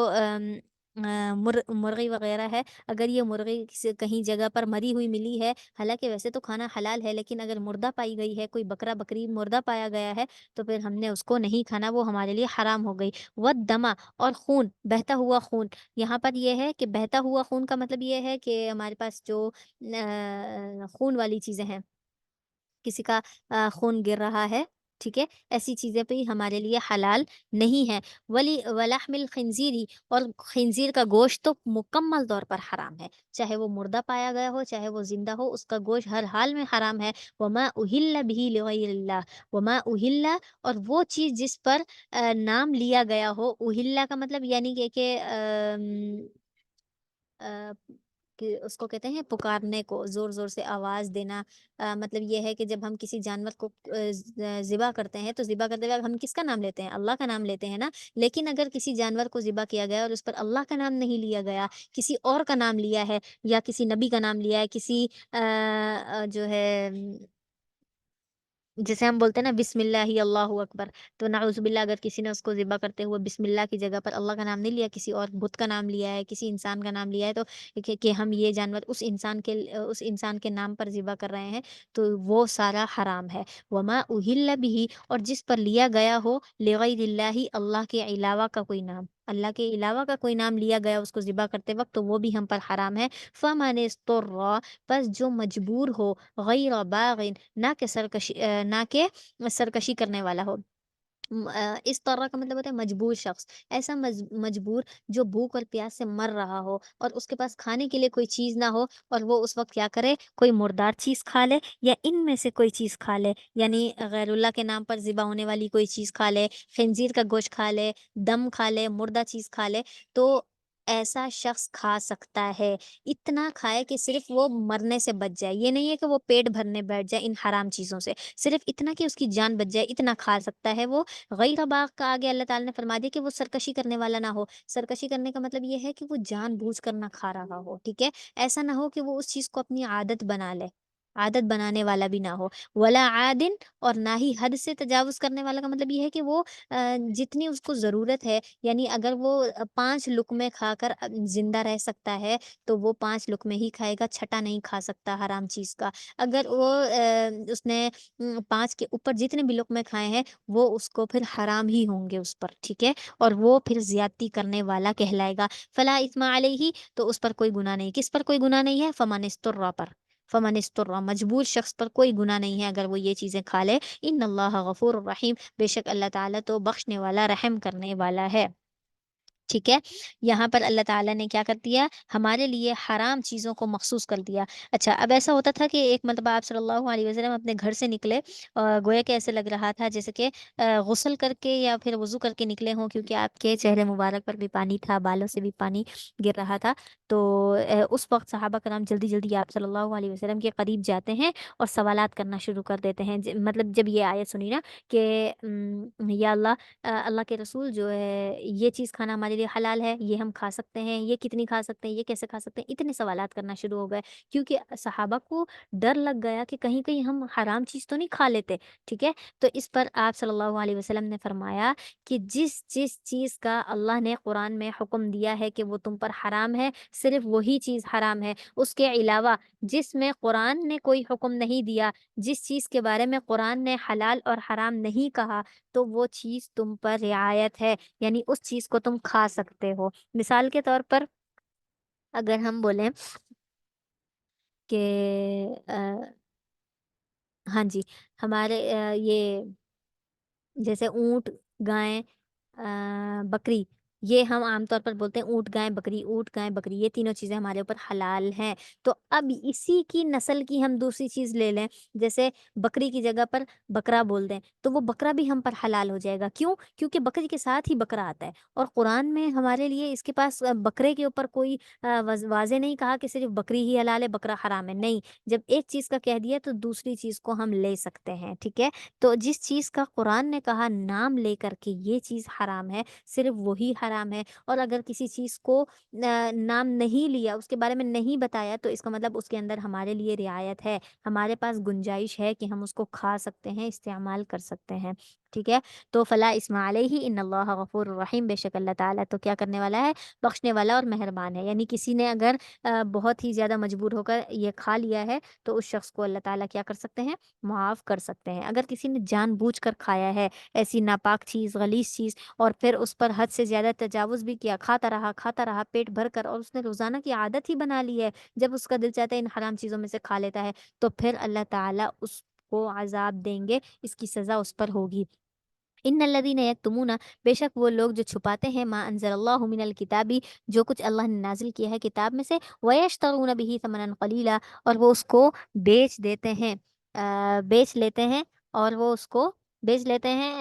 مرغی وغیرہ ہے، اگر یہ مرغی کہیں جگہ پر مری ہوئی ملی ہے، حالانکہ ویسے تو کھانا حلال ہے، لیکن اگر مردہ پائی گئی ہے، کوئی بکرا بکری مردہ پایا گیا ہے تو پھر ہم نے اس کو نہیں کھانا، وہ ہمارے لیے حرام ہو گئی۔ والدما، اور خون، بہتا ہوا خون، یہاں پر یہ ہے کہ بہتا ہوا خون کا مطلب یہ ہے کہ ہمارے پاس جو خون والی چیزیں ہیں، کسی کا خون گر رہا ہے، ٹھیک ہے، ایسی چیزیں بھی ہمارے لیے حلال نہیں ہے۔ ولحم الخنزیری، اور خنزیر کا گوشت تو مکمل طور پر حرام ہے، چاہے وہ مردہ پایا گیا ہو چاہے وہ زندہ ہو، اس کا گوشت ہر حال میں حرام ہے۔ وما اہل به لغیر اللہ، وما اہل، اور وہ چیز جس پر نام لیا گیا ہو، اہل کا مطلب یعنی کہ آ، کہ اس کو کہتے ہیں پکارنے کو، زور زور سے آواز دینا، مطلب یہ ہے کہ جب ہم کسی جانور کو ذبح کرتے ہیں تو ذبح کرتے وقت ہم کس کا نام لیتے ہیں؟ اللہ کا نام لیتے ہیں نا، لیکن اگر کسی جانور کو ذبح کیا گیا اور اس پر اللہ کا نام نہیں لیا گیا، کسی اور کا نام لیا ہے، یا کسی نبی کا نام لیا ہے، کسی جو ہے جیسے ہم بولتے ہیں نا بسم اللہ اللہ اکبر، تو نعوذ باللہ اگر کسی نے اس کو ذبح کرتے ہوئے بسم اللہ کی جگہ پر اللہ کا نام نہیں لیا، کسی اور بت کا نام لیا ہے، کسی انسان کا نام لیا ہے، تو کہ ہم یہ جانور اس انسان کے نام پر ذبح کر رہے ہیں، تو وہ سارا حرام ہے۔ وما اہل بھی، اور جس پر لیا گیا ہو لغیر اللہ، اللہ کے علاوہ کا کوئی نام، اللہ کے علاوہ کا کوئی نام لیا گیا اس کو ذبح کرتے وقت، تو وہ بھی ہم پر حرام ہے۔ فمن اضطر، پس جو مجبور ہو، غیر باغ، نہ کہ سرکشی کرنے والا ہو، اس طرح کا مطلب ہوتا ہے مجبور شخص، ایسا مجبور جو بھوک اور پیاس سے مر رہا ہو اور اس کے پاس کھانے کے لیے کوئی چیز نہ ہو، اور وہ اس وقت کیا کرے؟ کوئی مردار چیز کھا لے، یا ان میں سے کوئی چیز کھا لے، یعنی غیر اللہ کے نام پر ذبح ہونے والی کوئی چیز کھا لے، خنزیر کا گوشت کھا لے، دم کھا لے، مردہ چیز کھا لے، تو ایسا شخص کھا سکتا ہے، اتنا کھائے کہ صرف وہ مرنے سے بچ جائے، یہ نہیں ہے کہ وہ پیٹ بھرنے بیٹھ جائے ان حرام چیزوں سے، صرف اتنا کہ اس کی جان بچ جائے، اتنا کھا سکتا ہے وہ۔ غیر باغ کا آگے اللہ تعالیٰ نے فرما دیا کہ وہ سرکشی کرنے والا نہ ہو، سرکشی کرنے کا مطلب یہ ہے کہ وہ جان بوجھ کر نہ کھا رہا ہو، ٹھیک ہے، ایسا نہ ہو کہ وہ اس چیز کو اپنی عادت بنا لے، عادت بنانے والا بھی نہ ہو۔ ولا عادن، اور نہ ہی حد سے تجاوز کرنے والا کا مطلب یہ ہے کہ وہ جتنی اس کو ضرورت ہے، یعنی اگر وہ 5 لقمے کھا کر زندہ رہ سکتا ہے تو وہ 5 لقمے ہی کھائے گا، چھٹا نہیں کھا سکتا حرام چیز کا۔ اگر وہ اس نے 5 کے اوپر جتنے بھی لقمے کھائے ہیں وہ اس کو پھر حرام ہی ہوں گے اس پر، ٹھیک ہے، اور وہ پھر زیادتی کرنے والا کہلائے گا۔ فلا اثم علیہ، تو اس پر کوئی گناہ نہیں، کس پر کوئی گناہ نہیں ہے؟ فمن استر پر، فمن استر، مجبور شخص پر کوئی گناہ نہیں ہے اگر وہ یہ چیزیں کھا لے۔ ان اللہ غفور الرحیم، بے شک اللہ تعالیٰ تو بخشنے والا، رحم کرنے والا ہے، ٹھیک ہے۔ یہاں پر اللہ تعالیٰ نے کیا کر دیا؟ ہمارے لیے حرام چیزوں کو مخصوص کر دیا۔ اچھا، اب ایسا ہوتا تھا کہ ایک مرتبہ آپ صلی اللہ علیہ وسلم اپنے گھر سے نکلے اور گویا کہ ایسے لگ رہا تھا جیسے کہ غسل کر کے یا پھر وضو کر کے نکلے ہوں، کیونکہ آپ کے چہرے مبارک پر بھی پانی تھا، بالوں سے بھی پانی گر رہا تھا، تو اس وقت صحابہ کرام جلدی جلدی آپ صلی اللہ علیہ وسلم کے قریب جاتے ہیں اور سوالات کرنا شروع کر دیتے ہیں، مطلب جب یہ آیت سنی نا کہ یا اللہ، اللہ کے رسول جو ہے یہ چیز کھانا ہمارے لیے حلال ہے، یہ ہم کھا سکتے ہیں، یہ کتنی کھا سکتے ہیں، یہ کیسے کھا سکتے ہیں، اتنے سوالات کرنا شروع ہو گئے، کیونکہ صحابہ کو ڈر لگ گیا کہ کہیں کہیں ہم حرام چیز تو نہیں کھا لیتے، ٹھیک ہے، تو اس پر آپ صلی اللہ علیہ وسلم نے فرمایا کہ جس جس چیز کا اللہ نے قرآن میں حکم دیا ہے کہ وہ تم پر حرام ہے، صرف وہی چیز حرام ہے، اس کے علاوہ جس میں قرآن نے کوئی حکم نہیں دیا، جس چیز کے بارے میں قرآن نے حلال اور حرام نہیں کہا، تو وہ چیز تم پر رعایت ہے، یعنی اس چیز کو تم کھا سکتے ہو۔ مثال کے طور پر اگر ہم بولیں کہ ہاں جی، ہمارے یہ جیسے اونٹ، گائے، بکری، یہ ہم عام طور پر بولتے ہیں اونٹ گائے بکری، اونٹ گائے بکری، یہ تینوں چیزیں ہمارے اوپر حلال ہیں۔ تو اب اسی کی نسل کی ہم دوسری چیز لے لیں، جیسے بکری کی جگہ پر بکرا بول دیں، تو وہ بکرا بھی ہم پر حلال ہو جائے گا۔ کیوں؟ کیونکہ بکری کے ساتھ ہی بکرا آتا ہے، اور قرآن میں ہمارے لیے اس کے پاس بکرے کے اوپر کوئی واضح نہیں کہا کہ صرف بکری ہی حلال ہے بکرا حرام ہے، نہیں، جب ایک چیز کا کہہ دیا تو دوسری چیز کو ہم لے سکتے ہیں، ٹھیک ہے؟ تو جس چیز کا قرآن نے کہا نام لے کر کے یہ چیز حرام ہے، صرف وہی حرام ہے، اور اگر کسی چیز کو نام نہیں لیا، اس کے بارے میں نہیں بتایا، تو اس کا مطلب اس کے اندر ہمارے لیے رعایت ہے، ہمارے پاس گنجائش ہے کہ ہم اس کو کھا سکتے ہیں، استعمال کر سکتے ہیں، ٹھیک ہے؟ تو فلا اسم علیہ ان اللہ غفور الرحیم، بے شک اللہ تعالیٰ تو کیا کرنے والا ہے، بخشنے والا اور مہربان ہے۔ یعنی کسی نے اگر بہت ہی زیادہ مجبور ہو کر یہ کھا لیا ہے تو اس شخص کو اللہ تعالیٰ کیا کر سکتے ہیں، معاف کر سکتے ہیں۔ اگر کسی نے جان بوجھ کر کھایا ہے ایسی ناپاک چیز، غلیظ چیز، اور پھر اس پر حد سے زیادہ تجاوز بھی کیا، کھاتا رہا پیٹ بھر کر، اور اس نے روزانہ کی عادت ہی بنا لی ہے، جب اس کا دل چاہتا ہے ان حرام چیزوں میں سے کھا لیتا ہے، تو پھر اللہ تعالیٰ اس کو عذاب دیں گے، اس کی سزا اس پر ہوگی۔ ان الذین یکتمون، بے شک وہ لوگ جو چھپاتے ہیں، ما انزل اللہ من الکتابی، جو کچھ اللہ نے نازل کیا ہے کتاب میں سے، ویشترون به ثمنا قلیلا، اور وہ اس کو بیچ دیتے ہیں، بیچ لیتے ہیں، اور وہ اس کو بیچ لیتے ہیں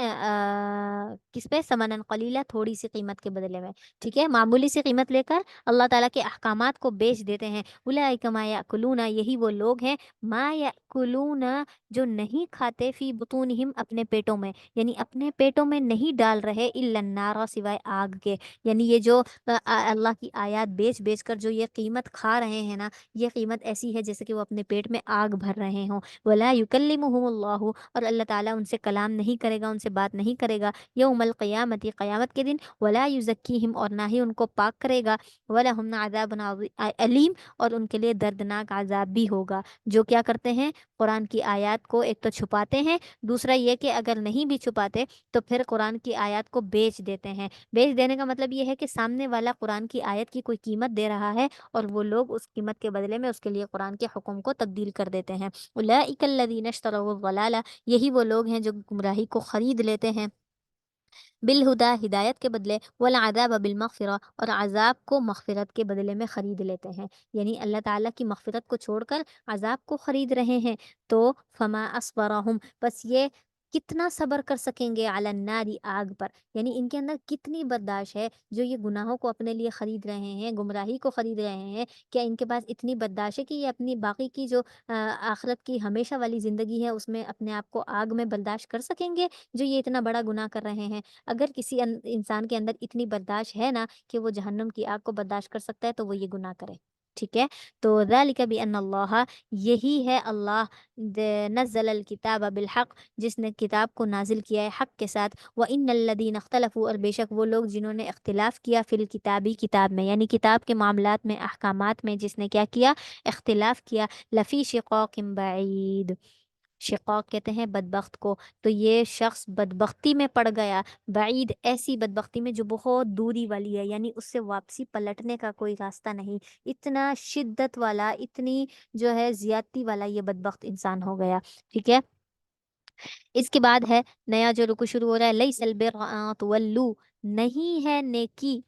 کس پہ، ثمنا قلیلا، تھوڑی سی قیمت کے بدلے میں، ٹھیک ہے؟ معمولی سی قیمت لے کر اللہ تعالیٰ کے احکامات کو بیچ دیتے ہیں۔ اولئک ما یاکلون، یہی وہ لوگ ہیں، ما یاکلون، جو نہیں کھاتے، فی بطونہم، اپنے پیٹوں میں، یعنی اپنے پیٹوں میں نہیں ڈال رہے، الا النار، سوائے آگ کے، یعنی یہ جو اللہ کی آیات بیچ بیچ کر جو یہ قیمت کھا رہے ہیں نا، یہ قیمت ایسی ہے جیسے کہ وہ اپنے پیٹ میں آگ بھر رہے ہوں۔ ولا یکلمہم اللہ، اور اللہ تعالیٰ ان سے کلام نہیں کرے گا، ان سے بات نہیں کرے گا، یوم القیامت، قیامت کے دن، ولا یزکیہم، اور نہ ہی ان کو پاک کرے گا، ولہم عذاب علیم، اور ان کے لیے دردناک عذاب بھی ہوگا۔ جو کیا کرتے ہیں، قرآن کی آیات کو ایک تو چھپاتے ہیں، دوسرا یہ کہ اگر نہیں بھی چھپاتے تو پھر قرآن کی آیات کو بیچ دیتے ہیں۔ بیچ دینے کا مطلب یہ ہے کہ سامنے والا قرآن کی آیت کی کوئی قیمت دے رہا ہے، اور وہ لوگ اس قیمت کے بدلے میں اس کے لیے قرآن کے حکم کو تبدیل کر دیتے ہیں۔ اولئک الذین اشتروا الضلالہ، یہی وہ لوگ ہیں جو گمراہی کو خرید لیتے ہیں، بالہدا، ہدایت کے بدلے، والعذاب بالمغفرہ، اور عذاب کو مغفرت کے بدلے میں خرید لیتے ہیں، یعنی اللہ تعالیٰ کی مغفرت کو چھوڑ کر عذاب کو خرید رہے ہیں۔ تو فما اصبرہم، بس یہ کتنا صبر کر سکیں گے، علی النار، آگ پر، یعنی ان کے اندر کتنی برداشت ہے جو یہ گناہوں کو اپنے لیے خرید رہے ہیں، گمراہی کو خرید رہے ہیں، کیا ان کے پاس اتنی برداشت ہے کہ یہ اپنی باقی کی جو آخرت کی ہمیشہ والی زندگی ہے اس میں اپنے آپ کو آگ میں برداشت کر سکیں گے، جو یہ اتنا بڑا گناہ کر رہے ہیں؟ اگر کسی انسان کے اندر اتنی برداشت ہے نا کہ وہ جہنم کی آگ کو برداشت کر سکتا ہے تو وہ یہ گناہ کرے، ٹھیک ہے؟ تو ذالک بان اللہ، یہی ہے اللہ، نزل الکتاب بالحق، جس نے کتاب کو نازل کیا ہے حق کے ساتھ، وان الذین اختلفوا، اور بے شک وہ لوگ جنہوں نے اختلاف کیا، فی الکتابی، کتاب میں، یعنی کتاب کے معاملات میں، احکامات میں، جس نے کیا کیا، اختلاف کیا، لفی شقاق بعید، شقاق کہتے ہیں بدبخت کو، تو یہ شخص بدبختی میں پڑ گیا، بعید، ایسی بدبختی میں جو بہت دوری والی ہے، یعنی اس سے واپسی پلٹنے کا کوئی راستہ نہیں، اتنا شدت والا، اتنی جو ہے زیادتی والا یہ بدبخت انسان ہو گیا، ٹھیک ہے؟ اس کے بعد ہے نیا جو رکو شروع ہو رہا ہے، لیس البر ان تولوا، نہیں ہے نیکی،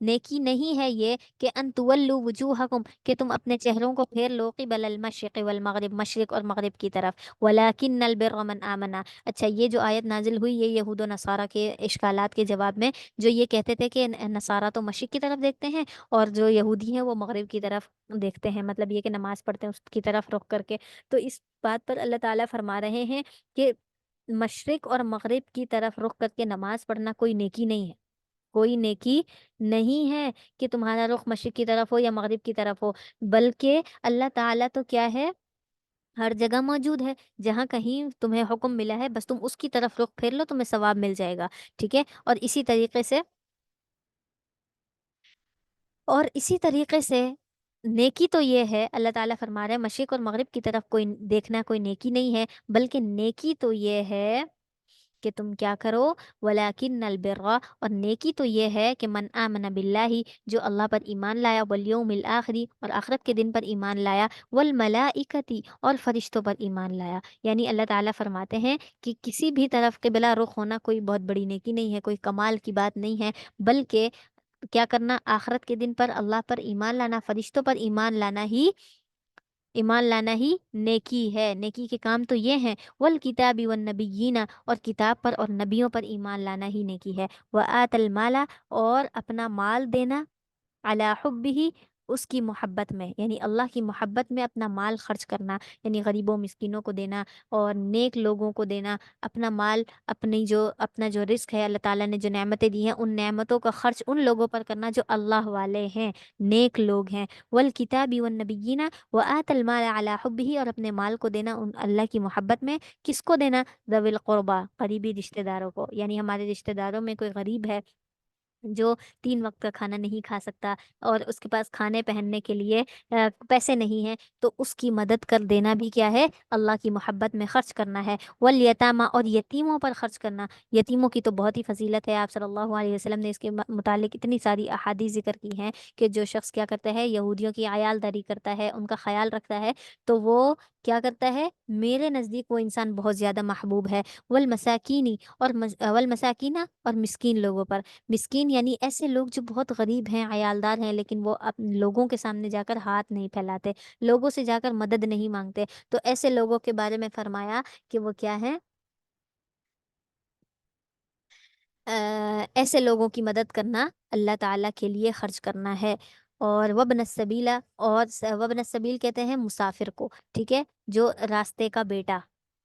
نیکی نہیں ہے یہ کہ ان تولوا وجوہکم، کہ تم اپنے چہروں کو پھیر لو، قبل المشرق والمغرب، مشرق اور مغرب کی طرف، ولکن البر من آمنا، اچھا یہ جو آیت نازل ہوئی یہ یہود و نصارہ کے اشکالات کے جواب میں، جو یہ کہتے تھے کہ نصارہ تو مشرق کی طرف دیکھتے ہیں اور جو یہودی ہیں وہ مغرب کی طرف دیکھتے ہیں، مطلب یہ کہ نماز پڑھتے ہیں اس کی طرف رخ کر کے، تو اس بات پر اللہ تعالیٰ فرما رہے ہیں کہ مشرق اور مغرب کی طرف رخ کر کے نماز پڑھنا کوئی نیکی نہیں ہے، کوئی نیکی نہیں ہے کہ تمہارا رخ مشرق کی طرف ہو یا مغرب کی طرف ہو، بلکہ اللہ تعالیٰ تو کیا ہے، ہر جگہ موجود ہے، جہاں کہیں تمہیں حکم ملا ہے بس تم اس کی طرف رخ پھیر لو، تمہیں ثواب مل جائے گا، ٹھیک ہے؟ اور اسی طریقے سے نیکی تو یہ ہے، اللہ تعالیٰ فرما رہے ہیں مشرق اور مغرب کی طرف کوئی دیکھنا کوئی نیکی نہیں ہے، بلکہ نیکی تو یہ ہے کہ تم کیا کرو، ولیکن البر، اور نیکی تو یہ ہے کہ من آمن باللہ، جو اللہ پر ایمان لایا، والیوم الآخری، اور آخرت کے دن پر ایمان لایا، والملائکتی، اور فرشتوں پر ایمان لایا. یعنی اللہ تعالیٰ فرماتے ہیں کہ کسی بھی طرف قبلہ رخ ہونا کوئی بہت بڑی نیکی نہیں ہے، کوئی کمال کی بات نہیں ہے، بلکہ کیا کرنا، آخرت کے دن پر اللہ پر ایمان لانا، فرشتوں پر ایمان لانا ہی نیکی ہے. نیکی کے کام تو یہ ہیں، والکتاب والنبیین، اور کتاب پر اور نبیوں پر ایمان لانا ہی نیکی ہے. وآت المالا، اور اپنا مال دینا، علی حبہ، اس کی محبت میں، یعنی اللہ کی محبت میں اپنا مال خرچ کرنا، یعنی غریبوں مسکینوں کو دینا اور نیک لوگوں کو دینا اپنا مال. اپنا جو رزق ہے، اللہ تعالیٰ نے جو نعمتیں دی ہیں، ان نعمتوں کا خرچ ان لوگوں پر کرنا جو اللہ والے ہیں، نیک لوگ ہیں. والکتاب والنبیین وآت المال علی حبہ، اور اپنے مال کو دینا ان اللہ کی محبت میں. کس کو دینا؟ ذوی القربا، قریبی رشتہ داروں کو. یعنی ہمارے رشتہ داروں میں کوئی غریب ہے جو 3 وقت کا کھانا نہیں کھا سکتا اور اس کے پاس کھانے پہننے کے لیے پیسے نہیں ہیں، تو اس کی مدد کر دینا بھی کیا ہے؟ اللہ کی محبت میں خرچ کرنا ہے. والیتامہ، اور یتیموں پر خرچ کرنا. یتیموں کی تو بہت ہی فضیلت ہے، آپ صلی اللہ علیہ وسلم نے اس کے متعلق اتنی ساری احادیث ذکر کی ہیں کہ جو شخص کیا کرتا ہے، یہودیوں کی عیال داری کرتا ہے، ان کا خیال رکھتا ہے، تو وہ کیا کرتا ہے، میرے نزدیک وہ انسان بہت زیادہ محبوب ہے. والمساکینی، اور والمساکینہ، اور مسکین لوگوں پر. مسکین یعنی ایسے لوگ جو بہت غریب ہیں، عیالدار ہیں، لیکن وہ لوگوں کے سامنے جا کر ہاتھ نہیں پھیلاتے، لوگوں سے جا کر مدد نہیں مانگتے. تو ایسے لوگوں کے بارے میں فرمایا کہ وہ کیا ہیں، ایسے لوگوں کی مدد کرنا اللہ تعالیٰ کے لیے خرچ کرنا ہے. اور وابن السبیلا، اور وابن السبیل کہتے ہیں مسافر کو، ٹھیک ہے، جو راستے کا بیٹا.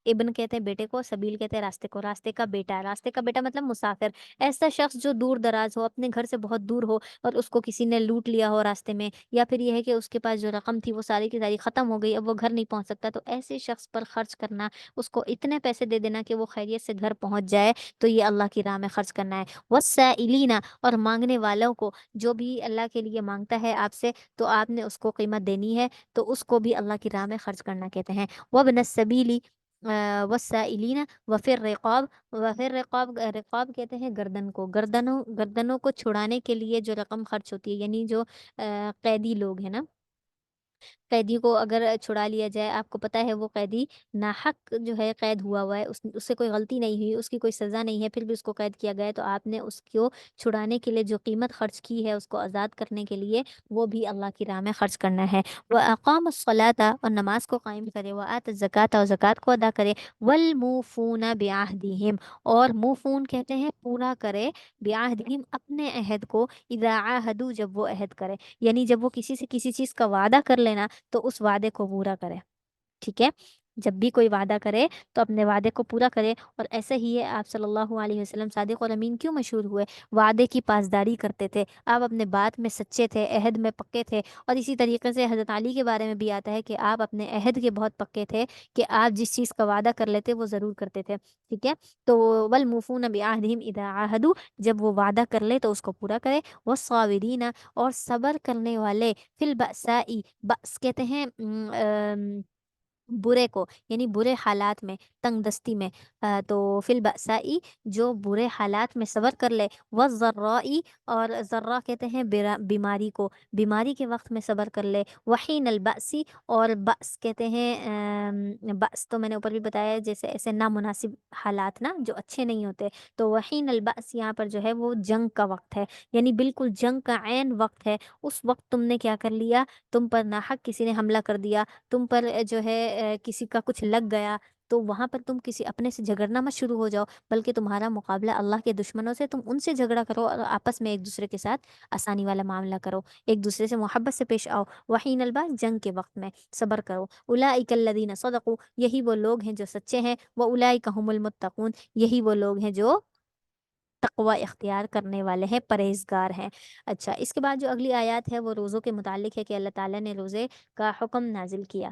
ابن کہتے ہیں بیٹے کو، سبیل کہتے ہیں راستے کو، راستے کا بیٹا. راستے کا بیٹا مطلب مسافر، ایسا شخص جو دور دراز ہو، اپنے گھر سے بہت دور ہو، اور اس کو کسی نے لوٹ لیا ہو راستے میں، یا پھر یہ ہے کہ اس کے پاس جو رقم تھی وہ ساری کی ساری ختم ہو گئی، اب وہ گھر نہیں پہنچ سکتا. تو ایسے شخص پر خرچ کرنا، اس کو اتنے پیسے دے دینا کہ وہ خیریت سے گھر پہنچ جائے، تو یہ اللہ کی راہ میں خرچ کرنا ہے. والسائلین، اور مانگنے والوں کو، جو بھی اللہ کے لیے مانگتا ہے آپ سے، تو آپ نے اس کو قیمت دینی ہے، تو اس کو بھی اللہ کی راہ میں خرچ کرنا کہتے ہیں. وابن السبیلی والسائلین وفی الرقاب. وفی الرقاب، رقاب کہتے ہیں گردن کو، گردنوں کو چھڑانے کے لیے جو رقم خرچ ہوتی ہے، یعنی جو قیدی لوگ ہیں نا، قیدی کو اگر چھڑا لیا جائے، آپ کو پتہ ہے وہ قیدی ناحق جو ہے قید ہوا ہے، اس سے کوئی غلطی نہیں ہوئی، اس کی کوئی سزا نہیں ہے، پھر بھی اس کو قید کیا گیا ہے، تو آپ نے اس کو چھڑانے کے لیے جو قیمت خرچ کی ہے، اس کو آزاد کرنے کے لیے، وہ بھی اللہ کی راہ میں خرچ کرنا ہے. وَأَقَامَ الصَّلَاةَ، اور نماز کو قائم کرے، وَآتَ الزَّكَاةَ، اور زکوٰۃ کو ادا کرے. وَالْمُوفُونَ بِعَهْدِهِمْ، اور موفون کہتے ہیں پورا کرے، بعہدہم، اپنے عہد کو، اذا عاہدوا، جب وہ عہد کرے، یعنی جب وہ کسی سے کسی چیز کا وعدہ کر لینا تو اس وعدے کو پورا کرے. ٹھیک ہے، جب بھی کوئی وعدہ کرے تو اپنے وعدے کو پورا کرے. اور ایسا ہی ہے، آپ صلی اللہ علیہ وسلم صادق اور امین کیوں مشہور ہوئے؟ وعدے کی پاسداری کرتے تھے، آپ اپنے بات میں سچے تھے، عہد میں پکے تھے. اور اسی طریقے سے حضرت علی کے بارے میں بھی آتا ہے کہ آپ اپنے عہد کے بہت پکے تھے، کہ آپ جس چیز کا وعدہ کر لیتے وہ ضرور کرتے تھے. ٹھیک ہے، تو والموفون بعہدہم اذا عاہدوا، جب وہ وعدہ کر لے تو اس کو پورا کرے. والصابرین، اور صبر کرنے والے، فی البأساء، بأس کہتے ہیں برے کو، یعنی برے حالات میں، تنگ دستی میں. تو فی البأساء، جو برے حالات میں صبر کر لے. والضراء، اور ذرہ کہتے ہیں بیماری کو، بیماری کے وقت میں صبر کر لے. وحین البأس، اور بأس کہتے ہیں بأس تو میں نے اوپر بھی بتایا ہے، جیسے ایسے نامناسب حالات نا جو اچھے نہیں ہوتے. تو وحین البأس یہاں پر جو ہے وہ جنگ کا وقت ہے، یعنی بالکل جنگ کا عین وقت ہے. اس وقت تم نے کیا کر لیا، تم پر ناحق کسی نے حملہ کر دیا، تم پر جو ہے کسی کا کچھ لگ گیا، تو وہاں پر تم کسی اپنے سے جھگڑنا مت شروع ہو جاؤ، بلکہ تمہارا مقابلہ اللہ کے دشمنوں سے، تم ان سے جھگڑا کرو اور آپس میں ایک دوسرے کے ساتھ آسانی والا معاملہ کرو، ایک دوسرے سے محبت سے پیش آؤ. وحین الباس، جنگ کے وقت میں صبر کرو. اولئک الذین صدقوا، یہی وہ لوگ ہیں جو سچے ہیں. واولئک هم المتقون، یہی وہ لوگ ہیں جو تقوی اختیار کرنے والے ہیں، پرہیزگار ہیں. اچھا، اس کے بعد جو اگلی آیات ہے وہ روزوں کے متعلق ہے، کہ اللہ تعالیٰ نے روزے کا حکم نازل کیا.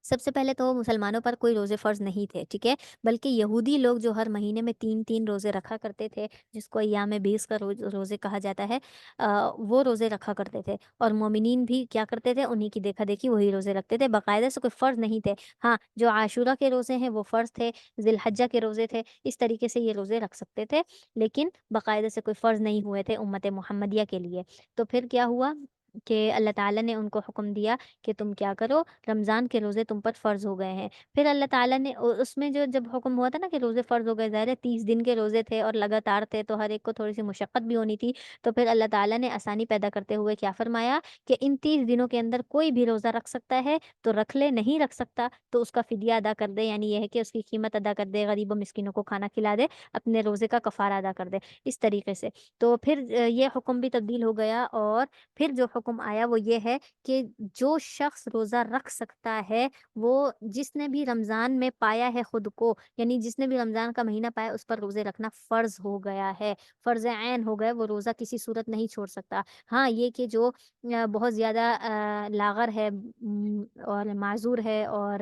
سب سے پہلے تو مسلمانوں پر کوئی روزے فرض نہیں تھے، ٹھیک ہے؟ بلکہ یہودی لوگ جو ہر مہینے میں 3 روزے رکھا کرتے تھے، جس کو ایام بیس کا روزے کہا جاتا ہے، وہ روزے رکھا کرتے تھے، اور مومنین بھی کیا کرتے تھے؟ انہیں کی دیکھا دیکھی وہی روزے رکھتے تھے، باقاعدہ سے کوئی فرض نہیں تھے۔ ہاں، جو عاشورہ کے روزے ہیں وہ فرض تھے، ذی الحجہ کے روزے تھے، اس طریقے سے یہ روزے رکھ سکتے تھے، لیکن باقاعدہ سے کوئی فرض نہیں ہوئے تھے امت محمدیہ کے لیے۔ تو پھر کیا ہوا کہ اللہ تعالیٰ نے ان کو حکم دیا کہ تم کیا کرو، رمضان کے روزے تم پر فرض ہو گئے ہیں۔ پھر اللہ تعالیٰ نے اس میں جو جب حکم ہوا تھا نا کہ روزے فرض ہو گئے، ظاہر ہے 30 دن کے روزے تھے اور لگاتار تھے، تو ہر ایک کو تھوڑی سی مشقت بھی ہونی تھی، تو پھر اللہ تعالیٰ نے آسانی پیدا کرتے ہوئے کیا فرمایا کہ ان 30 دنوں کے اندر کوئی بھی روزہ رکھ سکتا ہے تو رکھ لے، نہیں رکھ سکتا تو اس کا فدیہ ادا کر دے، یعنی یہ ہے کہ اس کی قیمت ادا کر دے، غریب و مسکینوں کو کھانا کھلا دے، اپنے روزے کا کفارہ ادا کر دے، اس طریقے سے۔ تو پھر یہ حکم بھی تبدیل ہو گیا، اور پھر جو حکم آیا وہ یہ ہے کہ جو شخص روزہ رکھ سکتا ہے، وہ جس نے بھی رمضان میں پایا ہے خود کو، یعنی جس نے بھی رمضان کا مہینہ پایا، اس پر روزے رکھنا فرض ہو گیا ہے، فرض عین ہو گئے، وہ روزہ کسی صورت نہیں چھوڑ سکتا۔ ہاں، یہ کہ جو بہت زیادہ لاغر ہے، اور معذور ہے، اور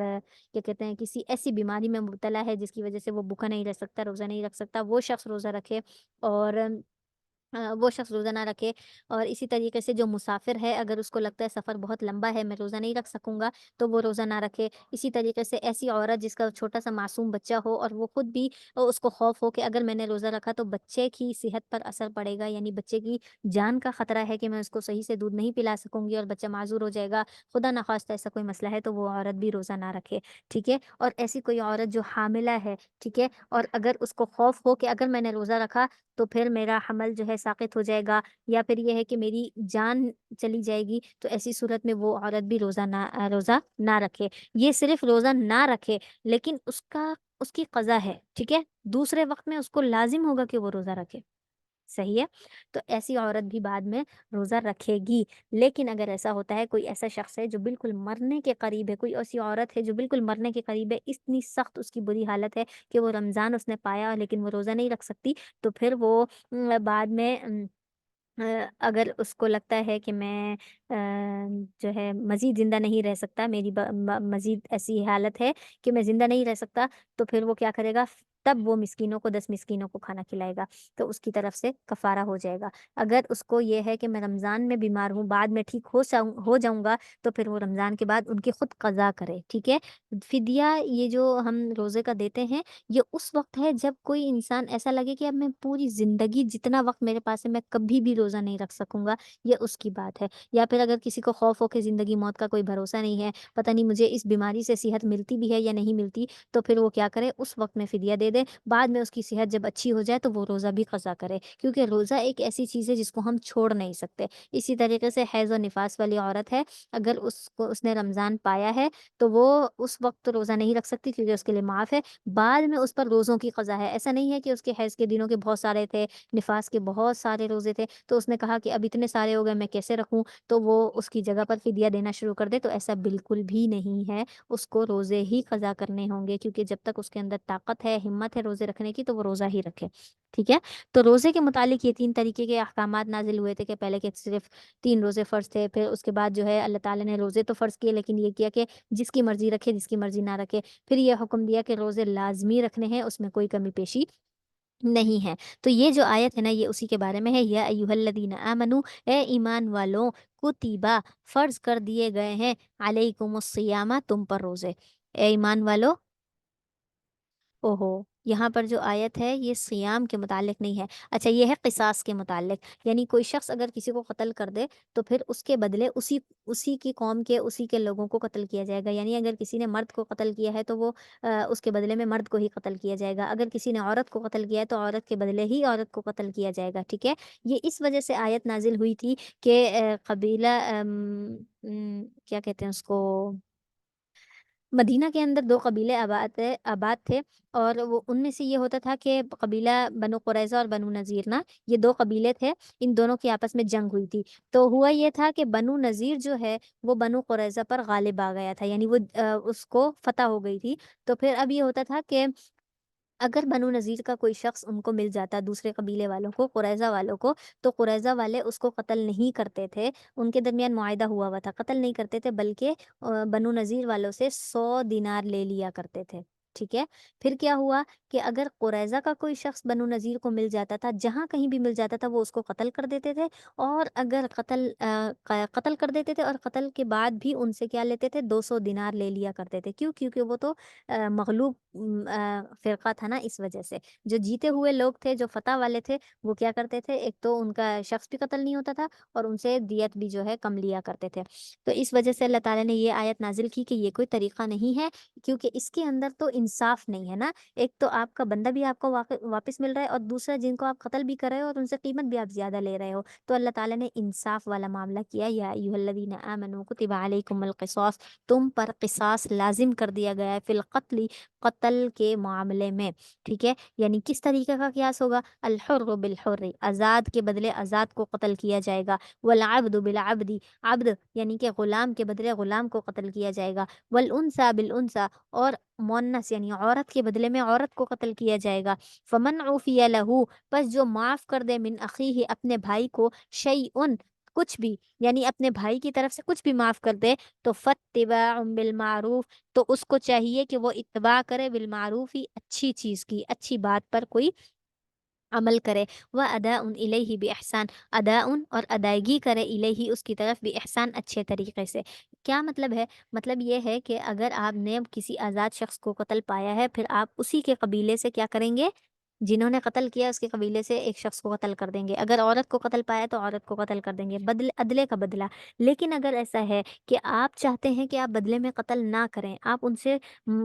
کیا کہتے ہیں کسی ایسی بیماری میں مبتلا ہے جس کی وجہ سے وہ بھوکا نہیں رہ سکتا، روزہ نہیں رکھ سکتا، وہ شخص روزہ رکھے، اور وہ شخص روزہ نہ رکھے۔ اور اسی طریقے سے جو مسافر ہے، اگر اس کو لگتا ہے سفر بہت لمبا ہے، میں روزہ نہیں رکھ سکوں گا، تو وہ روزہ نہ رکھے۔ اسی طریقے سے ایسی عورت جس کا چھوٹا سا معصوم بچہ ہو، اور وہ خود بھی اس کو خوف ہو کہ اگر میں نے روزہ رکھا تو بچے کی صحت پر اثر پڑے گا، یعنی بچے کی جان کا خطرہ ہے کہ میں اس کو صحیح سے دودھ نہیں پلا سکوں گی اور بچہ معذور ہو جائے گا، خدا نخواستہ ایسا کوئی مسئلہ ہے، تو وہ عورت بھی روزہ نہ رکھے، ٹھیک ہے؟ اور ایسی کوئی عورت جو حاملہ ہے، ٹھیک ہے، اور اگر اس کو خوف ہو کہ اگر میں نے روزہ رکھا تو پھر میرا حمل جو ہے ساقط ہو جائے گا، یا پھر یہ ہے کہ میری جان چلی جائے گی، تو ایسی صورت میں وہ عورت بھی روزہ نہ رکھے۔ یہ صرف روزہ نہ رکھے، لیکن اس کی قضا ہے، ٹھیک ہے، دوسرے وقت میں اس کو لازم ہوگا کہ وہ روزہ رکھے، صحیح ہے؟ تو ایسی عورت بھی بعد میں روزہ رکھے گی۔ لیکن اگر ایسا ہوتا ہے، کوئی ایسا شخص ہے جو بالکل مرنے کے قریب ہے، کوئی ایسی عورت ہے جو بالکل مرنے کے قریب ہے، اتنی سخت اس کی بری حالت ہے کہ وہ رمضان اس نے پایا لیکن وہ روزہ نہیں رکھ سکتی، تو پھر وہ بعد میں اگر اس کو لگتا ہے کہ میں جو ہے مزید زندہ نہیں رہ سکتا، میری مزید ایسی حالت ہے کہ میں زندہ نہیں رہ سکتا، تو پھر وہ کیا کرے گا؟ تب وہ مسکینوں کو 10 مسکینوں کو کھانا کھلائے گا، تو اس کی طرف سے کفارہ ہو جائے گا۔ اگر اس کو یہ ہے کہ میں رمضان میں بیمار ہوں، بعد میں ٹھیک ہو جاؤں گا، تو پھر وہ رمضان کے بعد ان کی خود قضا کرے، ٹھیک ہے؟ فدیہ یہ جو ہم روزے کا دیتے ہیں، یہ اس وقت ہے جب کوئی انسان ایسا لگے کہ اب میں پوری زندگی جتنا وقت میرے پاس ہے میں کبھی بھی روزہ نہیں رکھ سکوں گا، یہ اس کی بات ہے۔ یا پھر اگر کسی کو خوف ہو کہ زندگی موت کا کوئی بھروسہ نہیں ہے، پتہ نہیں مجھے اس بیماری سے صحت ملتی بھی ہے یا نہیں ملتی، تو پھر وہ کیا کرے؟ اس وقت میں فدیہ دے دے، بعد میں اس کی صحت جب اچھی ہو جائے تو وہ روزہ بھی قضا کرے، کیونکہ روزہ ایک ایسی چیز ہے جس کو ہم چھوڑ نہیں سکتے۔ اسی طریقے سے حیض و نفاس والی عورت ہے، اگر اس نے رمضان پایا ہے تو وہ اس وقت روزہ نہیں رکھ سکتی کیونکہ اس کے لیے معاف ہے، بعد میں اس پر روزوں کی قضا ہے۔ ایسا نہیں ہے کہ اس کے حیض کے دنوں کے بہت سارے تھے، نفاس کے بہت سارے روزے تھے، تو اس نے کہا کہ اب اتنے سارے ہو گئے میں کیسے رکھوں، تو وہ اس کی جگہ پر فدیہ دینا شروع کر دے، تو ایسا بالکل بھی نہیں ہے، اس کو روزے ہی قضا کرنے ہوں گے، کیونکہ جب تک اس کے اندر طاقت ہے، ہمت ہے روزے رکھنے کی، تو وہ روزہ ہی رکھے، ٹھیک ہے؟ تو روزے کے متعلق یہ 3 طریقے کے احکامات نازل ہوئے تھے، کہ پہلے کے صرف 3 روزے فرض تھے، پھر اس کے بعد جو ہے اللہ تعالیٰ نے روزے تو فرض کیے، لیکن یہ کیا کہ جس کی مرضی رکھے، جس کی مرضی نہ رکھے، پھر یہ حکم دیا کہ روزے لازمی رکھنے ہیں، اس میں کوئی کمی پیشی نہیں ہے۔ تو یہ جو آیت ہے نا، یہ اسی کے بارے میں ہے، یا ایھا الذین آمنو، اے ایمان والوں، کتیبہ، فرض کر دیے گئے ہیں، علیکم الصیامہ، تم پر روزے، اے ایمان والو۔ اوہو، یہاں پر جو آیت ہے یہ سیام کے متعلق نہیں ہے، اچھا یہ ہے قصاص کے متعلق، یعنی کوئی شخص اگر کسی کو قتل کر دے تو پھر اس کے بدلے اسی کی قوم کے، اسی کے لوگوں کو قتل کیا جائے گا، یعنی اگر کسی نے مرد کو قتل کیا ہے تو وہ اس کے بدلے میں مرد کو ہی قتل کیا جائے گا، اگر کسی نے عورت کو قتل کیا ہے تو عورت کے بدلے ہی عورت کو قتل کیا جائے گا، ٹھیک ہے؟ یہ اس وجہ سے آیت نازل ہوئی تھی کہ قبیلہ کیا کہتے ہیں اس کو، مدینہ کے اندر 2 قبیلے آباد تھے، اور وہ ان میں سے یہ ہوتا تھا کہ قبیلہ بنو قریظہ اور بنو نذیر نا، یہ 2 قبیلے تھے، ان دونوں کی آپس میں جنگ ہوئی تھی، تو ہوا یہ تھا کہ بنو نذیر جو ہے وہ بنو قریظہ پر غالب آ گیا تھا، یعنی وہ اس کو فتح ہو گئی تھی، تو پھر اب یہ ہوتا تھا کہ اگر بنو نذیر کا کوئی شخص ان کو مل جاتا دوسرے قبیلے والوں کو، قریظہ والوں کو، تو قریظہ والے اس کو قتل نہیں کرتے تھے، ان کے درمیان معاہدہ ہوا ہوا تھا، قتل نہیں کرتے تھے، بلکہ بنو نذیر والوں سے 100 دینار لے لیا کرتے تھے، ٹھیک ہے۔ پھر کیا ہوا کہ اگر قریظہ کا کوئی شخص بنو نذیر کو مل جاتا تھا، جہاں کہیں بھی مل جاتا تھا وہ اس کو قتل کر دیتے تھے، اور اگر قتل کر دیتے تھے اور قتل کے بعد بھی ان سے کیا لیتے تھے، 200 دینار لے لیا کرتے تھے، کیوں؟ کیونکہ وہ تو مغلوب فرقہ تھا نا، اس وجہ سے جو جیتے ہوئے لوگ تھے، جو فتح والے تھے، وہ کیا کرتے تھے، ایک تو ان کا شخص بھی قتل نہیں ہوتا تھا اور ان سے دیت بھی جو ہے کم لیا کرتے تھے۔ تو اس وجہ سے اللہ تعالیٰ نے یہ آیت نازل کی کہ یہ کوئی طریقہ نہیں ہے، کیونکہ اس کے اندر تو انصاف نہیں ہے نا، ایک تو آپ کا بندہ بھی آپ کو واپس مل رہا ہے، اور دوسرا جن کو آپ قتل بھی کر رہے ہو اور ان سے قیمت بھی آپ زیادہ لے رہے ہو، تو اللہ تعالیٰ نے انصاف والا معاملہ کیا، یا ایھا الذین آمنوا کتب علیکم القصاص، تم پر قصاص لازم کر دیا گیا ہے، فی القتل، قتل کے معاملے میں، ٹھیک ہے۔ یعنی کس طریقے کا قیاس ہوگا، الحر بالحر، آزاد کے بدلے آزاد کو قتل کیا جائے گا، والعبد بالعبد، عبد یعنی کہ غلام کے بدلے غلام کو قتل کیا جائے گا، والانثى بالانثى، اور مؤنث یعنی عورت کے بدلے میں عورت کو قتل کیا جائے گا، فمن عفی لہ، پس جو معاف کر دے، من اخیہ اپنے بھائی کو، شیئن کچھ بھی، یعنی اپنے بھائی کی طرف سے کچھ بھی معاف کر دے، تو فاتباع بالمعروف، تو اس کو چاہیے کہ وہ اتباع کرے، بالمعروف ہی، اچھی چیز کی، اچھی بات پر کوئی عمل کرے، وَأَدَاءٌ إِلَيْهِ بِإِحْسَان، ادا اور ادائیگی کرے، الیہ اس کی طرف، بِإِحْسان اچھے طریقے سے۔ کیا مطلب ہے؟ مطلب یہ ہے کہ اگر آپ نے کسی آزاد شخص کو قتل پایا ہے، پھر آپ اسی کے قبیلے سے کیا کریں گے، جنہوں نے قتل کیا اس کے قبیلے سے ایک شخص کو قتل کر دیں گے، اگر عورت کو قتل پایا تو عورت کو قتل کر دیں گے، عدلے کا بدلہ۔ لیکن اگر ایسا ہے کہ آپ چاہتے ہیں کہ آپ بدلے میں قتل نہ کریں، آپ ان سے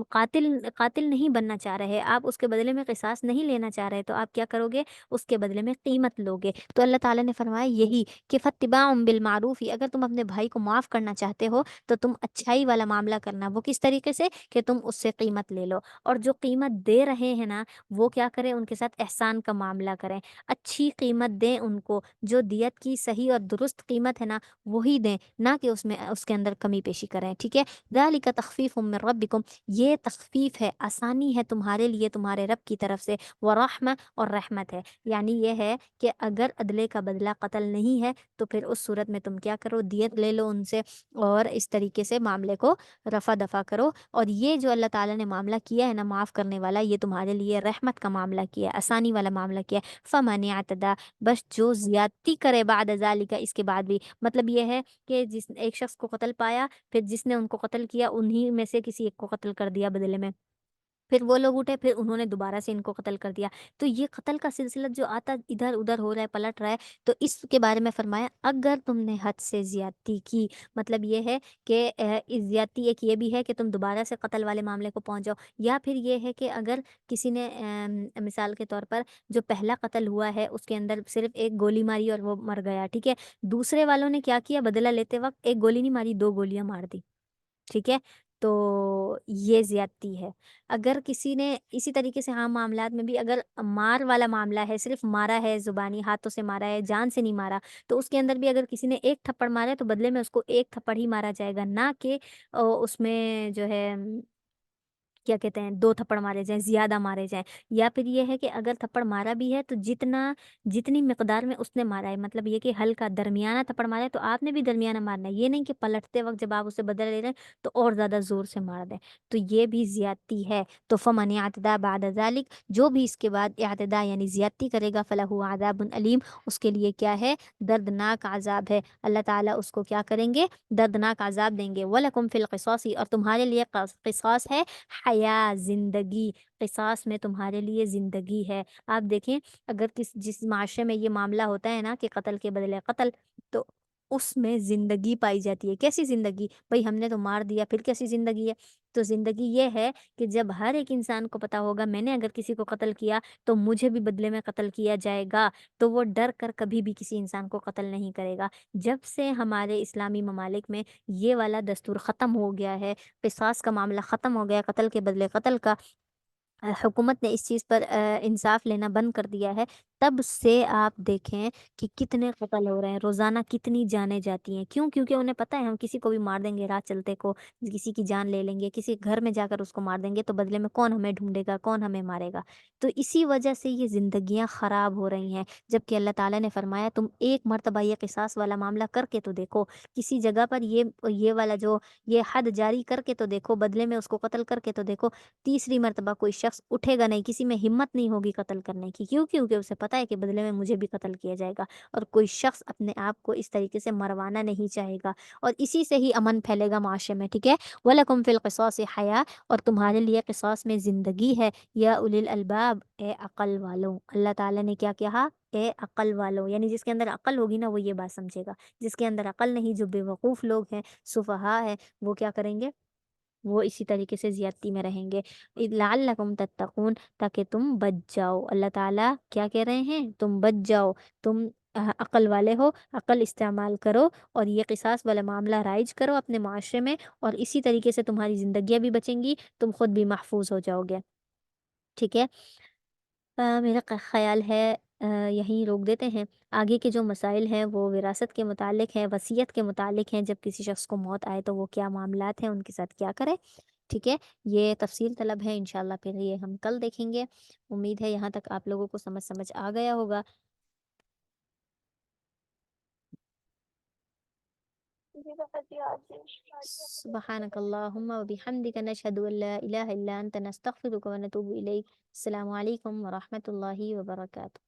قاتل نہیں بننا چاہ رہے، آپ اس کے بدلے میں قصاص نہیں لینا چاہ رہے، تو آپ کیا کرو گے، اس کے بدلے میں قیمت لوگے۔ تو اللہ تعالیٰ نے فرمایا یہی کہ فاتباع بالمعروف، اگر تم اپنے بھائی کو معاف کرنا چاہتے ہو تو تم اچھائی والا معاملہ کرنا، وہ کس طریقے سے، کہ تم اس سے قیمت لے لو، اور جو قیمت دے رہے ہیں نا، وہ کیا کریں، ان کے ساتھ احسان کا معاملہ کریں، اچھی قیمت دیں ان کو، جو دیت کی صحیح اور درست قیمت ہے نا وہی دیں، نہ کہ اس کے اندر کمی پیشی کریں، ٹھیک ہے۔ ذالک تخفیف من ربکم، یہ تخفیف ہے، آسانی ہے تمہارے لیے تمہارے رب کی طرف سے، ورحمہ، اور رحمت ہے، یعنی یہ ہے کہ اگر عدلے کا بدلہ قتل نہیں ہے تو پھر اس صورت میں تم کیا کرو، دیت لے لو ان سے، اور اس طریقے سے معاملے کو رفع دفع کرو، اور یہ جو اللہ تعالیٰ نے معاملہ کیا ہے نا معاف کرنے والا، یہ تمہارے لیے رحمت کا معاملہ کیا ہے، آسانی والا معاملہ کیا ہے، فمن اعتدى، بس جو زیادتی کرے بعد ذالک، اس کے بعد بھی، مطلب یہ ہے کہ جس ایک شخص کو قتل پایا، پھر جس نے ان کو قتل کیا انہی میں سے کسی ایک کو قتل کر دیا بدلے میں، پھر وہ لوگ اٹھے، پھر انہوں نے دوبارہ سے ان کو قتل کر دیا، تو یہ قتل کا سلسلہ جو آتا ادھر ادھر ہو رہا ہے، پلٹ رہا ہے، تو اس کے بارے میں فرمایا اگر تم نے حد سے زیادتی کی، مطلب یہ ہے کہ اس زیادتی ایک یہ بھی ہے کہ تم دوبارہ سے قتل والے معاملے کو پہنچ جاؤ، یا پھر یہ ہے کہ اگر کسی نے مثال کے طور پر جو پہلا قتل ہوا ہے اس کے اندر صرف ایک گولی ماری اور وہ مر گیا، ٹھیک ہے، دوسرے والوں نے کیا کیا، بدلہ لیتے وقت ایک گولی نہیں ماری، 2 گولیاں مار دی، ٹھیک ہے، تو یہ زیادتی ہے۔ اگر کسی نے اسی طریقے سے عام معاملات میں بھی اگر مار والا معاملہ ہے، صرف مارا ہے، زبانی ہاتھوں سے مارا ہے، جان سے نہیں مارا، تو اس کے اندر بھی اگر کسی نے ایک تھپڑ مارا ہے تو بدلے میں اس کو ایک تھپڑ ہی مارا جائے گا، نہ کہ اس میں جو ہے کیا کہتے ہیں 2 تھپڑ مارے جائیں، زیادہ مارے جائیں، یا پھر یہ ہے کہ اگر تھپڑ مارا بھی ہے تو جتنی مقدار میں اس نے مارا ہے، مطلب یہ کہ ہلکا درمیانہ تھپڑ مارا ہے تو آپ نے بھی درمیانہ مارنا ہے، یہ نہیں کہ پلٹتے وقت جب آپ اسے بدل لے رہے ہیں تو اور زیادہ زور سے مار دیں، تو یہ بھی زیادتی ہے۔ تو فمن اعتدى بعد ذلك، جو بھی اس کے بعد اعتداء یعنی زیادتی کرے گا، فلہ عذاب علیم، اس کے لیے کیا ہے، دردناک عذاب ہے، اللہ تعالیٰ اس کو کیا کریں گے، دردناک عذاب دیں گے، وَلَكُمْ فِي الْقِصَاصِ، اور تمہارے لیے قصاص ہے، حیا زندگی، قصاص میں تمہارے لیے زندگی ہے۔ آپ دیکھیں اگر جس معاشرے میں یہ معاملہ ہوتا ہے نا کہ قتل کے بدلے قتل، تو اس میں زندگی پائی جاتی ہے، کیسی زندگی، بھئی ہم نے تو مار دیا، پھر کیسی زندگی ہے، تو زندگی یہ ہے کہ جب ہر ایک انسان کو پتا ہوگا میں نے اگر کسی کو قتل کیا تو مجھے بھی بدلے میں قتل کیا جائے گا، تو وہ ڈر کر کبھی بھی کسی انسان کو قتل نہیں کرے گا۔ جب سے ہمارے اسلامی ممالک میں یہ والا دستور ختم ہو گیا ہے، قصاص کا معاملہ ختم ہو گیا، قتل کے بدلے قتل کا، حکومت نے اس چیز پر انصاف لینا بند کر دیا ہے، تب سے آپ دیکھیں کہ کتنے قتل ہو رہے ہیں روزانہ، کتنی جانیں جاتی ہیں، کیوں؟ کیونکہ انہیں پتہ ہے ہم کسی کو بھی مار دیں گے راہ چلتے کو، کسی کی جان لے لیں گے، کسی گھر میں جا کر اس کو مار دیں گے تو بدلے میں کون ہمیں ڈھونڈے گا، کون ہمیں مارے گا؟ تو اسی وجہ سے یہ زندگیاں خراب ہو رہی ہیں، جبکہ اللہ تعالیٰ نے فرمایا تم ایک مرتبہ یہ قصاص والا معاملہ کر کے تو دیکھو، کسی جگہ پر یہ والا جو یہ حد جاری کر کے تو دیکھو، بدلے میں اس کو قتل کر کے تو دیکھو، تیسری مرتبہ کوئی شخص اٹھے گا نہیں، کسی میں ہمت نہیں ہوگی قتل کرنے کی، کیوں؟ کیونکہ اسے پتہ ہے کہ بدلے میں مجھے بھی قتل کیا جائے گا، اور کوئی شخص اپنے آپ کو اس طریقے سے مروانا نہیں چاہے گا، اور اسی سے ہی امن پھیلے گا معاشرے میں، ٹھیک ہے؟ وَلَكُمْ فِي الْقِصَاصِ حَيَاةٌ، اور تمہارے لیے قصاص میں زندگی ہے، یا اولی الالباب، اے عقل والوں، اللہ تعالیٰ نے کیا کہا؟ اے عقل والوں، یعنی جس کے اندر عقل ہوگی نا وہ یہ بات سمجھے گا، جس کے اندر عقل نہیں، جو بے وقوف لوگ ہیں، سفہا ہے، وہ کیا کریں گے؟ وہ اسی طریقے سے زیادتی میں رہیں گے، لعلکم تتقون، تاکہ تم بچ جاؤ۔ اللہ تعالیٰ کیا کہہ رہے ہیں؟ تم بچ جاؤ، تم عقل والے ہو، عقل استعمال کرو، اور یہ قصاص والا معاملہ رائج کرو اپنے معاشرے میں، اور اسی طریقے سے تمہاری زندگیاں بھی بچیں گی، تم خود بھی محفوظ ہو جاؤ گے، ٹھیک ہے؟ میرا خیال ہے یہیں روک دیتے ہیں، آگے کے جو مسائل ہیں وہ وراثت کے متعلق ہیں، وصیت کے متعلق ہیں، جب کسی شخص کو موت آئے تو وہ کیا معاملات ہیں، ان کے ساتھ کیا کرے، ٹھیک ہے؟ یہ تفصیل طلب ہے، انشاءاللہ پھر یہ ہم کل دیکھیں گے۔ امید ہے یہاں تک آپ لوگوں کو سمجھ آ گیا ہوگا۔ جی بہت ہی آج سبحانک اللہم و بحمدک، نشہد ان لا الہ الا انت، نستغفرک و نتوب الیک۔ السلام علیکم ورحمۃ اللہ وبرکاتہ۔